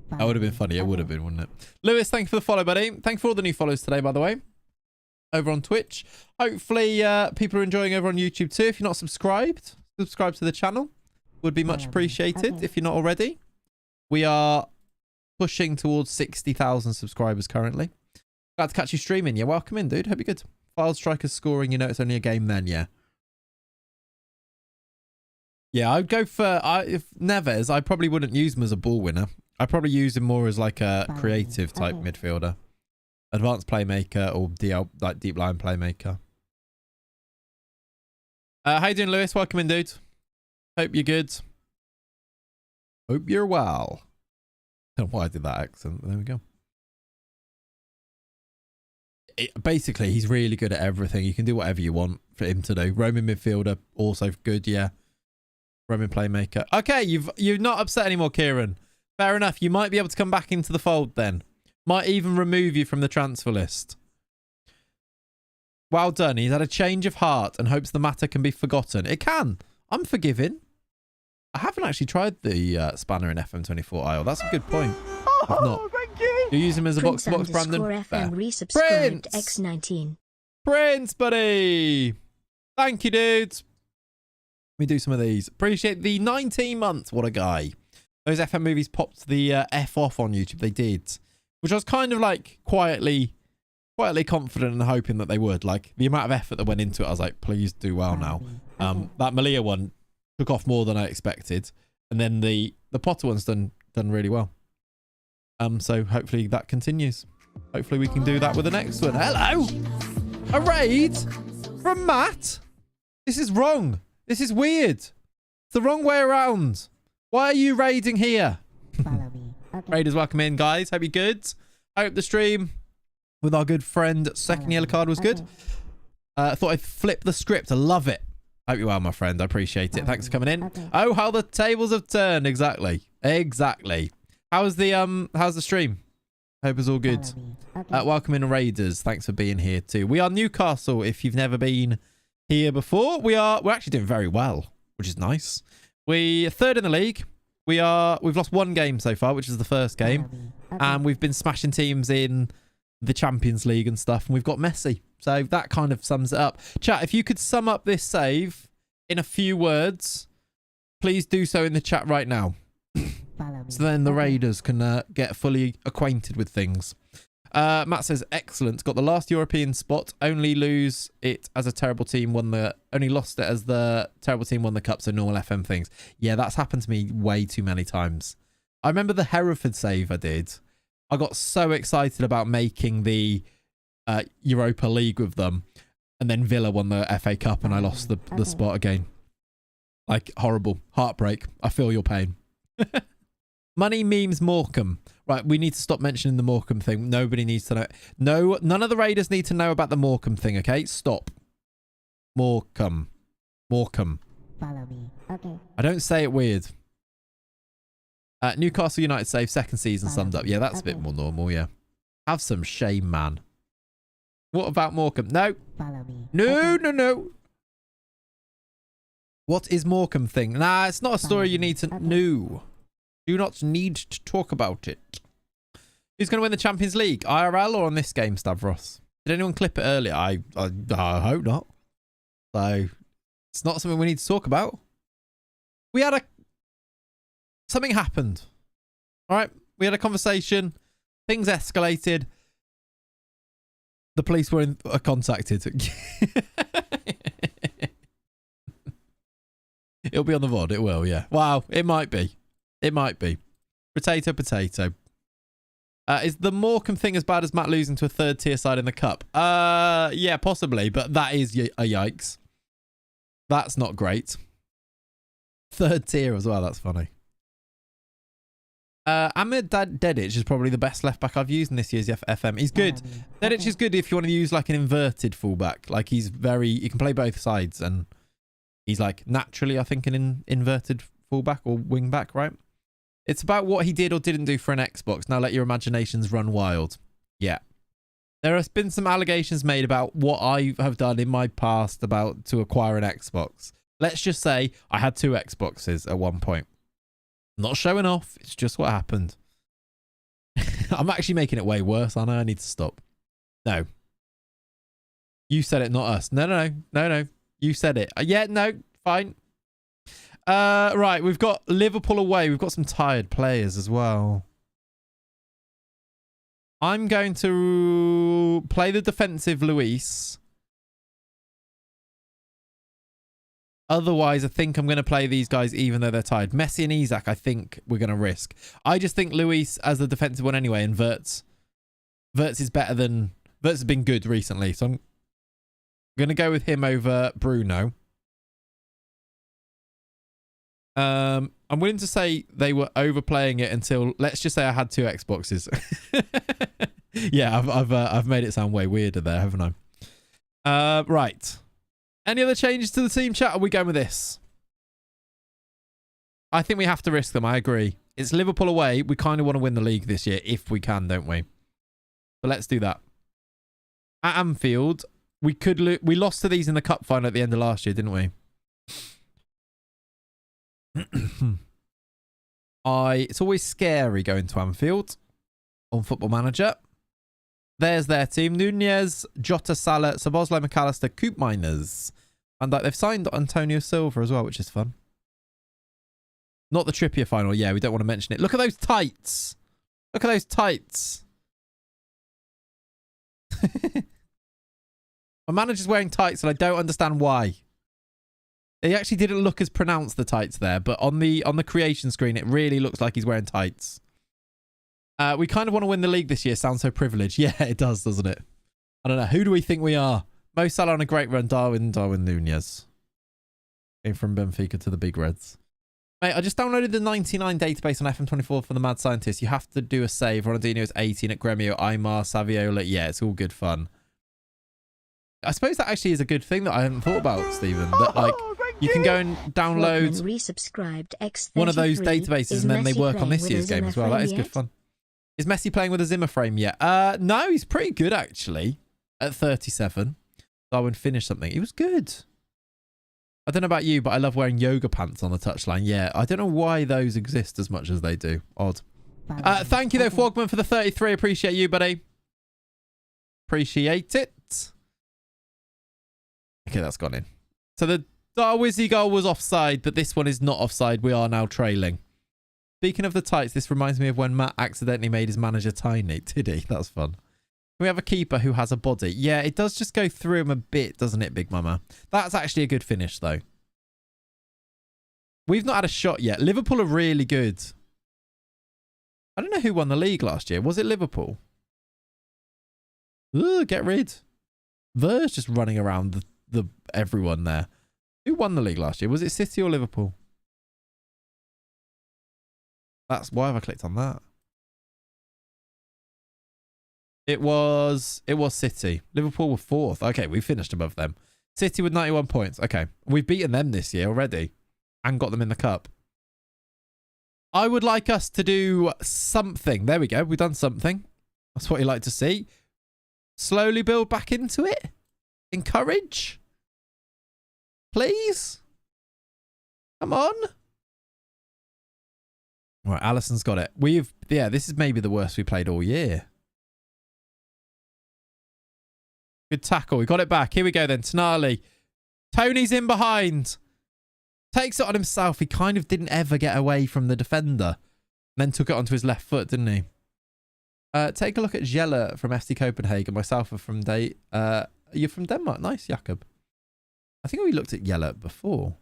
That would have been funny. It would have been, wouldn't it? Lewis, thank you for the follow, buddy. Thank you for all the new follows today, by the way. Over on Twitch. Hopefully, people are enjoying over on YouTube too. If you're not subscribed, subscribe to the channel. Would be much appreciated if you're not already. We are pushing towards 60,000 subscribers currently. Glad to catch you streaming. Yeah, welcome in, dude. Hope you're good. Wild Strikers scoring. You know it's only a game then, yeah. Yeah, I'd go for... if Neves, I probably wouldn't use him as a ball winner. I'd probably use him more as like a creative type midfielder. Advanced playmaker or like deep line playmaker. How you doing, Lewis? Welcome in, dude. Hope you're good. Hope you're well. I don't know why I did that accent. There we go. Basically, he's really good at everything. You can do whatever you want for him to do. Roaming midfielder, also good, yeah. Roaming playmaker. Okay, you've not upset anymore, Kieran. Fair enough. You might be able to come back into the fold then. Might even remove you from the transfer list. Well done. He's had a change of heart and hopes the matter can be forgotten. It can. I'm forgiving. I haven't actually tried the spanner in FM24 IO. That's a good point. I've not. Thank you. You use him as a box-to-box, Brandon? FM resubscribed X19. Prince, buddy. Thank you, dudes. Let me do some of these. Appreciate the 19 months. What a guy. Those FM movies popped the F off on YouTube. They did. Which I was kind of like quietly confident and hoping that they would. Like the amount of effort that went into it, I was like, please do well now. That Malia one took off more than I expected. And then the Potter one's done really well. So hopefully that continues. Hopefully we can do that with the next one. Hello! A raid from Matt? This is wrong. This is weird. It's the wrong way around. Why are you raiding here? Follow me. Okay. Raiders, welcome in, guys. Hope you're good. I hope the stream with our good friend Second Yellow Card was good. I thought I'd flip the script. I love it. Hope you're well, my friend. I appreciate it. Thanks for coming in. Oh, how the tables have turned. Exactly. How's the stream? Hope it's all good. Welcome in, Raiders. Thanks for being here too. We are Newcastle. If you've never been here before, we're actually doing very well, which is nice. We're third in the league. We've lost one game so far, which is the first game, and we've been smashing teams in the Champions League and stuff, and we've got Messi. So that kind of sums it up. Chat, if you could sum up this save in a few words, please do so in the chat right now. So then the Raiders can get fully acquainted with things. Matt says, excellent. Got the last European spot. Only lost it as the terrible team won the cup, so normal FM things. Yeah, that's happened to me way too many times. I remember the Hereford save I did. I got so excited about making the Europa League with them, and then Villa won the FA Cup and I lost the spot again. Like, horrible. Heartbreak. I feel your pain. Money memes Morecambe. Right, we need to stop mentioning the Morecambe thing. Nobody needs to know. No, none of the Raiders need to know about the Morecambe thing, okay? Stop. Morecambe. Follow me. Okay. I don't say it weird. Newcastle United save second season summed up. Yeah, that's a bit more normal, yeah. Have some shame, man. What about Morecambe? No. Follow me. No. What is Morecambe thing? Nah, it's not a story you need to know. Do not need to talk about it. Who's going to win the Champions League? IRL or on this game, Stavros? Did anyone clip it earlier? I hope not. So, it's not something we need to talk about. Something happened. All right? We had a conversation. Things escalated. The police were contacted. It'll be on the VOD. It will, yeah. Wow, it might be. It might be. Potato. Is the Morecambe thing as bad as Matt losing to a third tier side in the cup? Yeah, possibly, but that is a yikes. That's not great. Third tier as well, that's funny. Amir Dedic is probably the best left back I've used in this year's FM. He's good. Dedic is good if you want to use like an inverted fullback. Like you can play both sides, and he's like naturally, I think, an inverted fullback or wing back, right? It's about what he did or didn't do for an Xbox. Now let your imaginations run wild. Yeah. There has been some allegations made about what I have done in my past about to acquire an Xbox. Let's just say I had 2 Xboxes at one point. Not showing off. It's just what happened. I'm actually making it way worse, aren't I? I need to stop. No. You said it, not us. No. You said it. Yeah, no. Fine. Right. We've got Liverpool away. We've got some tired players as well. I'm going to play the defensive Luis. Otherwise, I think I'm going to play these guys even though they're tired. Messi and Isak, I think we're going to risk. I just think Luis as the defensive one anyway, and Wirtz is better than... Wirtz has been good recently, so I'm going to go with him over Bruno. I'm willing to say they were overplaying it until... Let's just say I had 2 Xboxes. Yeah, I've made it sound way weirder there, haven't I? Right. Any other changes to the team chat? Are we going with this? I think we have to risk them. I agree. It's Liverpool away. We kind of want to win the league this year if we can, don't we? But let's do that. At Anfield, we lost to these in the cup final at the end of last year, didn't we? It's always scary going to Anfield on Football Manager. There's their team. Nunez, Jota, Salah, Szoboszlai, McAllister, Coop Miners. And they've signed Antonio Silva as well, which is fun. Not the Trippier final. Yeah, we don't want to mention it. Look at those tights. Look at those tights. My manager's wearing tights and I don't understand why. He actually didn't look as pronounced, the tights there, but on the creation screen, it really looks like he's wearing tights. We kind of want to win the league this year. Sounds so privileged. Yeah, it does, doesn't it? I don't know. Who do we think we are? Mo Salah on a great run. Darwin Nunez. Came from Benfica to the Big Reds. Mate, I just downloaded the 99 database on FM24 for the Mad Scientist. You have to do a save. Ronaldinho is 18 at Gremio. Aymar, Saviola. Yeah, it's all good fun. I suppose that actually is a good thing that I hadn't thought about, Stephen. That, like, you can go and download one of those databases and then they work on this year's game as well. That is good fun. Is Messi playing with a Zimmer frame yet? No, he's pretty good, actually, at 37. Darwin finished something. He was good. I don't know about you, but I love wearing yoga pants on the touchline. Yeah, I don't know why those exist as much as they do. Odd. Thank you, though, Fogman, for the 33. Appreciate you, buddy. Appreciate it. Okay, that's gone in. So the Darwizzy goal was offside, but this one is not offside. We are now trailing. Speaking of the tights, this reminds me of when Matt accidentally made his manager tiny. Did he? That's fun. We have a keeper who has a body. Yeah, it does just go through him a bit, doesn't it, Big Mama? That's actually a good finish, though. We've not had a shot yet. Liverpool are really good. I don't know who won the league last year. Was it Liverpool? Ugh, get rid. Ver's just running around the everyone there. Who won the league last year? Was it City or Liverpool? That's why have I clicked on that? It was City. Liverpool were 4th. Okay, we finished above them. City with 91 points. Okay, we've beaten them this year already and got them in the cup. I would like us to do something. There we go. We've done something. That's what you like to see. Slowly build back into it. Encourage. Please. Come on. Right, Alisson's got it. Yeah, this is maybe the worst we played all year. Good tackle. We got it back. Here we go then. Tonali. Tony's in behind. Takes it on himself. He kind of didn't ever get away from the defender. Then took it onto his left foot, didn't he? Take a look at Jella from FC Copenhagen. Myself are from you're from Denmark. Nice, Jakob. I think we looked at Jella before.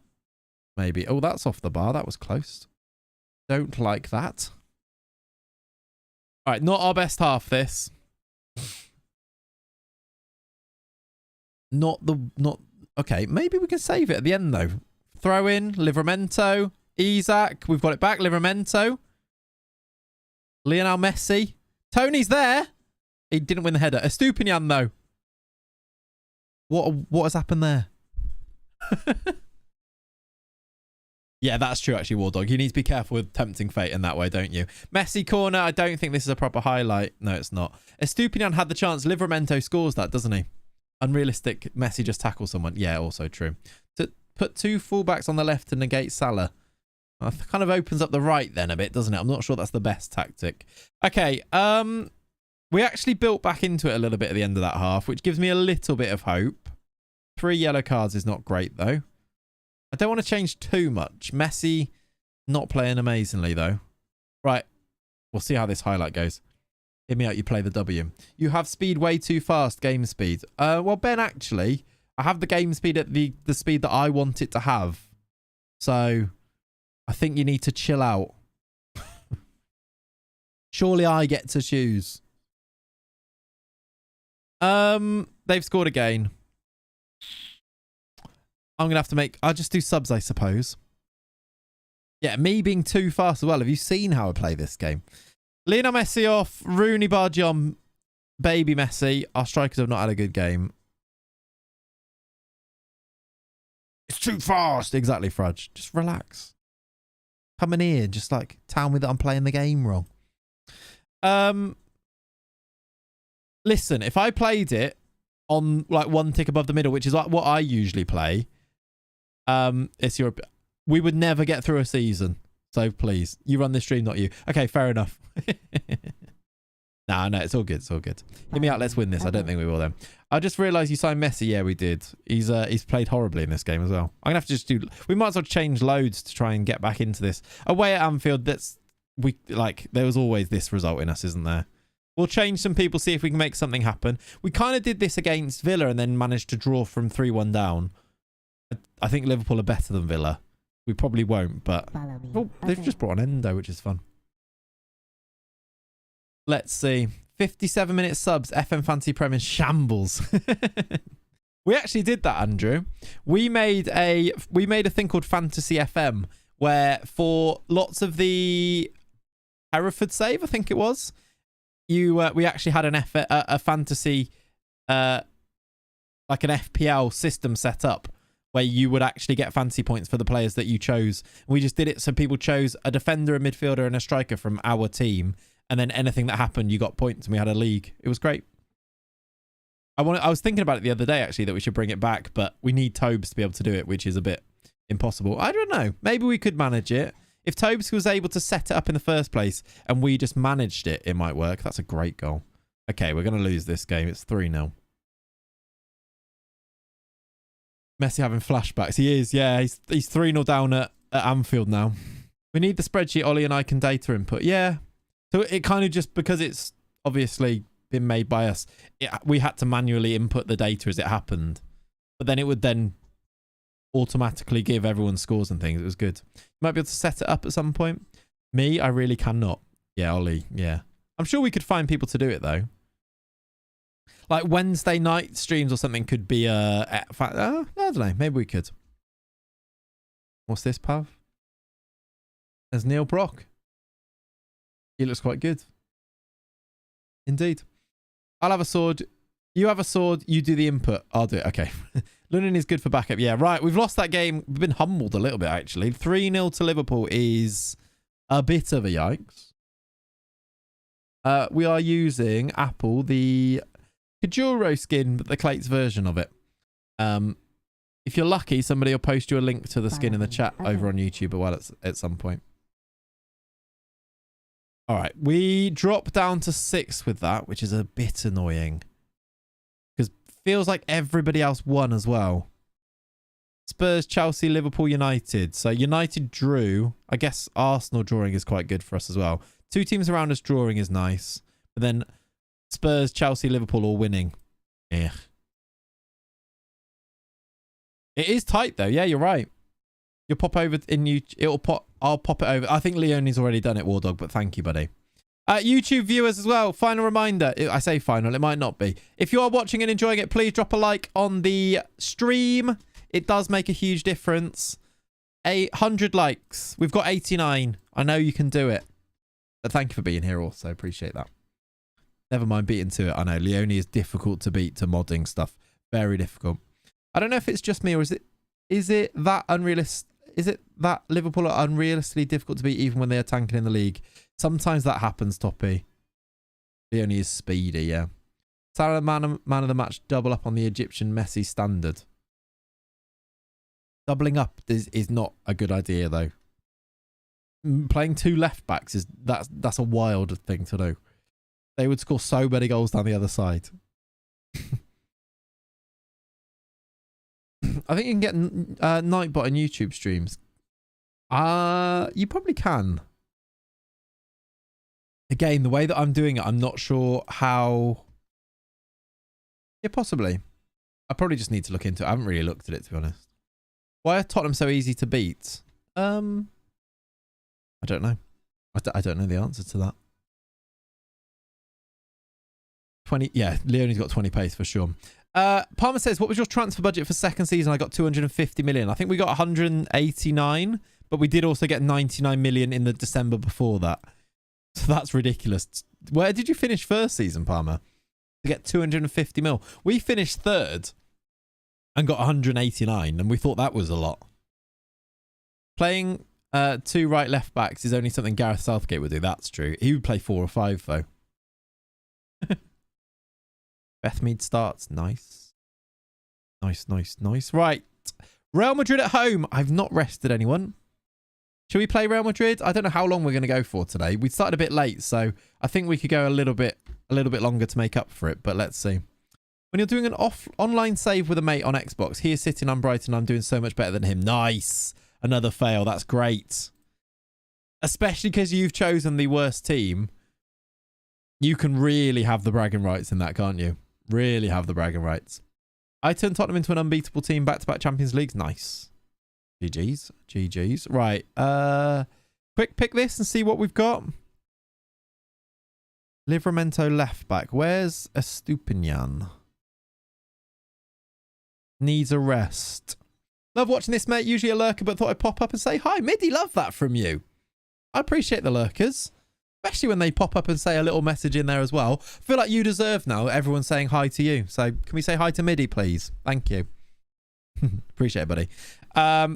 Maybe. Oh, that's off the bar. That was close. Don't like that. All right, not our best half, this. Okay, maybe we can save it at the end, though. Throw in, Livramento, Isak. We've got it back, Livramento. Lionel Messi. Tony's there. He didn't win the header. Estupinian, though. What has happened there? Yeah, that's true, actually, War Dog. You need to be careful with tempting fate in that way, don't you? Messi corner. I don't think this is a proper highlight. No, it's not. Estupinian had the chance. Livramento scores that, doesn't he? Unrealistic. Messi just tackles someone. Yeah, also true. To put 2 fullbacks on the left to negate Salah. Kind of opens up the right then a bit, doesn't it? I'm not sure that's the best tactic. Okay, we actually built back into it a little bit at the end of that half, which gives me a little bit of hope. 3 yellow cards is not great, though. I don't want to change too much. Messi not playing amazingly, though. Right. We'll see how this highlight goes. Hit me out. You play the W. You have speed way too fast, game speed. Well, Ben, actually, I have the game speed at the speed that I want it to have. So, I think you need to chill out. Surely I get to choose. They've scored again. I'm going to have to make... I'll just do subs, I suppose. Yeah, me being too fast as well. Have you seen how I play this game? Lionel Messi off. Rooney Bargy on. Baby Messi. Our strikers have not had a good game. It's too fast. Exactly, Frudge. Just relax. Come in here. Just like tell me that I'm playing the game wrong. Listen, if I played it on like 1 tick above the middle, which is like what I usually play... it's your... We would never get through a season. So please, you run this stream, not you. Okay, fair enough. No, it's all good. It's all good. Hit me out. Let's win this. I don't think we will then. I just realised you signed Messi. Yeah, we did. He's played horribly in this game as well. I'm gonna have to just do... We might as well change loads to try and get back into this. Away at Anfield, there was always this result in us, isn't there? We'll change some people, see if we can make something happen. We kind of did this against Villa and then managed to draw from 3-1 down. I think Liverpool are better than Villa. We probably won't, but... Oh, they've just brought on Endo, which is fun. Let's see. 57-minute subs. FM Fantasy Prem in shambles. We actually did that, Andrew. We made a thing called Fantasy FM, where for lots of the Hereford save, I think it was, we actually had a fantasy, like an FPL system set up, where you would actually get fantasy points for the players that you chose. We just did it so people chose a defender, a midfielder, and a striker from our team. And then anything that happened, you got points, and we had a league. It was great. I was thinking about it the other day, actually, that we should bring it back, but we need Tobes to be able to do it, which is a bit impossible. I don't know. Maybe we could manage it. If Tobes was able to set it up in the first place and we just managed it, it might work. That's a great goal. Okay, we're going to lose this game. It's 3-0. Messi having flashbacks. He is, yeah. He's 3-0 down at Anfield now. We need the spreadsheet. Ollie and I can data input. Yeah. So it kind of just, because it's obviously been made by us, we had to manually input the data as it happened. But then it would then automatically give everyone scores and things. It was good. You might be able to set it up at some point. Me, I really cannot. Yeah, Ollie, yeah. I'm sure we could find people to do it, though. Like Wednesday night streams or something could be I don't know. Maybe we could. What's this, Pav? There's Neil Brock. He looks quite good. Indeed. I'll have a sword. You have a sword. You do the input. I'll do it. Okay. Lunin is good for backup. Yeah, right. We've lost that game. We've been humbled a little bit, actually. 3-0 to Liverpool is a bit of a yikes. We are using Apple, the Kajuro skin, but the Clayts version of it. If you're lucky, somebody will post you a link to the skin in the chat over on YouTube at some point. All right, we drop down to 6 with that, which is a bit annoying. Because feels like everybody else won as well. Spurs, Chelsea, Liverpool, United. So United drew. I guess Arsenal drawing is quite good for us as well. 2 teams around us drawing is nice. But then Spurs, Chelsea, Liverpool all winning. Yeah. It is tight though. Yeah, you're right. You'll pop over in you. I'll pop it over. I think Leonie's already done it, War Dog, but thank you, buddy. YouTube viewers as well. Final reminder. I say final. It might not be. If you are watching and enjoying it, please drop a like on the stream. It does make a huge difference. 100 likes. We've got 89. I know you can do it. But thank you for being here also. Appreciate that. Never mind beating to it. I know Leonie is difficult to beat to modding stuff. Very difficult. I don't know if it's just me or is it that unrealistic? that Liverpool are unrealistically difficult to beat even when they are tanking in the league? Sometimes that happens, Toppy. He only is speedy, yeah. Salah man of the match, double up on the Egyptian Messi standard. Doubling up is not a good idea though. Playing 2 left backs that's a wild thing to do. They would score so many goals down the other side. I think you can get Nightbot on YouTube streams. You probably can. Again, the way that I'm doing it, I'm not sure how. Yeah, possibly. I probably just need to look into it. I haven't really looked at it, to be honest. Why are Tottenham so easy to beat? I don't know. I don't know the answer to that. 20. Yeah, Leonie's got 20 pace for sure. Palmer says, what was your transfer budget for second season? I got 250 million. I think we got 189, but we did also get 99 million in the December before that. So that's ridiculous. Where did you finish first season, Palmer? To get 250 mil. We finished third and got 189, and we thought that was a lot. Playing 2 right left backs is only something Gareth Southgate would do. That's true. He would play 4 or 5 though. Bethmead starts. Nice. Nice. Right. Real Madrid at home. I've not rested anyone. Should we play Real Madrid? I don't know how long we're going to go for today. We started a bit late, so I think we could go a little bit longer to make up for it, but let's see. When you're doing an online save with a mate on Xbox, he is sitting on Brighton. I'm doing so much better than him. Nice. Another fail. That's great. Especially because you've chosen the worst team. You can really have the bragging rights in that, can't you? Really have the bragging rights. I turned Tottenham into an unbeatable team. Back-to-back Champions Leagues. Nice. GG's. Right. Quick pick this and see what we've got. Livramento left back. Where's Estupinian? Needs a rest. Love watching this, mate. Usually a lurker, but thought I'd pop up and say hi. Midi, love that from you. I appreciate the lurkers. Especially when they pop up and say a little message in there as well. I feel like you deserve now everyone saying hi to you. So can we say hi to Midi, please? Thank you. Appreciate it, buddy.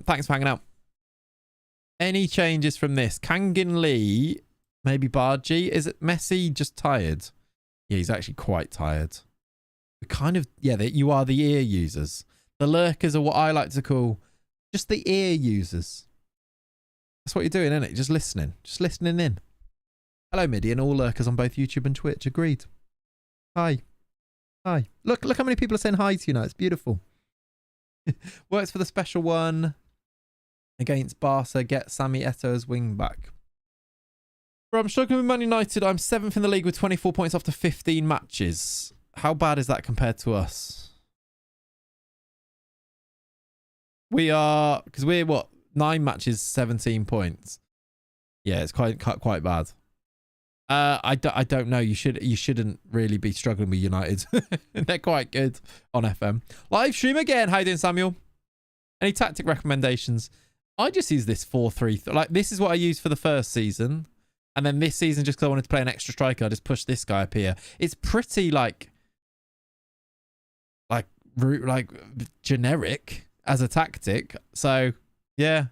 Thanks for hanging out. Any changes from this? Kangin Lee, maybe Bargy. Is it Messi just tired? Yeah, he's actually quite tired. We kind of, yeah, you are the ear users. The lurkers are what I like to call just the ear users. That's what you're doing, isn't it? Just listening. Just listening in. Hello, Midi, and all lurkers on both YouTube and Twitch. Agreed. Hi. Look how many people are saying hi to you now. It's beautiful. Works for the special one against Barca. Get Sammy Eto'o as wing back. Bro, I'm struggling with Man United. I'm 7th in the league with 24 points after 15 matches. How bad is that compared to us? We are, because we're what? 9 matches, 17 points. Yeah, it's quite bad. I don't know. You shouldn't really be struggling with United. They're quite good on FM. Live stream again. How you doing, Samuel? Any tactic recommendations? I just use this 4-3. Like, this is what I used for the first season. And then this season, just because I wanted to play an extra striker, I just pushed this guy up here. It's pretty like generic as a tactic. So, yeah.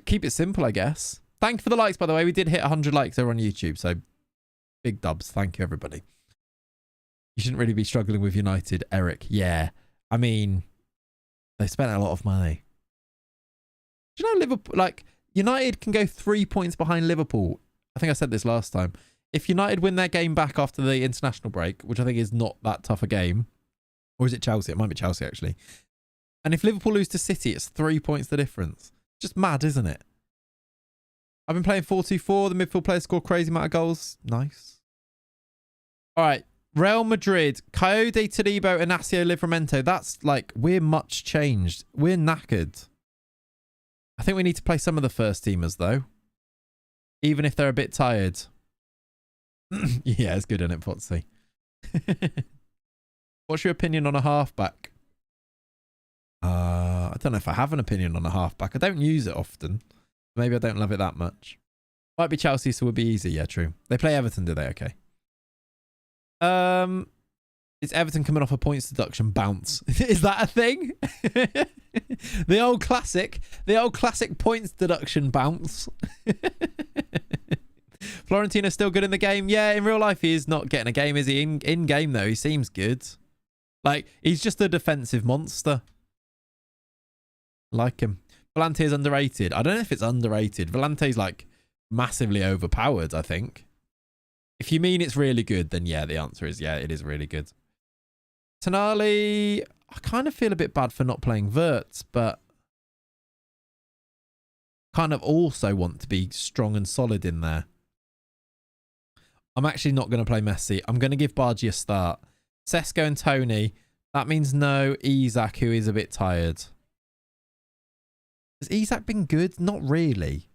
Keep it simple, I guess. Thank you for the likes, by the way. We did hit 100 likes over on YouTube, so big dubs. Thank you, everybody. You shouldn't really be struggling with United, Eric. Yeah. I mean, they spent a lot of money. Do you know Liverpool, like, United can go 3 points behind Liverpool. I think I said this last time. If United win their game back after the international break, which I think is not that tough a game, or is it Chelsea? It might be Chelsea, actually. And if Liverpool lose to City, it's 3 points the difference. Just mad, isn't it? I've been playing 4-2-4. The midfield players score crazy amount of goals. Nice. All right. Real Madrid. Coyote, Todibo, Inacio, Livramento. That's like, we're much changed. We're knackered. I think we need to play some of the first teamers, though. Even if they're a bit tired. Yeah, it's good, isn't it, Potsy? What's your opinion on a halfback? I don't know if I have an opinion on a halfback. I don't use it often. Maybe I don't love it that much. Might be Chelsea, so it would be easy. Yeah, true. They play Everton, do they? Okay. It's Everton coming off a points deduction bounce. Is that a thing? The old classic points deduction bounce. Florentino's still good in the game. Yeah, in real life he is not getting a game, is he? In game though, he seems good. Like, he's just a defensive monster. Like him. Volante is underrated. I don't know if it's underrated. Volante's like massively overpowered, I think. If you mean it's really good, then yeah, the answer is yeah, it is really good. Tonali, I kind of feel a bit bad for not playing Wirtz, but kind of also want to be strong and solid in there. I'm actually not going to play Messi. I'm going to give Bargy a start. Sesko and Tony. That means no Isak, who is a bit tired. Has Isak been good? Not really.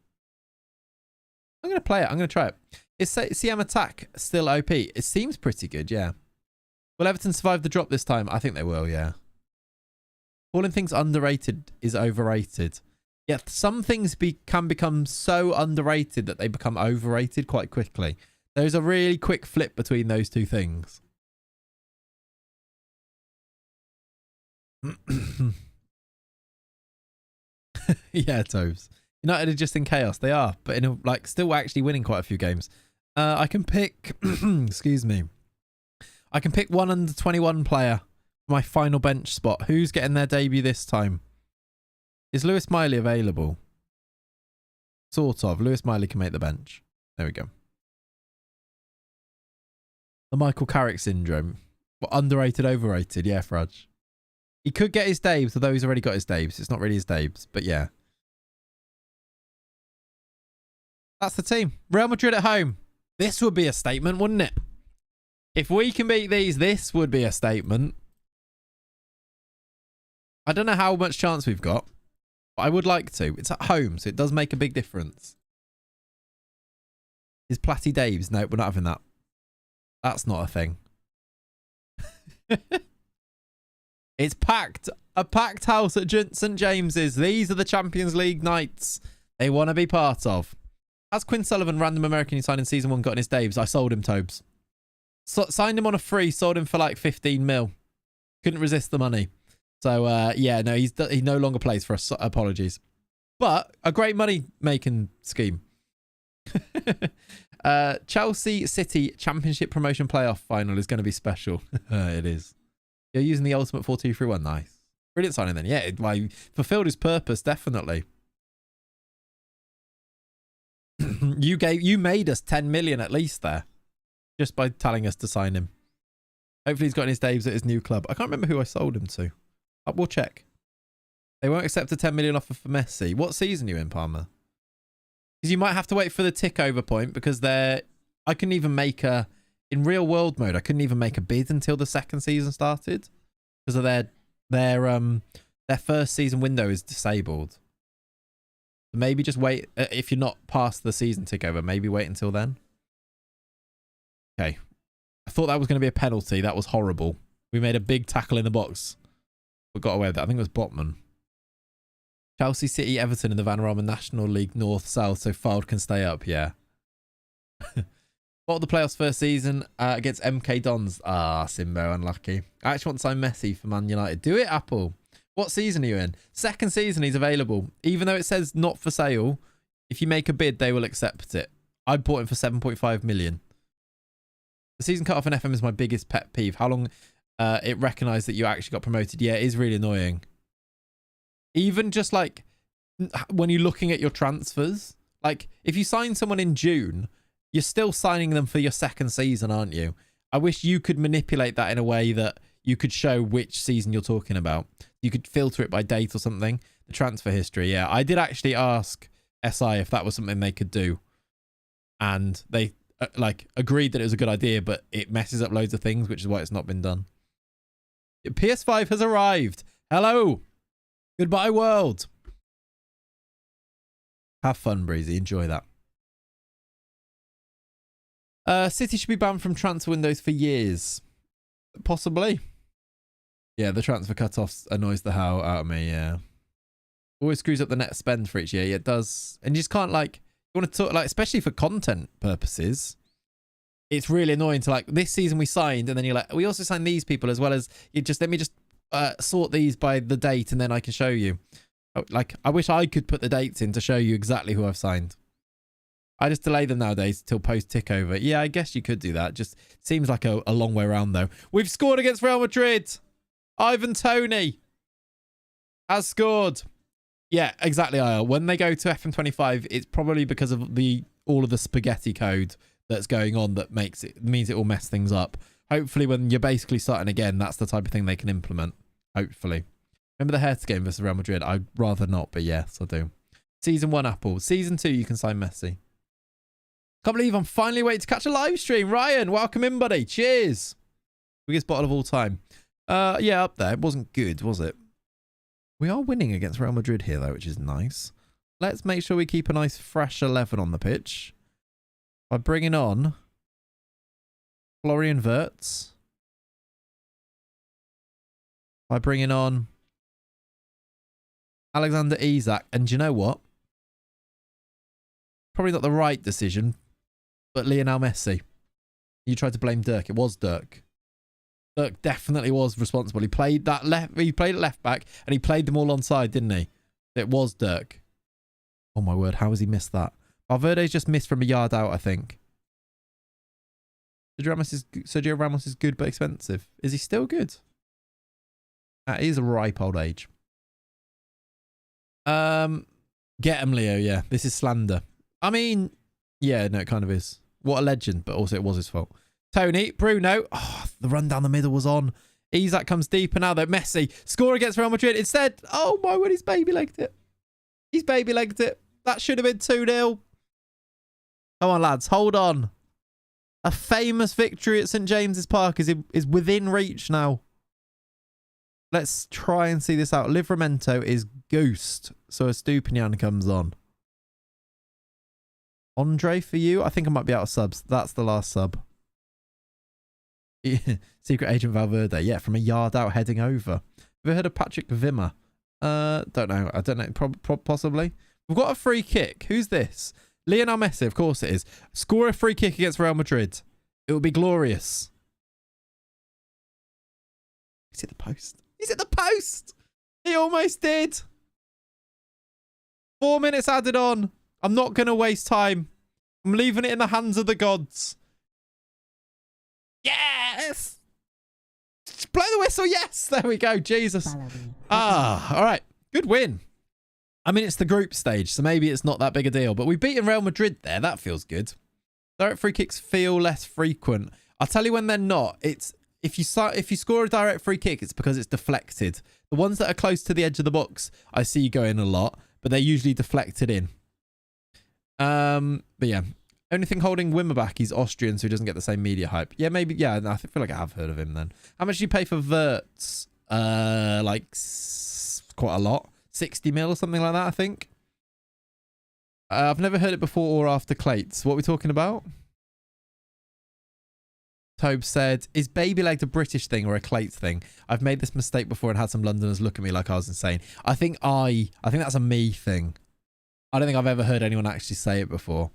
I'm going to play it. I'm going to try it. Is CM attack still OP? It seems pretty good, yeah. Will Everton survive the drop this time? I think they will, yeah. Calling things underrated is overrated. Yeah, some things can become so underrated that they become overrated quite quickly. There's a really quick flip between those two things. Yeah, Tobes. United are just in chaos. They are, but in like still actually winning quite a few games. I can pick, excuse me. I can pick one under 21 player for my final bench spot. Who's getting their debut this time? Is Lewis Miley available? Sort of. Lewis Miley can make the bench. There we go. The Michael Carrick syndrome. What, underrated, overrated? Yeah, Frudge. He could get his Dabes, although he's already got his Dabes. It's not really his Dabes, but yeah. That's the team. Real Madrid at home. This would be a statement, wouldn't it? If we can beat these, this would be a statement. I don't know how much chance we've got, but I would like to. It's at home, so it does make a big difference. Is Platty Daves? No, we're not having that. That's not a thing. It's packed. A packed house at St James's. These are the Champions League nights they want to be part of. Has Quinn Sullivan, random American who signed in season 1, gotten his Daves? I sold him, Tobes. Signed him on a free, sold him for like 15 mil. Couldn't resist the money. So, yeah, no, he no longer plays for us. Apologies. But a great money-making scheme. Chelsea City Championship Promotion Playoff Final is going to be special. It is. You're using the Ultimate 4-2-3-1. Nice. Brilliant signing then. Yeah, it fulfilled his purpose, definitely. You made us 10 million at least there. Just by telling us to sign him. Hopefully he's got his Daves at his new club. I can't remember who I sold him to. We'll check. They won't accept a 10 million offer for Messi. What season are you in, Palmer? Because you might have to wait for the tick over point because I couldn't even make in real world mode, I couldn't even make a bid until the second season started. Because of their first season window is disabled. Maybe just wait. If you're not past the season tick over, maybe wait until then. Okay. I thought that was going to be a penalty. That was horrible. We made a big tackle in the box. We got away with that. I think it was Botman. Chelsea, City, Everton in the Vanarama National League North, South, so Fylde can stay up. Yeah. What the playoffs first season against MK Dons? Ah, Simbo, unlucky. I actually want to sign Messi for Man United. Do it, Apple. What season are you in? Second season he's available. Even though it says not for sale, if you make a bid, they will accept it. I bought him for 7.5 million. The season cut off in FM is my biggest pet peeve. How long it recognised that you actually got promoted. Yeah, it is really annoying. Even just like when you're looking at your transfers, like if you sign someone in June, you're still signing them for your second season, aren't you? I wish you could manipulate that in a way that you could show which season you're talking about. You could filter it by date or something. The transfer history, yeah. I did actually ask SI if that was something they could do. And they like agreed that it was a good idea, but it messes up loads of things, which is why it's not been done. PS5 has arrived. Hello. Goodbye, world. Have fun, Breezy. Enjoy that. City should be banned from transfer windows for years. Possibly. Yeah, the transfer cut-offs annoys the hell out of me, yeah. Always screws up the net spend for each year. Yeah, it does. And you just can't, like, you want to talk, like, especially for content purposes, it's really annoying to like this season we signed and then you're like, we also signed these people as well as you just let me just sort these by the date and then I can show you. Like, I wish I could put the dates in to show you exactly who I've signed. I just delay them nowadays till post tick over. Yeah, I guess you could do that. Just seems like a long way around though. We've scored against Real Madrid. Ivan Toney has scored. Yeah, exactly, Isle. When they go to FM25, it's probably because of all of the spaghetti code that's going on that means it will mess things up. Hopefully when you're basically starting again, that's the type of thing they can implement. Hopefully. Remember the Hertha game versus Real Madrid? I'd rather not, but yes, I do. Season 1 Apple. Season 2, you can sign Messi. Can't believe I'm finally waiting to catch a live stream. Ryan, welcome in, buddy. Cheers. Biggest bottle of all time. Yeah, up there. It wasn't good, was it? We are winning against Real Madrid here, though, which is nice. Let's make sure we keep a nice fresh 11 on the pitch by bringing on Florian Wirtz. By bringing on Alexander Isak. And do you know what? Probably not the right decision, but Lionel Messi. You tried to blame Dirk. It was Dirk. Dirk definitely was responsible. He played that left. He played at left back, and he played them all onside, didn't he? It was Dirk. Oh my word! How has he missed that? Valverde's just missed from a yard out, I think. Sergio Ramos is good but expensive. Is he still good? That is a ripe old age. Get him, Leo. Yeah, this is slander. I mean, yeah, no, it kind of is. What a legend, but also it was his fault. Tony, Bruno. Oh, the run down the middle was on. Isak comes deeper now, though. Messi score against Real Madrid. Instead, oh my word, he's baby-legged it. He's baby-legged it. That should have been 2-0. Come on, lads. Hold on. A famous victory at St. James's Park is within reach now. Let's try and see this out. Livramento is ghost. So Estupinian comes on. Andre for you? I think I might be out of subs. That's the last sub. Secret Agent Valverde. Yeah, from a yard out heading over. Have you heard of Patrick Vimmer? Don't know. I don't know. Possibly. We've got a free kick. Who's this? Lionel Messi. Of course it is. Score a free kick against Real Madrid. It would be glorious. He's hit the post. He's hit the post. He almost did. 4 minutes added on. I'm not going to waste time. I'm leaving it in the hands of the gods. Yes! Blow the whistle. Yes! There we go. Jesus. Ah, all right. Good win. I mean, it's the group stage, so maybe it's not that big a deal. But we've beaten Real Madrid there. That feels good. Direct free kicks feel less frequent. I'll tell you when they're not. It's if you score a direct free kick, it's because it's deflected. The ones that are close to the edge of the box, I see going a lot, but they're usually deflected in. But yeah, only thing holding Wimmer back, he's Austrian, so he doesn't get the same media hype. Yeah, maybe. Yeah, I feel like I have heard of him then. How much do you pay for Wirtz? Like quite a lot. 60 mil or something like that, I think. I've never heard it before or after Clayts. What are we talking about? Tobe said, is baby-legged a British thing or a Clayts thing? I've made this mistake before and had some Londoners look at me like I was insane. I think that's a me thing. I don't think I've ever heard anyone actually say it before.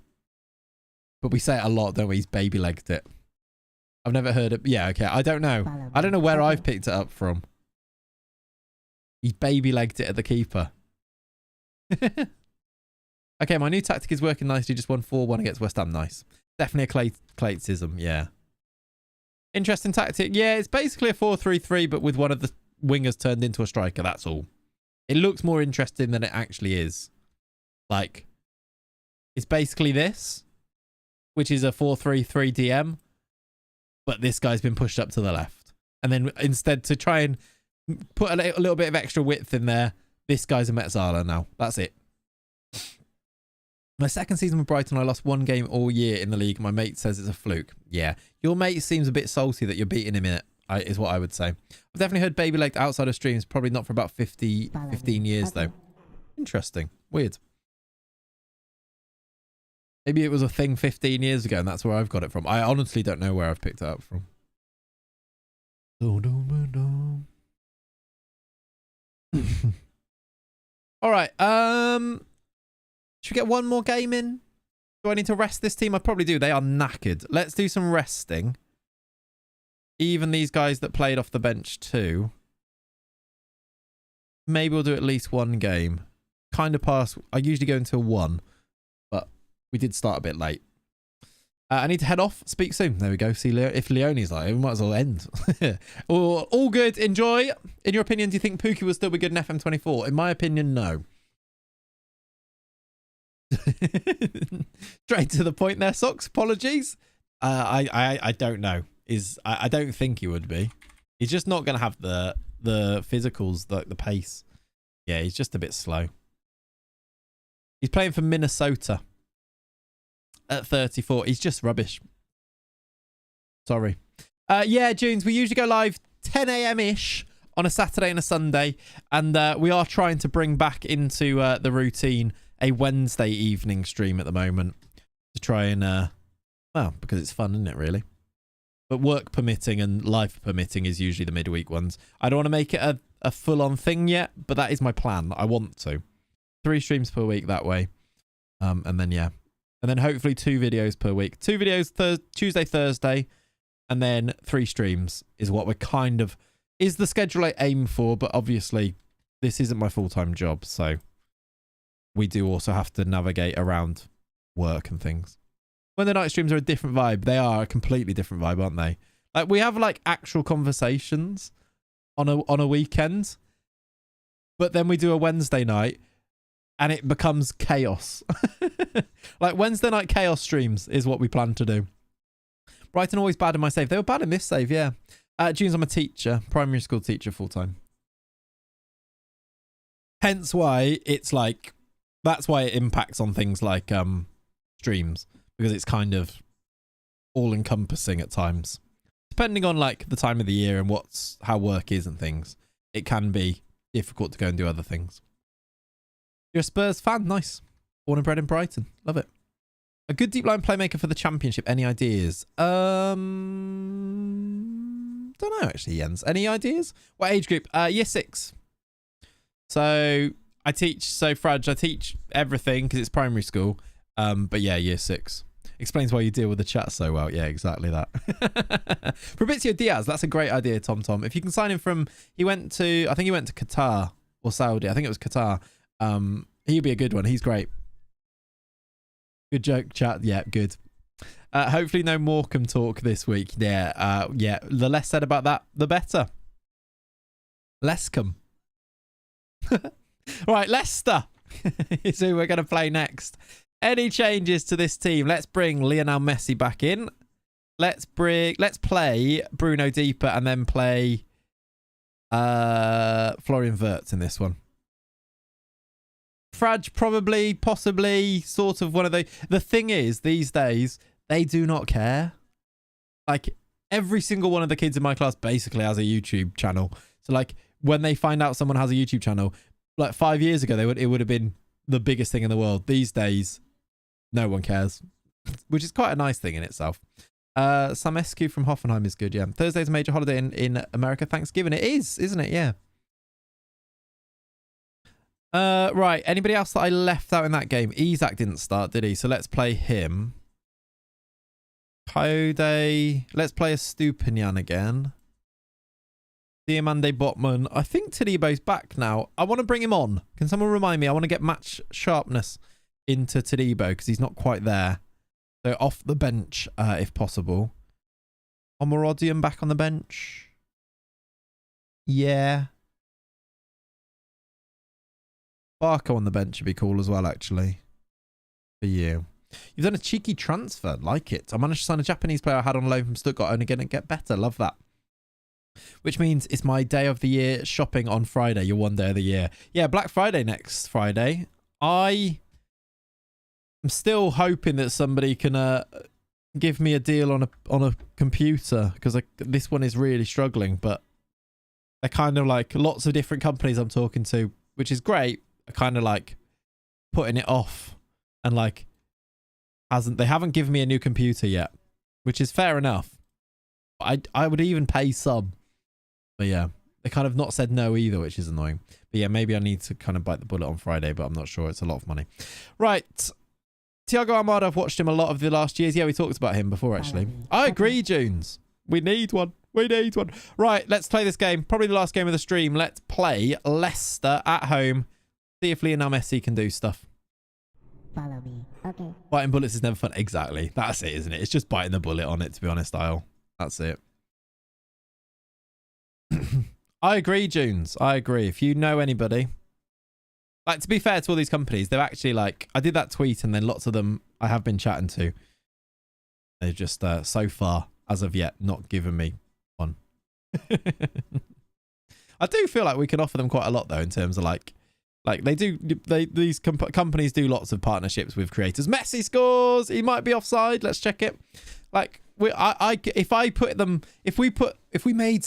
But we say it a lot, don't we? He's baby-legged it. I've never heard it. Yeah, okay. I don't know. I don't know where I've picked it up from. He's baby-legged it at the keeper. Okay, my new tactic is working nicely. Just won 4-1 against West Ham. Nice. Definitely a Claytsism, yeah. Interesting tactic. Yeah, it's basically a 4-3-3, but with one of the wingers turned into a striker. That's all. It looks more interesting than it actually is. Like, it's basically this, which is a 4-3-3 DM, but this guy's been pushed up to the left. And then instead, to try and put a little bit of extra width in there, this guy's a Metzala now. That's it. My second season with Brighton, I lost 1 game all year in the league. My mate says it's a fluke. Yeah. Your mate seems a bit salty that you're beating him in it, is what I would say. I've definitely heard baby legged outside of streams. Probably not for about 15 years, though. Interesting. Weird. Maybe it was a thing 15 years ago, and that's where I've got it from. I honestly don't know where I've picked it up from. All right. Should we get one more game in? Do I need to rest this team? I probably do. They are knackered. Let's do some resting. Even these guys that played off the bench too. Maybe we'll do at least one game. Kind of past. I usually go until 1. But we did start a bit late. I need to head off. Speak soon. There we go. See, if Leone's like, we might as well end. all good. Enjoy. In your opinion, do you think Pookie will still be good in FM24? In my opinion, no. Straight to the point there, Socks. Apologies. I don't know. I don't think he would be. He's just not going to have the physicals, the pace. Yeah, he's just a bit slow. He's playing for Minnesota. At 34. He's just rubbish. Sorry. Yeah, Junes, we usually go live 10 a.m.-ish on a Saturday and a Sunday. And we are trying to bring back into the routine a Wednesday evening stream at the moment. To try and, well, because it's fun, isn't it, really? But work permitting and life permitting is usually the midweek ones. I don't want to make it a full-on thing yet, but that is my plan. I want to. 3 streams per week that way. And then, yeah. And then hopefully 2 videos per week. 2 videos Tuesday, Thursday, and then 3 streams is what we're kind of... is the schedule I aim for, but obviously this isn't my full-time job, so we do also have to navigate around work and things. When the night streams are a different vibe, they are a completely different vibe, aren't they? Like, we have like actual conversations on a weekend, but then we do a Wednesday night and it becomes chaos. Like Wednesday night chaos streams is what we plan to do. Brighton always bad in my save. They were bad in this save, yeah. Junes, I'm a teacher, primary school teacher full time. Hence why it's like, that's why it impacts on things like streams, because it's kind of all encompassing at times. Depending on like the time of the year and how work is and things, it can be difficult to go and do other things. You're a Spurs fan? Nice. Born and bred in Brighton. Love it. A good deep line playmaker for the championship. Any ideas? Don't know actually, Jens. Any ideas? What age group? Year 6. So I teach, Fraj, I teach everything because it's primary school. But yeah, year 6. Explains why you deal with the chat so well. Yeah, exactly that. Fabrizio Diaz, that's a great idea, Tom. If you can sign him from, I think he went to Qatar or Saudi. I think it was Qatar. He'd be a good one. He's great. Good joke, chat. Yeah, good. Hopefully no Morecambe talk this week. Yeah, yeah. The less said about that, the better. Lescombe. Right, Leicester is who we're going to play next. Any changes to this team? Let's bring Lionel Messi back in. Let's play Bruno Deeper and then play Florian Wirtz in this one. Fraj, probably, possibly, sort of one of the thing is, these days, they do not care. Like, every single one of the kids in my class basically has a YouTube channel. So, like, when they find out someone has a YouTube channel, like 5 years ago, it would have been the biggest thing in the world. These days, no one cares, which is quite a nice thing in itself. Samescu from Hoffenheim is good, yeah. Thursday's a major holiday in America. Thanksgiving. It is, isn't it? Yeah. Right. Anybody else that I left out in that game? Isak didn't start, did he? So let's play him. Coyote. Let's play a Stupinian again. Diamande Botman. I think Tadebo's back now. I want to bring him on. Can someone remind me? I want to get match sharpness into Tadebo because he's not quite there. So off the bench, if possible. Omorodium back on the bench. Yeah. Barco on the bench would be cool as well, actually. For you. You've done a cheeky transfer. Like it. I managed to sign a Japanese player I had on loan from Stuttgart. Only going to get better. Love that. Which means it's my day of the year shopping on Friday. Your one day of the year. Yeah, Black Friday next Friday. I am still hoping that somebody can give me a deal on a computer because this one is really struggling. But they're kind of like lots of different companies I'm talking to, which is great. Are kind of like putting it off and like they haven't given me a new computer yet, which is fair enough. I would even pay some. But yeah, they kind of not said no either, which is annoying. But yeah, maybe I need to kind of bite the bullet on Friday, but I'm not sure. It's a lot of money. Right. Thiago Almada, I've watched him a lot of the last years. Yeah, we talked about him before, actually. I agree, Junes. We need one. We need one. Right, let's play this game. Probably the last game of the stream. Let's play Leicester at home. See if Lionel Messi can do stuff. Follow me. Okay. Biting bullets is never fun. Exactly. That's it, isn't it? It's just biting the bullet on it, to be honest, Isle. That's it. I agree, Junes. I agree. If you know anybody... Like, to be fair to all these companies, they're actually like... I did that tweet and then lots of them I have been chatting to. They've just, so far, as of yet, not given me one. I do feel like we can offer them quite a lot, though, in terms of like these companies do lots of partnerships with creators. Messi scores. He might be offside. Let's check it. Like if we made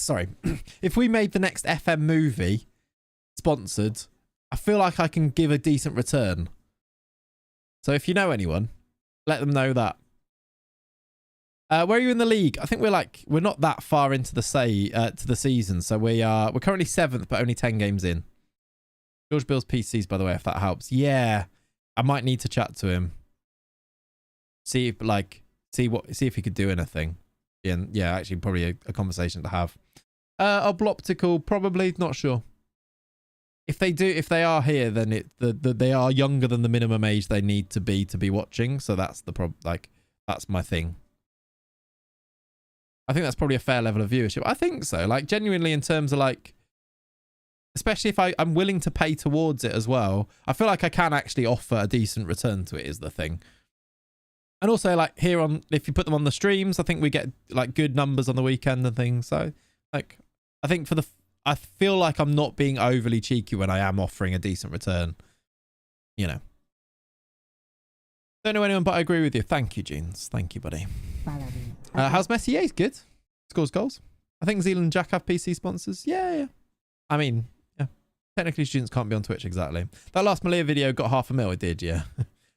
the next FM movie sponsored, I feel like I can give a decent return. So if you know anyone, let them know that. Where are you in the league? I think we're not that far into the season, so we're currently 7th, but only 10 games in. George Bill's PCs, by the way, if that helps. Yeah, I might need to chat to him. See if he could do anything. Yeah, actually, probably a conversation to have. Obloptical, probably not sure. If they are here, then they are younger than the minimum age they need to be watching. So that's the problem. Like, that's my thing. I think that's probably a fair level of viewership. I think so. Like, genuinely, in terms of like, especially if I'm willing to pay towards it as well, I feel like I can actually offer a decent return to it, is the thing. And also, like, here on, if you put them on the streams, I think we get like good numbers on the weekend and things. So, like, I think I feel like I'm not being overly cheeky when I am offering a decent return. You know. Don't know anyone, but I agree with you. Thank you, Jeans. Thank you, buddy. Follow me. How's Messi? Yeah, he's good. Scores goals. I think Zealand and Jack have PC sponsors. Yeah. I mean, yeah. Technically, students can't be on Twitch, exactly. That last Malia video got 500,000. It did, yeah.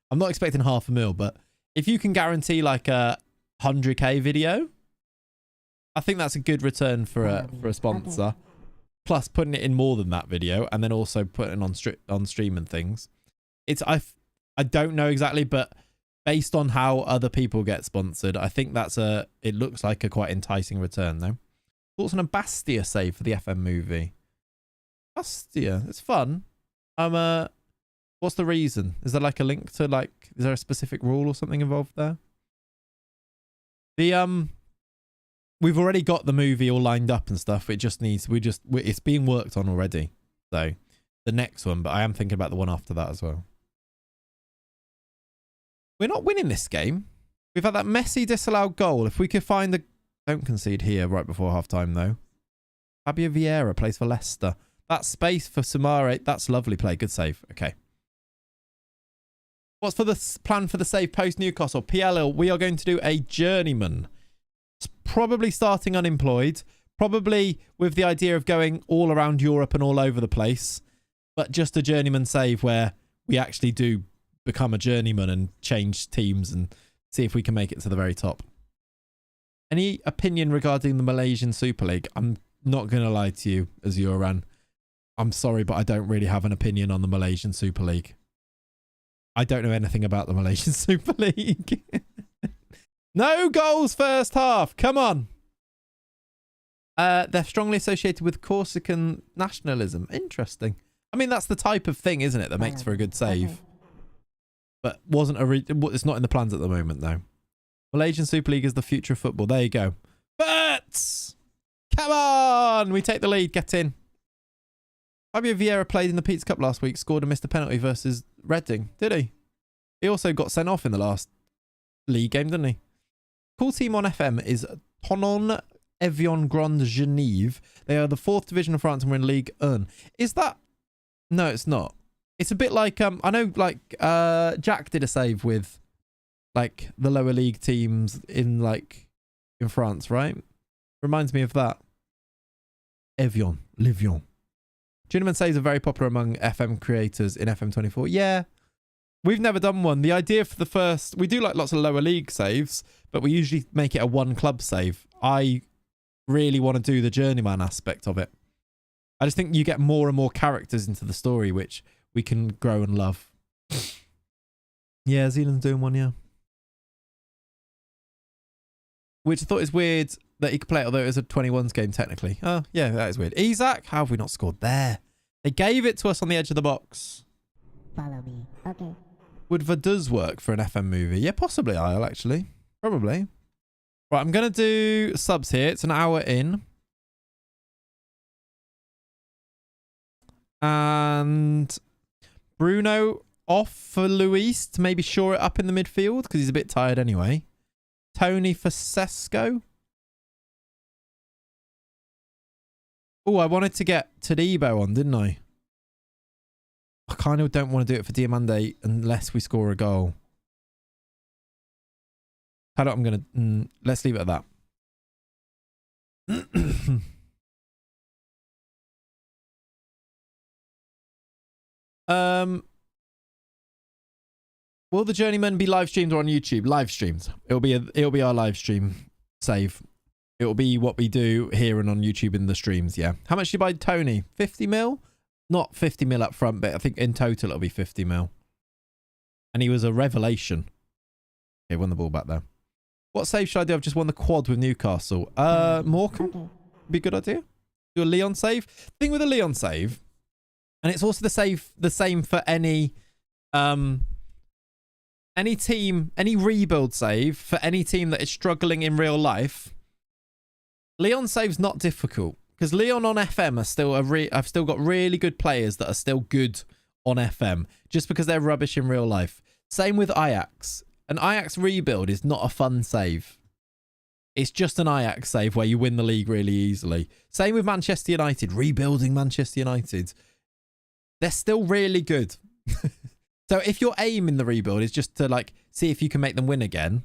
I'm not expecting 500,000, but if you can guarantee like a 100k video, I think that's a good return for a sponsor. Okay. Plus putting it in more than that video, and then also putting on stream and things. I don't know exactly, but based on how other people get sponsored, I think it looks like a quite enticing return, though. Thoughts on a Bastia save for the FM movie? Bastia, it's fun. What's the reason? Is there like a link to like, is there a specific rule or something involved there? We've already got the movie all lined up and stuff. It just needs, it's being worked on already. So the next one, but I am thinking about the one after that as well. We're not winning this game. We've had that Messi disallowed goal. If we could find the... Don't concede here right before half-time, though. Fabio Vieira plays for Leicester. That space for Samare. That's lovely play. Good save. Okay. What's for the plan for the save post Newcastle? PLL, we are going to do a journeyman. It's probably starting unemployed. Probably with the idea of going all around Europe and all over the place. But just a journeyman save where we actually do become a journeyman and change teams and see if we can make it to the very top. Any opinion regarding the Malaysian Super League? I'm not going to lie to you, Azuran. I'm sorry, but I don't really have an opinion on the Malaysian Super League. I don't know anything about the Malaysian Super League. No goals first half. Come on. They're strongly associated with Corsican nationalism. Interesting. I mean, that's the type of thing, isn't it, that makes for a good save. Okay. But it's not in the plans at the moment, though. Malaysian Super League is the future of football. There you go. But come on, we take the lead. Get in. Fabio Vieira played in the Pizza Cup last week, scored and missed a penalty versus Reading. Did he? He also got sent off in the last league game, didn't he? Cool team on FM is Tonon Evian Grand Genève. They are the 4th division of France and we're in Ligue 1. Is that... No, it's not. It's a bit like, I know, like, Jack did a save with, like, the lower league teams in France, right? Reminds me of that. Evian, Livion. Journeyman saves are very popular among FM creators in FM24. Yeah. We've never done one. The idea for the first, we do like lots of lower league saves, but we usually make it a one club save. I really want to do the journeyman aspect of it. I just think you get more and more characters into the story, which we can grow and love. Yeah, Zealand's doing one, yeah. Which I thought is weird that he could play it, although it was a 21s game technically. Oh, yeah, that is weird. Isak, how have we not scored there? They gave it to us on the edge of the box. Follow me. Okay. Would Vaduz work for an FM movie? Yeah, possibly, I'll actually. Probably. Right, I'm going to do subs here. It's an hour in. And Bruno off for Luis to maybe shore it up in the midfield because he's a bit tired anyway. Tony for Sesko. Oh, I wanted to get Tadibo on, didn't I? I kind of don't want to do it for Diamande unless we score a goal. I'm going to... let's leave it at that. Will the Journeyman be live streamed or on YouTube? Live streamed. It'll be our live stream save. It'll be what we do here and on YouTube in the streams, yeah. How much did you buy Tony? 50 mil? Not 50 mil up front, but I think in total it'll be 50 mil. And he was a revelation. Okay, won the ball back there. What save should I do? I've just won the quad with Newcastle. Morecambe? Okay. Be a good idea. Do a Leon save. Thing with a Leon save, and it's also the same for any team, any rebuild save for any team that is struggling in real life. Leon save's not difficult because Leon on FM are still I've still got really good players that are still good on FM just because they're rubbish in real life. Same with Ajax. An Ajax rebuild is not a fun save. It's just an Ajax save where you win the league really easily. Same with Manchester United. Rebuilding Manchester United. They're still really good. So if your aim in the rebuild is just to like see if you can make them win again,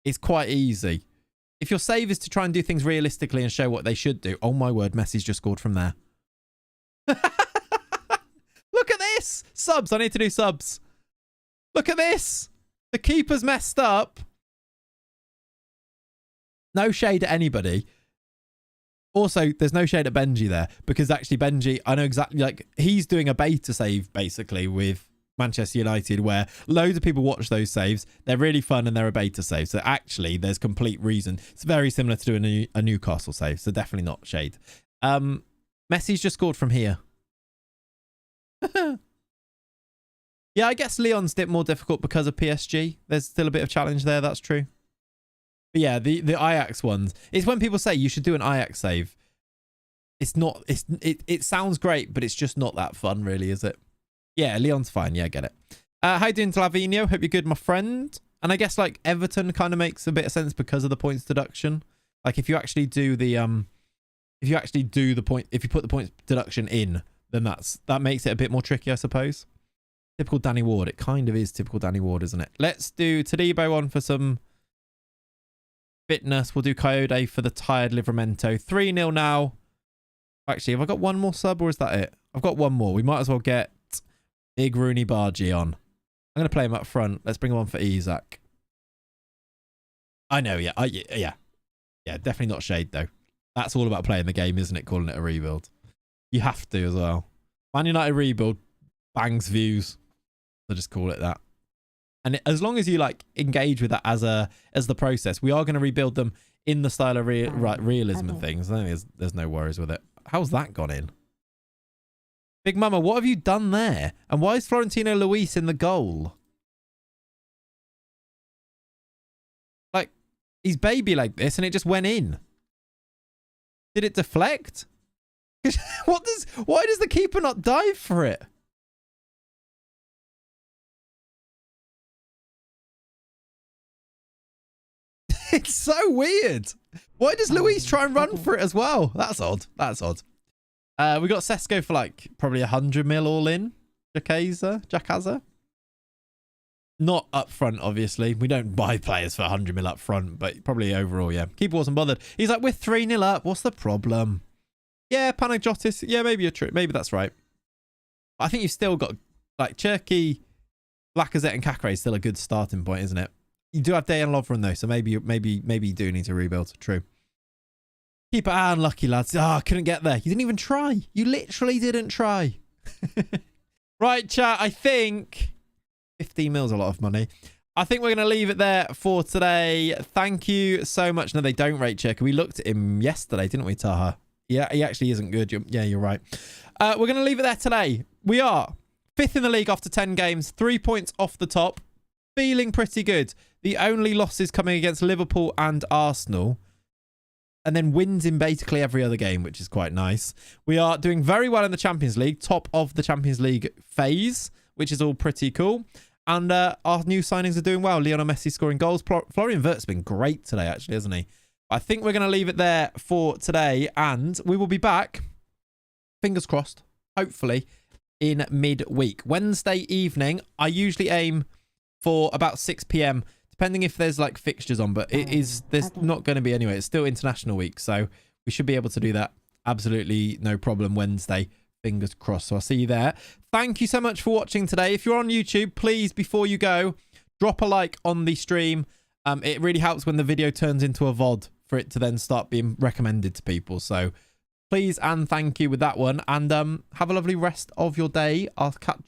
it's quite easy. If your save is to try and do things realistically and show what they should do. Oh my word, Messi's just scored from there. Look at this. Subs. I need to do subs. Look at this. The keeper's messed up. No shade at anybody. Also, there's no shade at Benji there because actually Benji, I know exactly, like he's doing a beta save basically with Manchester United where loads of people watch those saves. They're really fun and they're a beta save. So actually there's complete reason. It's very similar to doing a Newcastle save. So definitely not shade. Messi's just scored from here. Yeah, I guess Leon's a bit more difficult because of PSG. There's still a bit of challenge there. That's true. But yeah, the Ajax ones. It's when people say you should do an Ajax save. It's not. It sounds great, but it's just not that fun, really, is it? Yeah, Leon's fine. Yeah, I get it. How you doing, Talavino? Hope you're good, my friend. And I guess like Everton kind of makes a bit of sense because of the points deduction. Like if you actually do the if you put the points deduction in, then that makes it a bit more tricky, I suppose. Typical Danny Ward. It kind of is typical Danny Ward, isn't it? Let's do Tadibo on for some fitness. We'll do Coyote for the tired Livramento. 3-0 now. Actually, have I got one more sub or is that it? I've got one more. We might as well get Big Rooney Bargy on. I'm going to play him up front. Let's bring him on for Isak. I know, yeah. Yeah, definitely not shade, though. That's all about playing the game, isn't it? Calling it a rebuild. You have to as well. Man United rebuild bangs views. So just call it that. And as long as you like engage with that as the process, we are going to rebuild them in the style of realism and things. I think there's no worries with it. How's that gone in? Big Mama, what have you done there? And why is Florentino Luis in the goal? Like, he's baby like this and it just went in. Did it deflect? Why does the keeper not dive for it? It's so weird. Why does Luis try and run for it as well? That's odd. That's odd. We got Sesko for like probably 100 mil all in. Jackaza. Not up front, obviously. We don't buy players for 100 mil up front, but probably overall, yeah. Keeper wasn't bothered. He's like, we're 3-0 up. What's the problem? Yeah, Panagiotis. Yeah, maybe you're true. Maybe that's right. I think you've still got like Cherky, Lacazette, and Kakare is still a good starting point, isn't it? You do have Dejan Lovren though, so maybe you do need to rebuild. True. Keeper unlucky, lads. I couldn't get there. You didn't even try. You literally didn't try. Right, chat. I think 15 mil is a lot of money. I think we're going to leave it there for today. Thank you so much. No, they don't rate Checker. We looked at him yesterday, didn't we, Taha? Yeah, he actually isn't good. Yeah, you're right. We're going to leave it there today. We are 5th in the league after 10 games, 3 points off the top. Feeling pretty good. The only losses coming against Liverpool and Arsenal. And then wins in basically every other game, which is quite nice. We are doing very well in the Champions League, top of the Champions League phase, which is all pretty cool. And our new signings are doing well. Lionel Messi scoring goals. Florian Wirtz's been great today, actually, hasn't he? I think we're going to leave it there for today. And we will be back, fingers crossed, hopefully, in midweek. Wednesday evening, I usually aim for about 6 p.m, depending if there's like fixtures on. But there's not going to be anyway. It's still international week. So we should be able to do that. Absolutely no problem Wednesday. Fingers crossed. So I'll see you there. Thank you so much for watching today. If you're on YouTube, please, before you go, drop a like on the stream. It really helps when the video turns into a VOD for it to then start being recommended to people. So please and thank you with that one. And have a lovely rest of your day. I'll catch